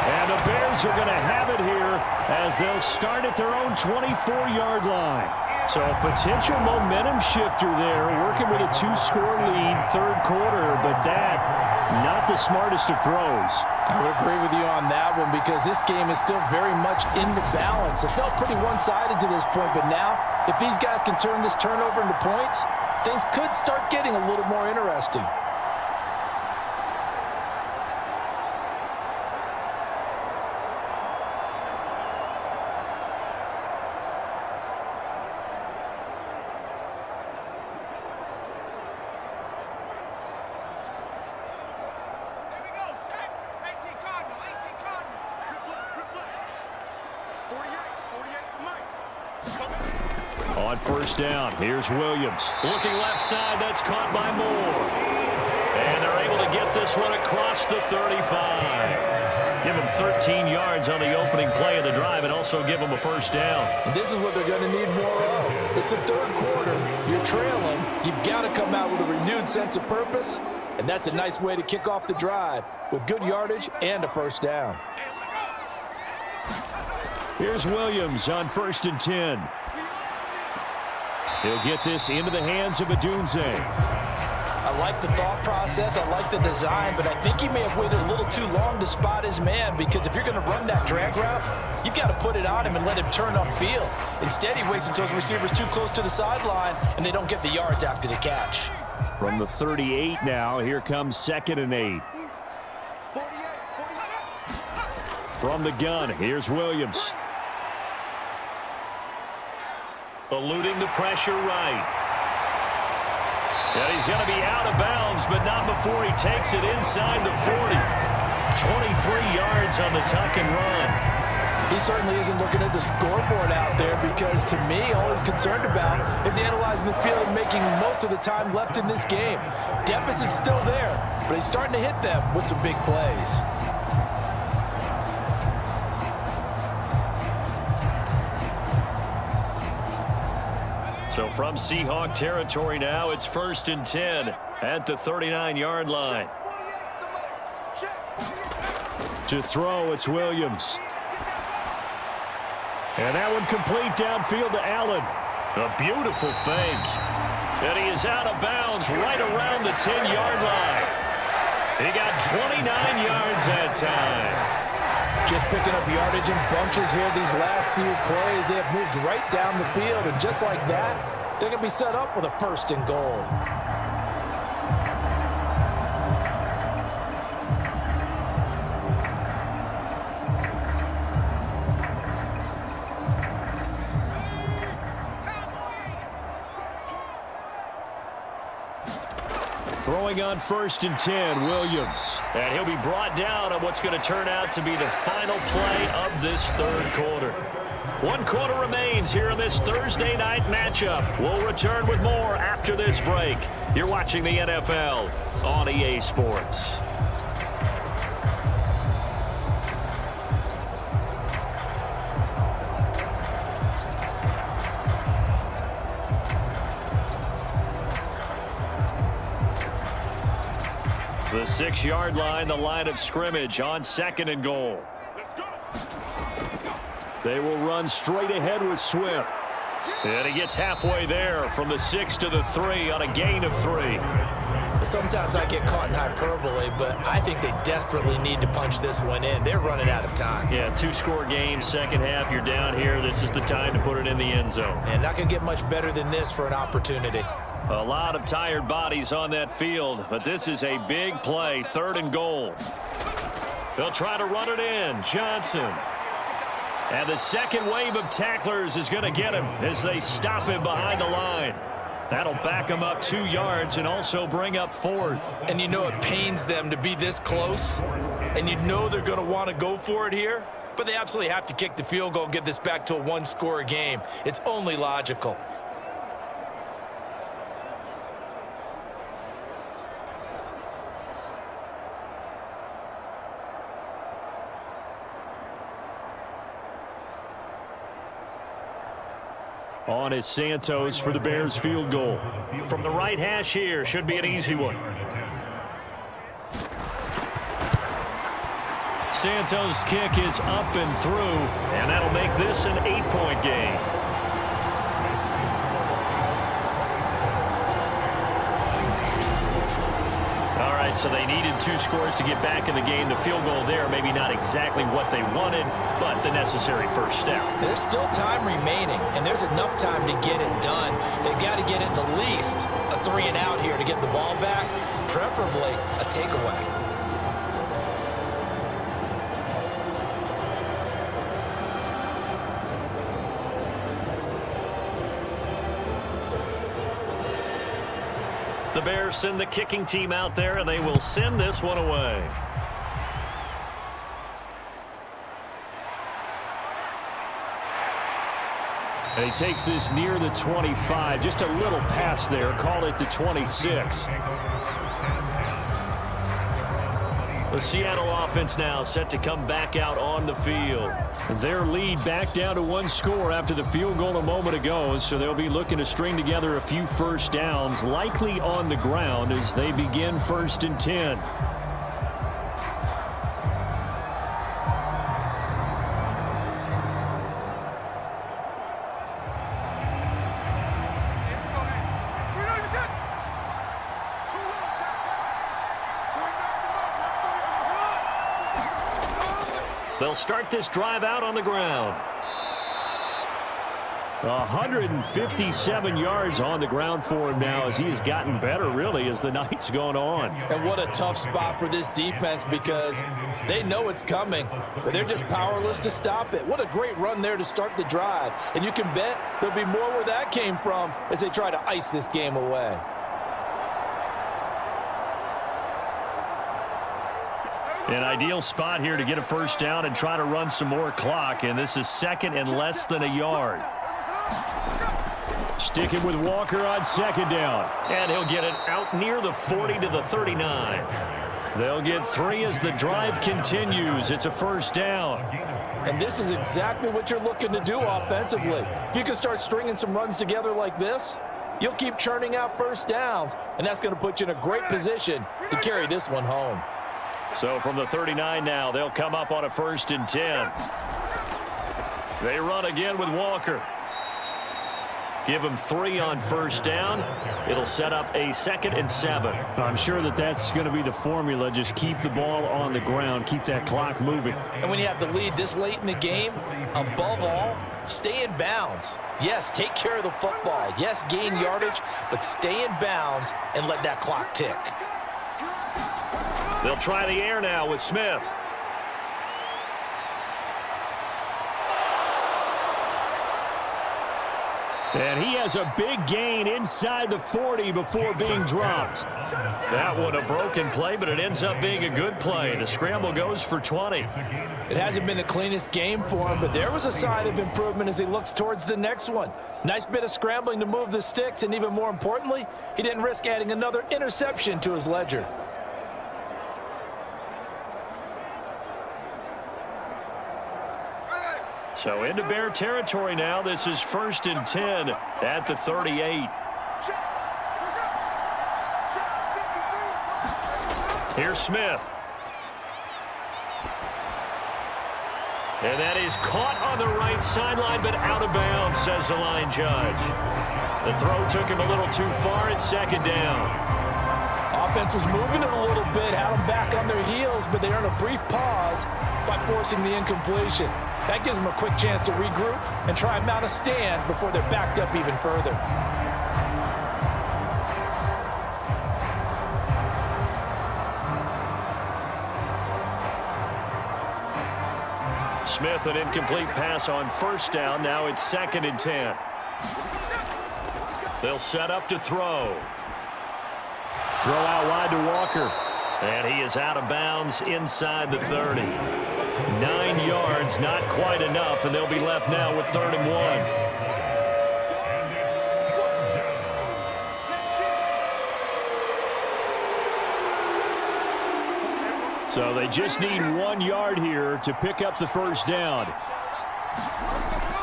And the Bears are going to have it here as they'll start at their own 24-yard line. So a potential momentum shifter there, working with a 2-score lead, 3rd quarter, but that, not the smartest of throws. I would agree with you on that one because this game is still very much in the balance. It felt pretty one-sided to this point, but now, if these guys can turn this turnover into points, things could start getting a little more interesting. On 1st down, here's Williams. Looking left side, that's caught by Moore. And they're able to get this one across the 35. Give them 13 yards on the opening play of the drive and also give them a first down. And this is what they're going to need more of. It's the third quarter. You're trailing. You've got to come out with a renewed sense of purpose, and that's a nice way to kick off the drive with good yardage and a first down. Here's Williams on 1st and 10. He'll get this into the hands of Adunze. I like the thought process. I like the design, but I think he may have waited a little too long to spot his man, because if you're going to run that drag route, you've got to put it on him and let him turn upfield. Instead, he waits until his receiver's too close to the sideline, and they don't get the yards after the catch. From the 38 now, here comes 2nd and 8. From the gun, here's Williams. Eluding the pressure right. And he's going to be out of bounds, but not before he takes it inside the 40. 23 yards on the tuck and run. He certainly isn't looking at the scoreboard out there, because to me, all he's concerned about is analyzing the field and making most of the time left in this game. Deficit's still there, but he's starting to hit them with some big plays. So from Seahawk territory now, it's 1st and 10 at the 39-yard line. To throw, it's Williams. And that one complete downfield to Allen. A beautiful fake. And he is out of bounds right around the 10-yard line. He got 29 yards that time. Just picking up yardage in bunches here these last few plays. They have moved right down the field, and just like that, they're going to be set up with a 1st and goal. Throwing on 1st and 10, Williams. And he'll be brought down on what's going to turn out to be the final play of this third quarter. 1 quarter remains here in this Thursday night matchup. We'll return with more after this break. You're watching the NFL on EA Sports. The 6-yard line, the line of scrimmage on 2nd and goal. They will run straight ahead with Swift. And he gets halfway there from the 6 to the 3 on a gain of 3. Sometimes I get caught in hyperbole, but I think they desperately need to punch this one in. They're running out of time. Yeah, 2-score game, second half, you're down here. This is the time to put it in the end zone. And not going to get much better than this for an opportunity. A lot of tired bodies on that field, but this is a big play, 3rd and goal. They'll try to run it in. Johnson. And the second wave of tacklers is going to get him as they stop him behind the line. That'll back him up 2 yards and also bring up 4th. And you know it pains them to be this close, and you know they're going to want to go for it here, but they absolutely have to kick the field goal and get this back to a 1-score game. It's only logical. On is Santos for the Bears field goal. From the right hash here, should be an easy one. Santos' kick is up and through, and that'll make this an 8-point game. All right, so they needed 2 scores to get back in the game. The field goal there, maybe not exactly what they wanted, but the necessary first step. There's still time remaining, and there's enough time to get it done. They've got to get at the least a 3-and-out here to get the ball back, preferably a takeaway. The Bears send the kicking team out there, and they will send this one away. And he takes this near the 25. Just a little pass there. Call it the 26. The Seattle offense now set to come back out on the field. Their lead back down to one score after the field goal a moment ago, so they'll be looking to string together a few first downs, likely on the ground as they begin 1st and 10. They'll start this drive out on the ground. 157 yards on the ground for him now as he has gotten better, really, as the night's gone on. And what a tough spot for this defense because they know it's coming, but they're just powerless to stop it. What a great run there to start the drive. And you can bet there'll be more where that came from as they try to ice this game away. An ideal spot here to get a first down and try to run some more clock, and this is 2nd and less than a yard. Sticking with Walker on 2nd down. And he'll get it out near the 40 to the 39. They'll get 3 as the drive continues. It's a first down. And this is exactly what you're looking to do offensively. If you can start stringing some runs together like this, you'll keep churning out first downs, and that's going to put you in a great position to carry this one home. So from the 39 now, they'll come up on a 1st and 10. They run again with Walker. Give him 3 on first down. It'll set up a 2nd and 7. I'm sure that that's going to be the formula. Just keep the ball on the ground. Keep that clock moving. And when you have the lead this late in the game, above all, stay in bounds. Yes, take care of the football. Yes, gain yardage, but stay in bounds and let that clock tick. They'll try the air now with Smith. And he has a big gain inside the 40 before being dropped. That one a broken play, but it ends up being a good play. The scramble goes for 20. It hasn't been the cleanest game for him, but there was a sign of improvement as he looks towards the next one. Nice bit of scrambling to move the sticks, and even more importantly, he didn't risk adding another interception to his ledger. So into Bear territory now. This is 1st and 10 at the 38. Here's Smith. And that is caught on the right sideline, but out of bounds, says the line judge. The throw took him a little too far. It's 2nd down. Offense was moving it a little bit, had them back on their heels, but they earned a brief pause by forcing the incompletion. That gives them a quick chance to regroup and try and mount a stand before they're backed up even further. Smith, an incomplete pass on first down. Now it's 2nd and 10. They'll set up to throw. Throw out wide to Walker. And he is out of bounds inside the 30. 9 yards, not quite enough, and they'll be left now with 3rd and 1. So they just need 1 yard here to pick up the first down.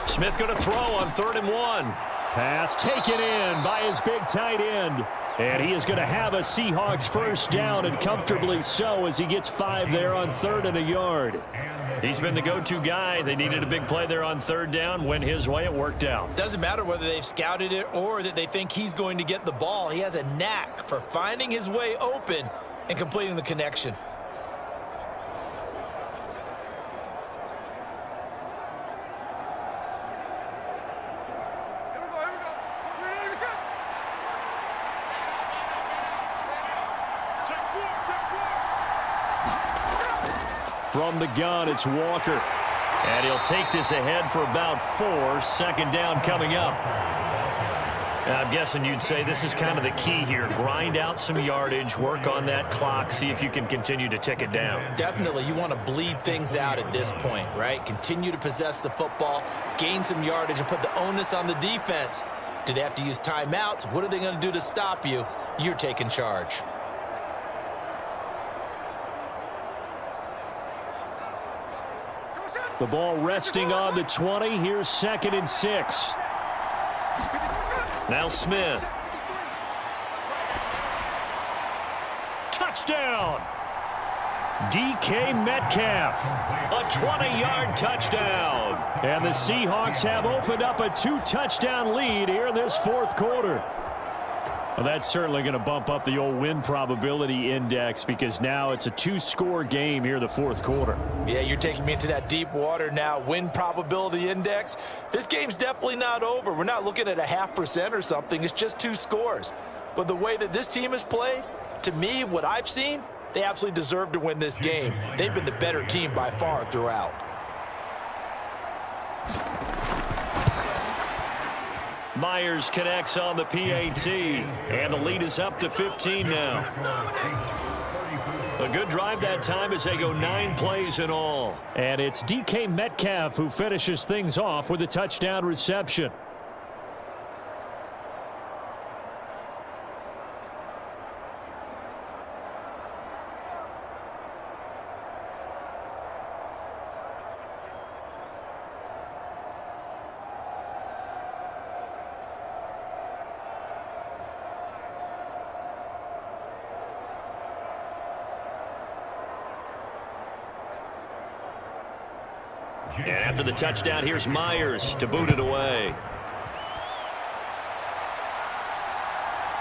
Smith going to throw on 3rd and 1. Pass taken in by his big tight end. And he is going to have a Seahawks first down, and comfortably so, as he gets 5 there on 3rd and a yard. He's been the go-to guy. They needed a big play there on 3rd down. Went his way. It worked out. Doesn't matter whether they've scouted it or that they think he's going to get the ball. He has a knack for finding his way open and completing the connection. From the gun, it's Walker. And he'll take this ahead for about 4. 2nd down coming up. And I'm guessing you'd say this is kind of the key here. Grind out some yardage, work on that clock, see if you can continue to tick it down. Definitely, you want to bleed things out at this point, right? Continue to possess the football, gain some yardage, and put the onus on the defense. Do they have to use timeouts? What are they going to do to stop you? You're taking charge. The ball resting on the 20. Here's 2nd and 6. Now Smith. Touchdown! DK Metcalf. A 20-yard touchdown. And the Seahawks have opened up a 2-touchdown lead here in this 4th quarter. Well, that's certainly going to bump up the old win probability index because now it's a 2-score game here in the 4th quarter. Yeah, you're taking me into that deep water now. Win probability index. This game's definitely not over. We're not looking at a 0.5% or something. It's just 2 scores. But the way that this team has played, to me, what I've seen, they absolutely deserve to win this game. They've been the better team by far throughout. Myers connects on the PAT, and the lead is up to 15 now. A good drive that time as they go 9 plays in all. And it's DK Metcalf who finishes things off with a touchdown reception. And after the touchdown, here's Myers to boot it away.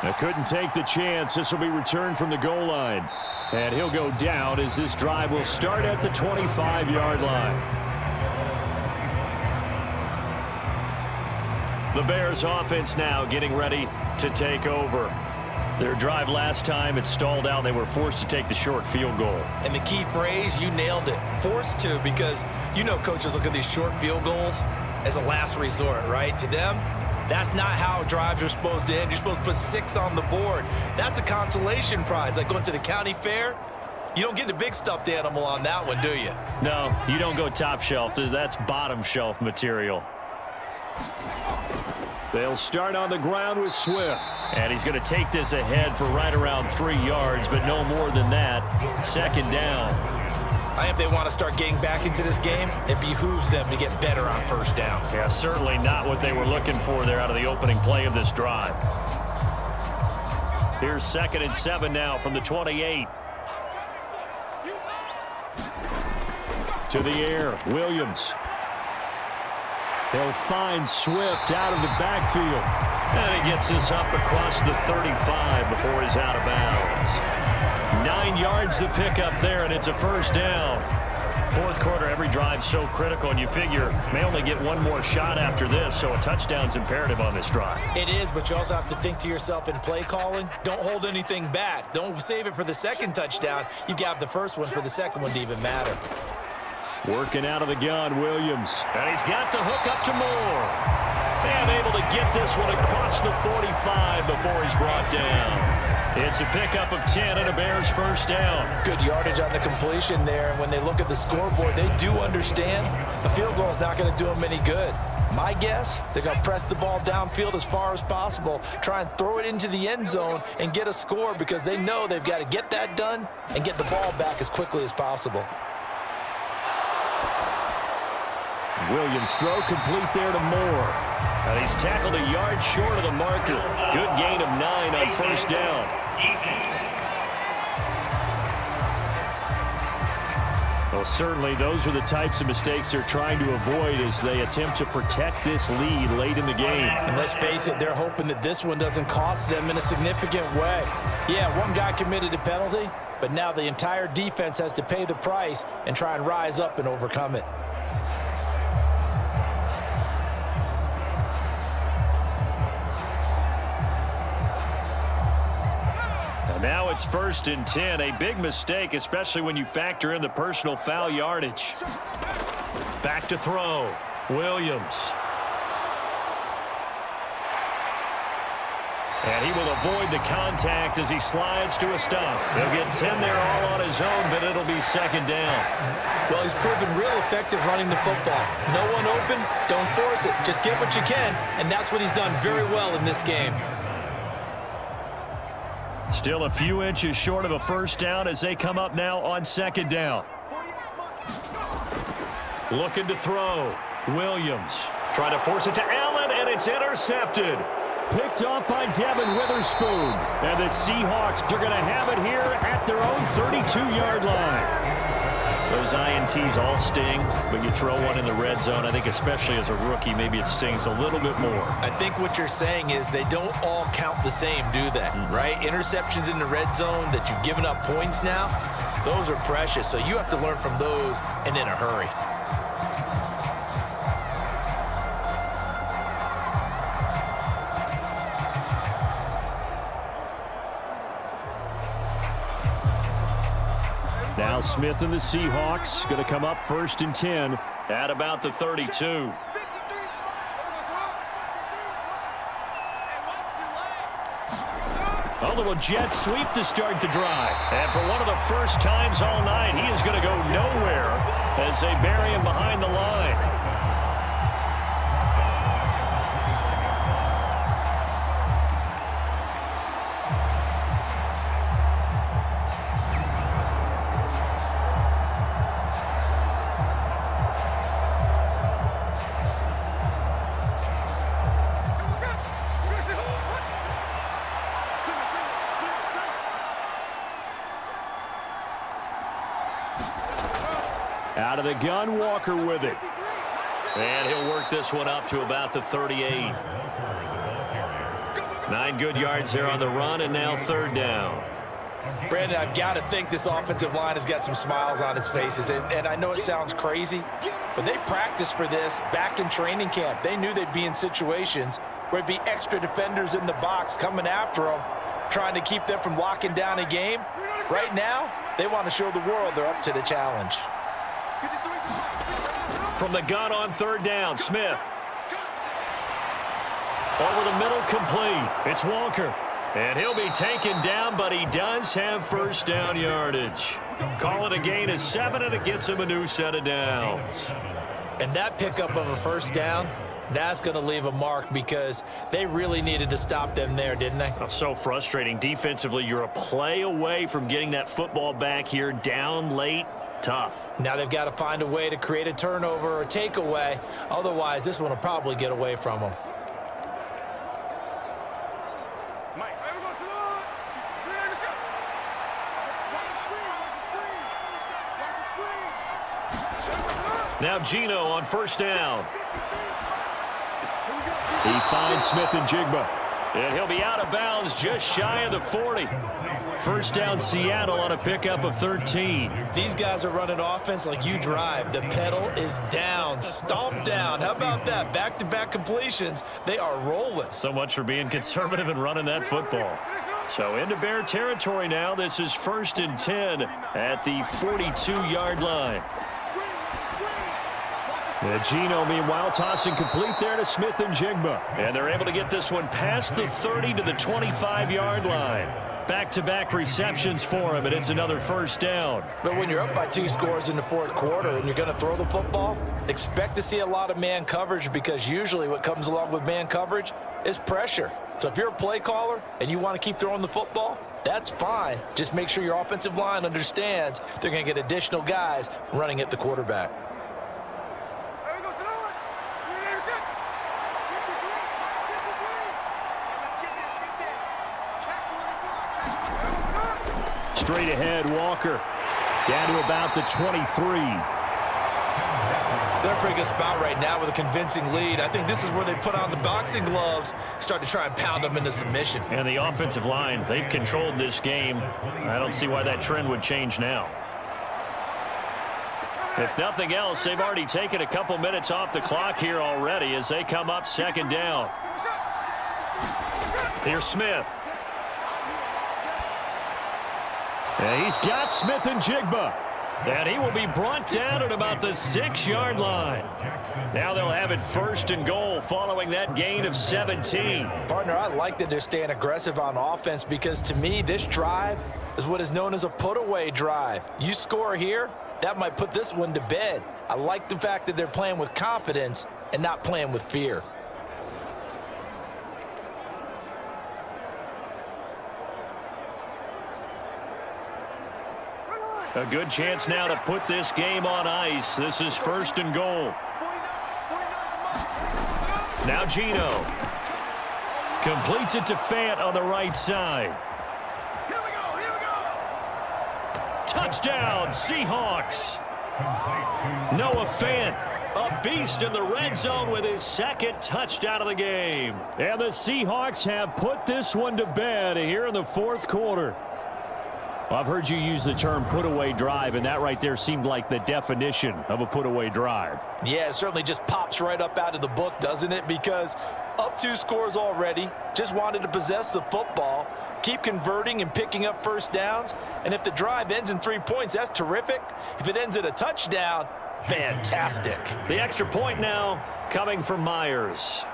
Now couldn't take the chance. This will be returned from the goal line. And he'll go down as this drive will start at the 25-yard line. The Bears offense now getting ready to take over. Their drive last time, it stalled out. They were forced to take the short field goal. And the key phrase, you nailed it, forced to, because you know coaches look at these short field goals as a last resort, right? To them, that's not how drives are supposed to end. You're supposed to put 6 on the board. That's a consolation prize. Like going to the county fair, you don't get the big stuffed animal on that one, do you? No, you don't go top shelf. That's bottom shelf material. They'll start on the ground with Swift. And he's going to take this ahead for right around 3 yards, but no more than that. 2nd down. I think if they want to start getting back into this game, it behooves them to get better on 1st down. Yeah, certainly not what they were looking for there out of the opening play of this drive. Here's 2nd and 7 now from the 28. To the air, Williams. They'll find Swift out of the backfield. And he gets this up across the 35 before he's out of bounds. 9 yards to pick up there, and it's a 1st down. 4th quarter, every drive's so critical, and you figure may only get one more shot after this, so a touchdown's imperative on this drive. It is, but you also have to think to yourself in play calling, don't hold anything back. Don't save it for the 2nd touchdown. You got the 1st one for the 2nd one to even matter. Working out of the gun, Williams. And he's got the hook up to Moore. And able to get this one across the 45 before he's brought down. It's a pickup of 10 and a Bears 1st down. Good yardage on the completion there. And when they look at the scoreboard, they do understand a field goal is not going to do them any good. My guess, they're going to press the ball downfield as far as possible, try and throw it into the end zone and get a score because they know they've got to get that done and get the ball back as quickly as possible. Williams throw complete there to Moore. And he's tackled a yard short of the marker. Good gain of 9 on 1st down. Well, certainly those are the types of mistakes they're trying to avoid as they attempt to protect this lead late in the game. And let's face it, they're hoping that this one doesn't cost them in a significant way. Yeah, one guy committed a penalty, but now the entire defense has to pay the price and try and rise up and overcome it. Now it's 1st and 10, a big mistake, especially when you factor in the personal foul yardage. Back to throw, Williams. And he will avoid the contact as he slides to a stop. He'll get 10 there all on his own, but it'll be 2nd down. Well, he's proven real effective running the football. No one open, don't force it. Just get what you can, and that's what he's done very well in this game. Still a few inches short of a 1st down as they come up now on 2nd down. Looking to throw. Williams trying to force it to Allen, and it's intercepted. Picked off by Devin Witherspoon. And the Seahawks are going to have it here at their own 32-yard line. Those INTs all sting, but you throw one in the red zone, I think especially as a rookie, maybe it stings a little bit more. I think what you're saying is they don't all count the same, do they? Right? Interceptions in the red zone that you've given up points now, those are precious. So you have to learn from those and in a hurry. Now Smith and the Seahawks going to come up 1st and 10 at about the 32. A little jet sweep to start the drive. And for one of the first times all night, he is going to go nowhere as they bury him behind the line. Out of the gun, Walker with it. And he'll work this one up to about the 38. 9 good yards there on the run, and now 3rd down. Brandon, I've got to think this offensive line has got some smiles on its faces. And I know it sounds crazy, but they practiced for this back in training camp. They knew they'd be in situations where it'd be extra defenders in the box coming after them, trying to keep them from locking down a game. Right now, they want to show the world they're up to the challenge. From the gun on 3rd down, Smith. Over the middle, complete. It's Walker. And he'll be taken down, but he does have 1st down yardage. Call it a gain of 7, and it gets him a new set of downs. And that pickup of a 1st down, that's going to leave a mark because they really needed to stop them there, didn't they? Oh, so frustrating. Defensively, you're a play away from getting that football back here down late. Tough. Now they've got to find a way to create a turnover or takeaway. Otherwise, this one will probably get away from them. Now Geno on 1st down. He finds Smith and Jigba. And he'll be out of bounds just shy of the 40. 1st down Seattle on a pickup of 13. These guys are running offense like you drive. The pedal is down, stomp down. How about that? Back-to-back completions. They are rolling. So much for being conservative and running that football. So into Bear territory now. This is 1st and 10 at the 42-yard line. And Geno, meanwhile, tossing complete there to Smith and Jigba. And they're able to get this one past the 30 to the 25-yard line. Back-to-back receptions for him, and it's another 1st down. But when you're up by 2 scores in the 4th quarter and you're going to throw the football, expect to see a lot of man coverage because usually what comes along with man coverage is pressure. So if you're a play caller and you want to keep throwing the football, that's fine. Just make sure your offensive line understands they're going to get additional guys running at the quarterback. Straight ahead, Walker. Down to about the 23. They're in a pretty good spot right now with a convincing lead. I think this is where they put on the boxing gloves, start to try and pound them into submission. And the offensive line, they've controlled this game. I don't see why that trend would change now. If nothing else, they've already taken a couple minutes off the clock here already as they come up 2nd down. Here's Smith. And he's got Smith and Jigba. And he will be brought down at about the 6-yard line. Now they'll have it 1st and goal following that gain of 17. Partner, I like that they're staying aggressive on offense because to me, this drive is what is known as a put-away drive. You score here, that might put this one to bed. I like the fact that they're playing with confidence and not playing with fear. A good chance now to put this game on ice. This is 1st and goal. Now Gino. Completes it to Fant on the right side. Touchdown, Seahawks. Noah Fant, a beast in the red zone with his 2nd touchdown of the game. And the Seahawks have put this one to bed here in the 4th quarter. Well, I've heard you use the term put-away drive, and that right there seemed like the definition of a put-away drive. Yeah, it certainly just pops right up out of the book, doesn't it? Because up 2 scores already, just wanted to possess the football, keep converting and picking up first downs. And if the drive ends in 3 points, that's terrific. If it ends in a touchdown, fantastic. The extra point now coming from Myers.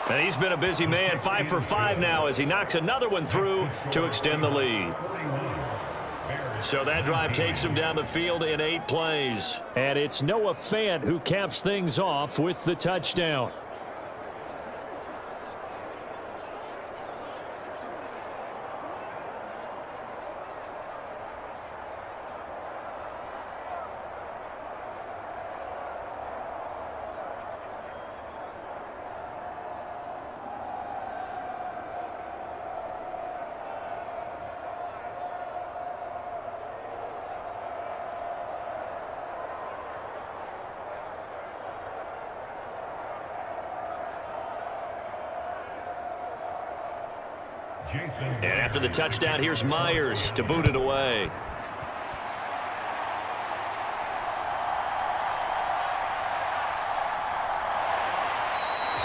And he's been a busy man, 5 for 5 now as he knocks another one through to extend the lead. So that drive takes him down the field in 8 plays. And it's Noah Fant who caps things off with the touchdown. And after the touchdown, here's Myers to boot it away.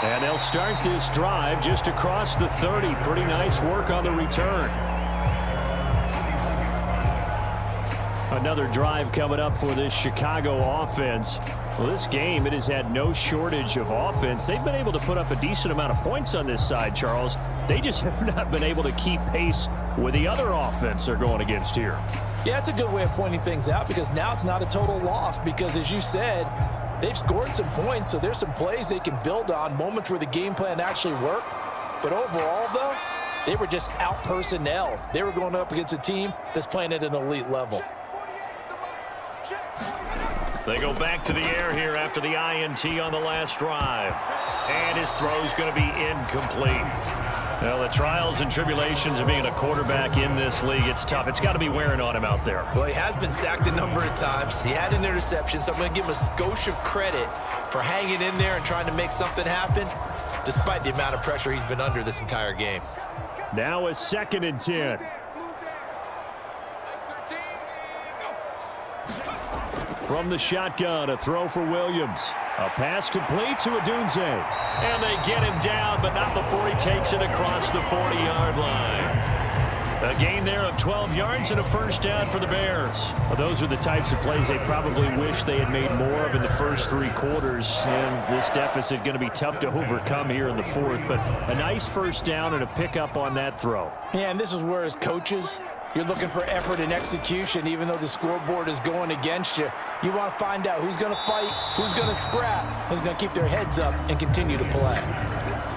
And they'll start this drive just across the 30. Pretty nice work on the return. Another drive coming up for this Chicago offense. Well, this game, it has had no shortage of offense. They've been able to put up a decent amount of points on this side, Charles. They just have not been able to keep pace with the other offense they're going against here. Yeah, it's a good way of pointing things out because now it's not a total loss because, as you said, they've scored some points, so there's some plays they can build on, moments where the game plan actually worked. But overall, though, they were just out-personnel. They were going up against a team that's playing at an elite level. They go back to the air here after the INT on the last drive. And his throw's going to be incomplete. Well, the trials and tribulations of being a quarterback in this league, it's tough. It's got to be wearing on him out there. Well, he has been sacked a number of times. He had an interception, so I'm going to give him a skosh of credit for hanging in there and trying to make something happen, despite the amount of pressure he's been under this entire game. Now a 2nd and 10. From the shotgun, a throw for Williams. A pass complete to Odunze. And they get him down, but not before he takes it across the 40-yard line. A gain there of 12 yards and a first down for the Bears. Well, those are the types of plays they probably wish they had made more of in the first 3 quarters. And this deficit going to be tough to overcome here in the 4th. But a nice first down and a pickup on that throw. Yeah, and this is where, as coaches, you're looking for effort and execution. Even though the scoreboard is going against you, you want to find out who's going to fight, who's going to scrap, who's going to keep their heads up and continue to play.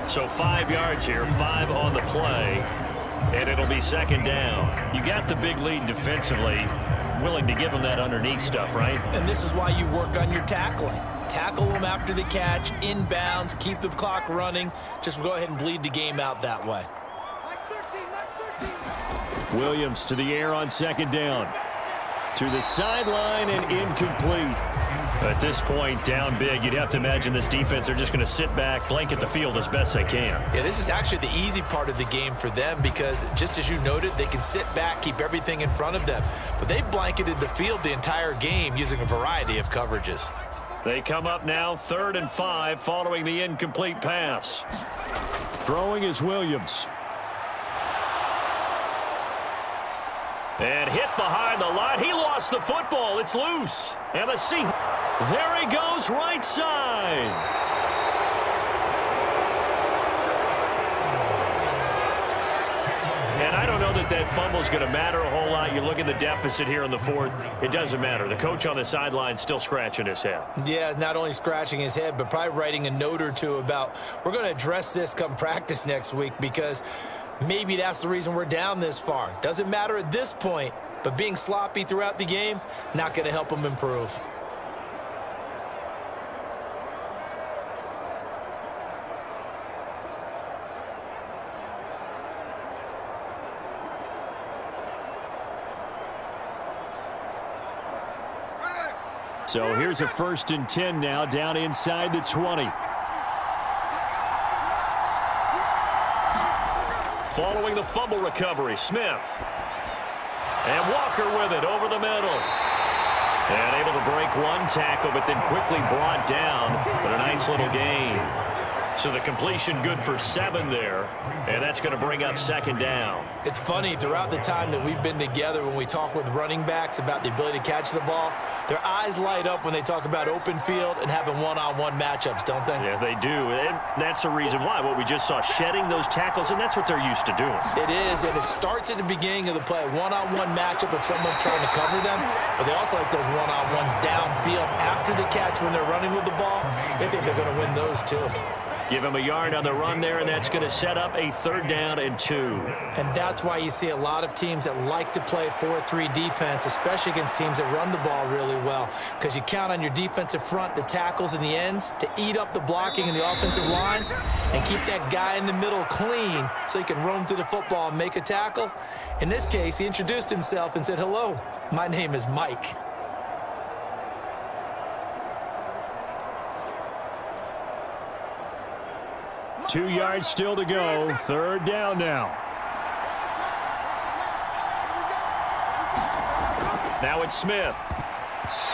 So 5 yards here, 5 on the play, and it'll be 2nd down. You got the big lead defensively, willing to give them that underneath stuff, right? And this is why you work on your tackling. Tackle them after the catch, inbounds, keep the clock running. Just go ahead and bleed the game out that way. Williams to the air on 2nd down. To the sideline and incomplete. At this point, down big, you'd have to imagine this defense, they're just going to sit back, blanket the field as best they can. Yeah, this is actually the easy part of the game for them because, just as you noted, they can sit back, keep everything in front of them. But they've blanketed the field the entire game using a variety of coverages. They come up now 3rd and 5 following the incomplete pass. Throwing is Williams. And hit behind the line. He lost the football. It's loose. And the Seahawks. There he goes, right side. And I don't know that fumble's going to matter a whole lot. You look at the deficit here in the 4th. It doesn't matter. The coach on the sideline still scratching his head. Yeah, not only scratching his head, but probably writing a note or two about, we're going to address this come practice next week because Maybe that's the reason we're down this far. Doesn't matter at this point, but being sloppy throughout the game, not going to help them improve. So here's a 1st and 10 now, down inside the 20. Following the fumble recovery, Smith. And Walker with it over the middle. And able to break one tackle, but then quickly brought down. But a nice little gain. So the completion good for 7 there. And that's going to bring up 2nd down. It's funny, throughout the time that we've been together, when we talk with running backs about the ability to catch the ball, their eyes light up when they talk about open field and having one-on-one matchups, don't they? Yeah, they do. And that's the reason why. What we just saw, shedding those tackles, and that's what they're used to doing. It is, and it starts at the beginning of the play. One-on-one matchup of someone trying to cover them, but they also like those one-on-ones downfield after the catch when they're running with the ball. They think they're going to win those too. Give him a yard on the run there, and that's going to set up a 3rd down and 2. And that's why you see a lot of teams that like to play 4-3 defense, especially against teams that run the ball really well, because you count on your defensive front, the tackles and the ends, to eat up the blocking in the offensive line and keep that guy in the middle clean so he can roam to the football and make a tackle. In this case, he introduced himself and said, "Hello, my name is Mike." 2 yards still to go. 3rd down now. Now it's Smith.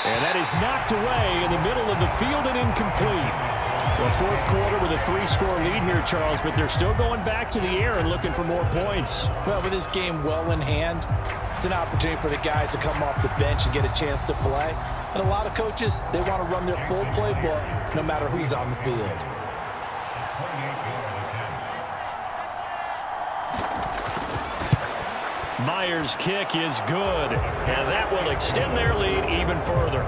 And that is knocked away in the middle of the field and incomplete. Well, 4th quarter with a 3-score lead here, Charles, but they're still going back to the air and looking for more points. Well, with this game well in hand, it's an opportunity for the guys to come off the bench and get a chance to play. And a lot of coaches, they want to run their full playbook no matter who's on the field. Myers' kick is good, and that will extend their lead even further.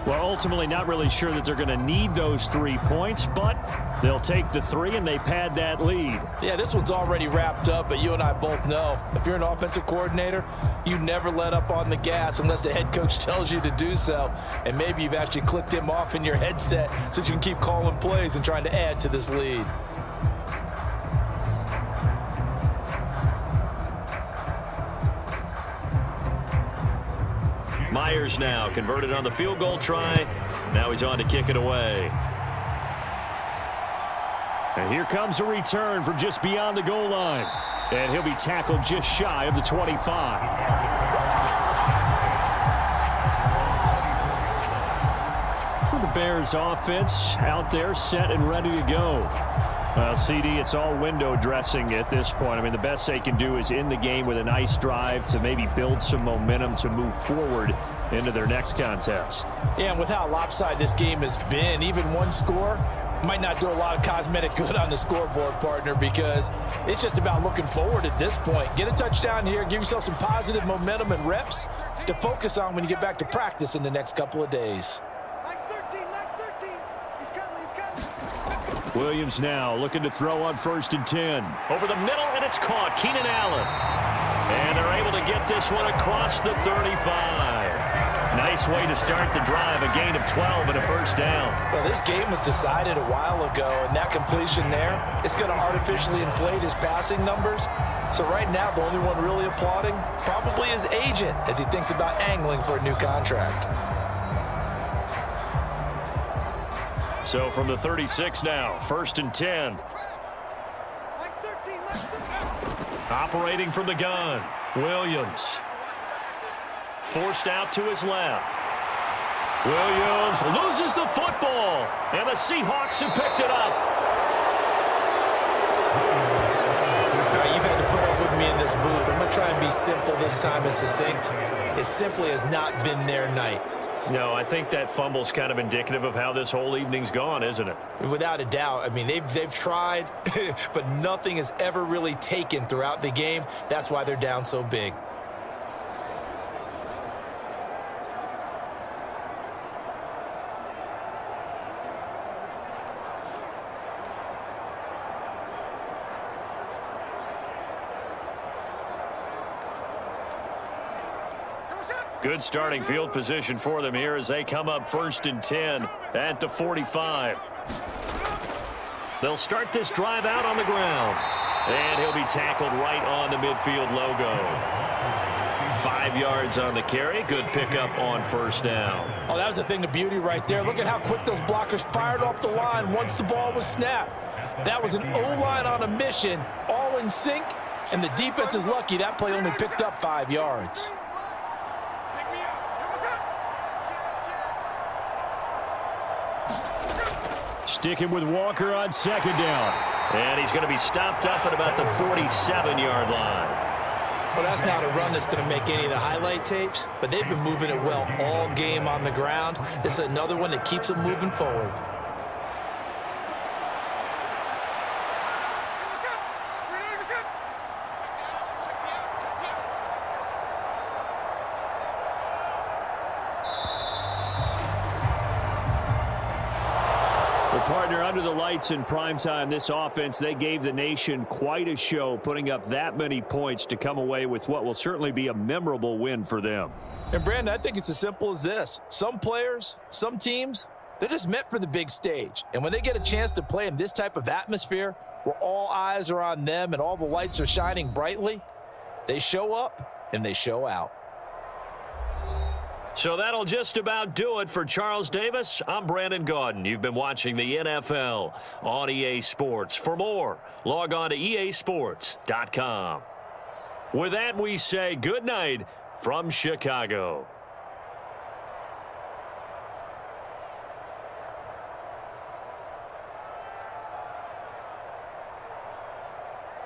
Well, ultimately not really sure that they're going to need those 3 points, but they'll take the 3 and they pad that lead. Yeah, this one's already wrapped up, but you and I both know if you're an offensive coordinator, you never let up on the gas unless the head coach tells you to do so. And maybe you've actually clicked him off in your headset so you can keep calling plays and trying to add to this lead. Myers now converted on the field goal try. Now he's on to kick it away. And here comes a return from just beyond the goal line. And he'll be tackled just shy of the 25. The Bears offense out there set and ready to go. Well, CD, it's all window dressing at this point. I mean, the best they can do is end the game with a nice drive to maybe build some momentum to move forward into their next contest. Yeah, and with how lopsided this game has been, even one score might not do a lot of cosmetic good on the scoreboard, partner, because it's just about looking forward at this point. Get a touchdown here, give yourself some positive momentum and reps to focus on when you get back to practice in the next couple of days. Williams now looking to throw on 1st and 10. Over the middle, and it's caught. Keenan Allen. And they're able to get this one across the 35. Nice way to start the drive, a gain of 12 and a 1st down. Well, this game was decided a while ago, and that completion there is going to artificially inflate his passing numbers. So right now, the only one really applauding probably his agent as he thinks about angling for a new contract. So from the 36 now, 1st and 10. Operating from the gun, Williams. Forced out to his left. Williams loses the football, and the Seahawks have picked it up. Now, you've had to put up with me in this booth. I'm going to try and be simple this time and succinct. It simply has not been their night. No, I think that fumble's kind of indicative of how this whole evening's gone, isn't it? Without a doubt. I mean, they've tried, but nothing is ever really taken throughout the game. That's why they're down so big. Good starting field position for them here as they come up 1st and 10 at the 45. They'll start this drive out on the ground. And he'll be tackled right on the midfield logo. 5 yards on the carry. Good pickup on 1st down. Oh, that was a thing of beauty right there. Look at how quick those blockers fired off the line once the ball was snapped. That was an O-line on a mission, all in sync, and the defense is lucky that play only picked up 5 yards. Sticking with Walker on 2nd down. And he's going to be stopped up at about the 47-yard line. Well, that's not a run that's going to make any of the highlight tapes, but they've been moving it well all game on the ground. This is another one that keeps them moving forward. Partner, under the lights in primetime, this offense, they gave the nation quite a show, putting up that many points to come away with what will certainly be a memorable win for them. And, Brandon, I think it's as simple as this. Some players, some teams, they're just meant for the big stage. And when they get a chance to play in this type of atmosphere where all eyes are on them and all the lights are shining brightly, they show up and they show out. So that'll just about do it for Charles Davis. I'm Brandon Gaudin. You've been watching the NFL on EA Sports. For more, log on to easports.com. With that, we say good night from Chicago.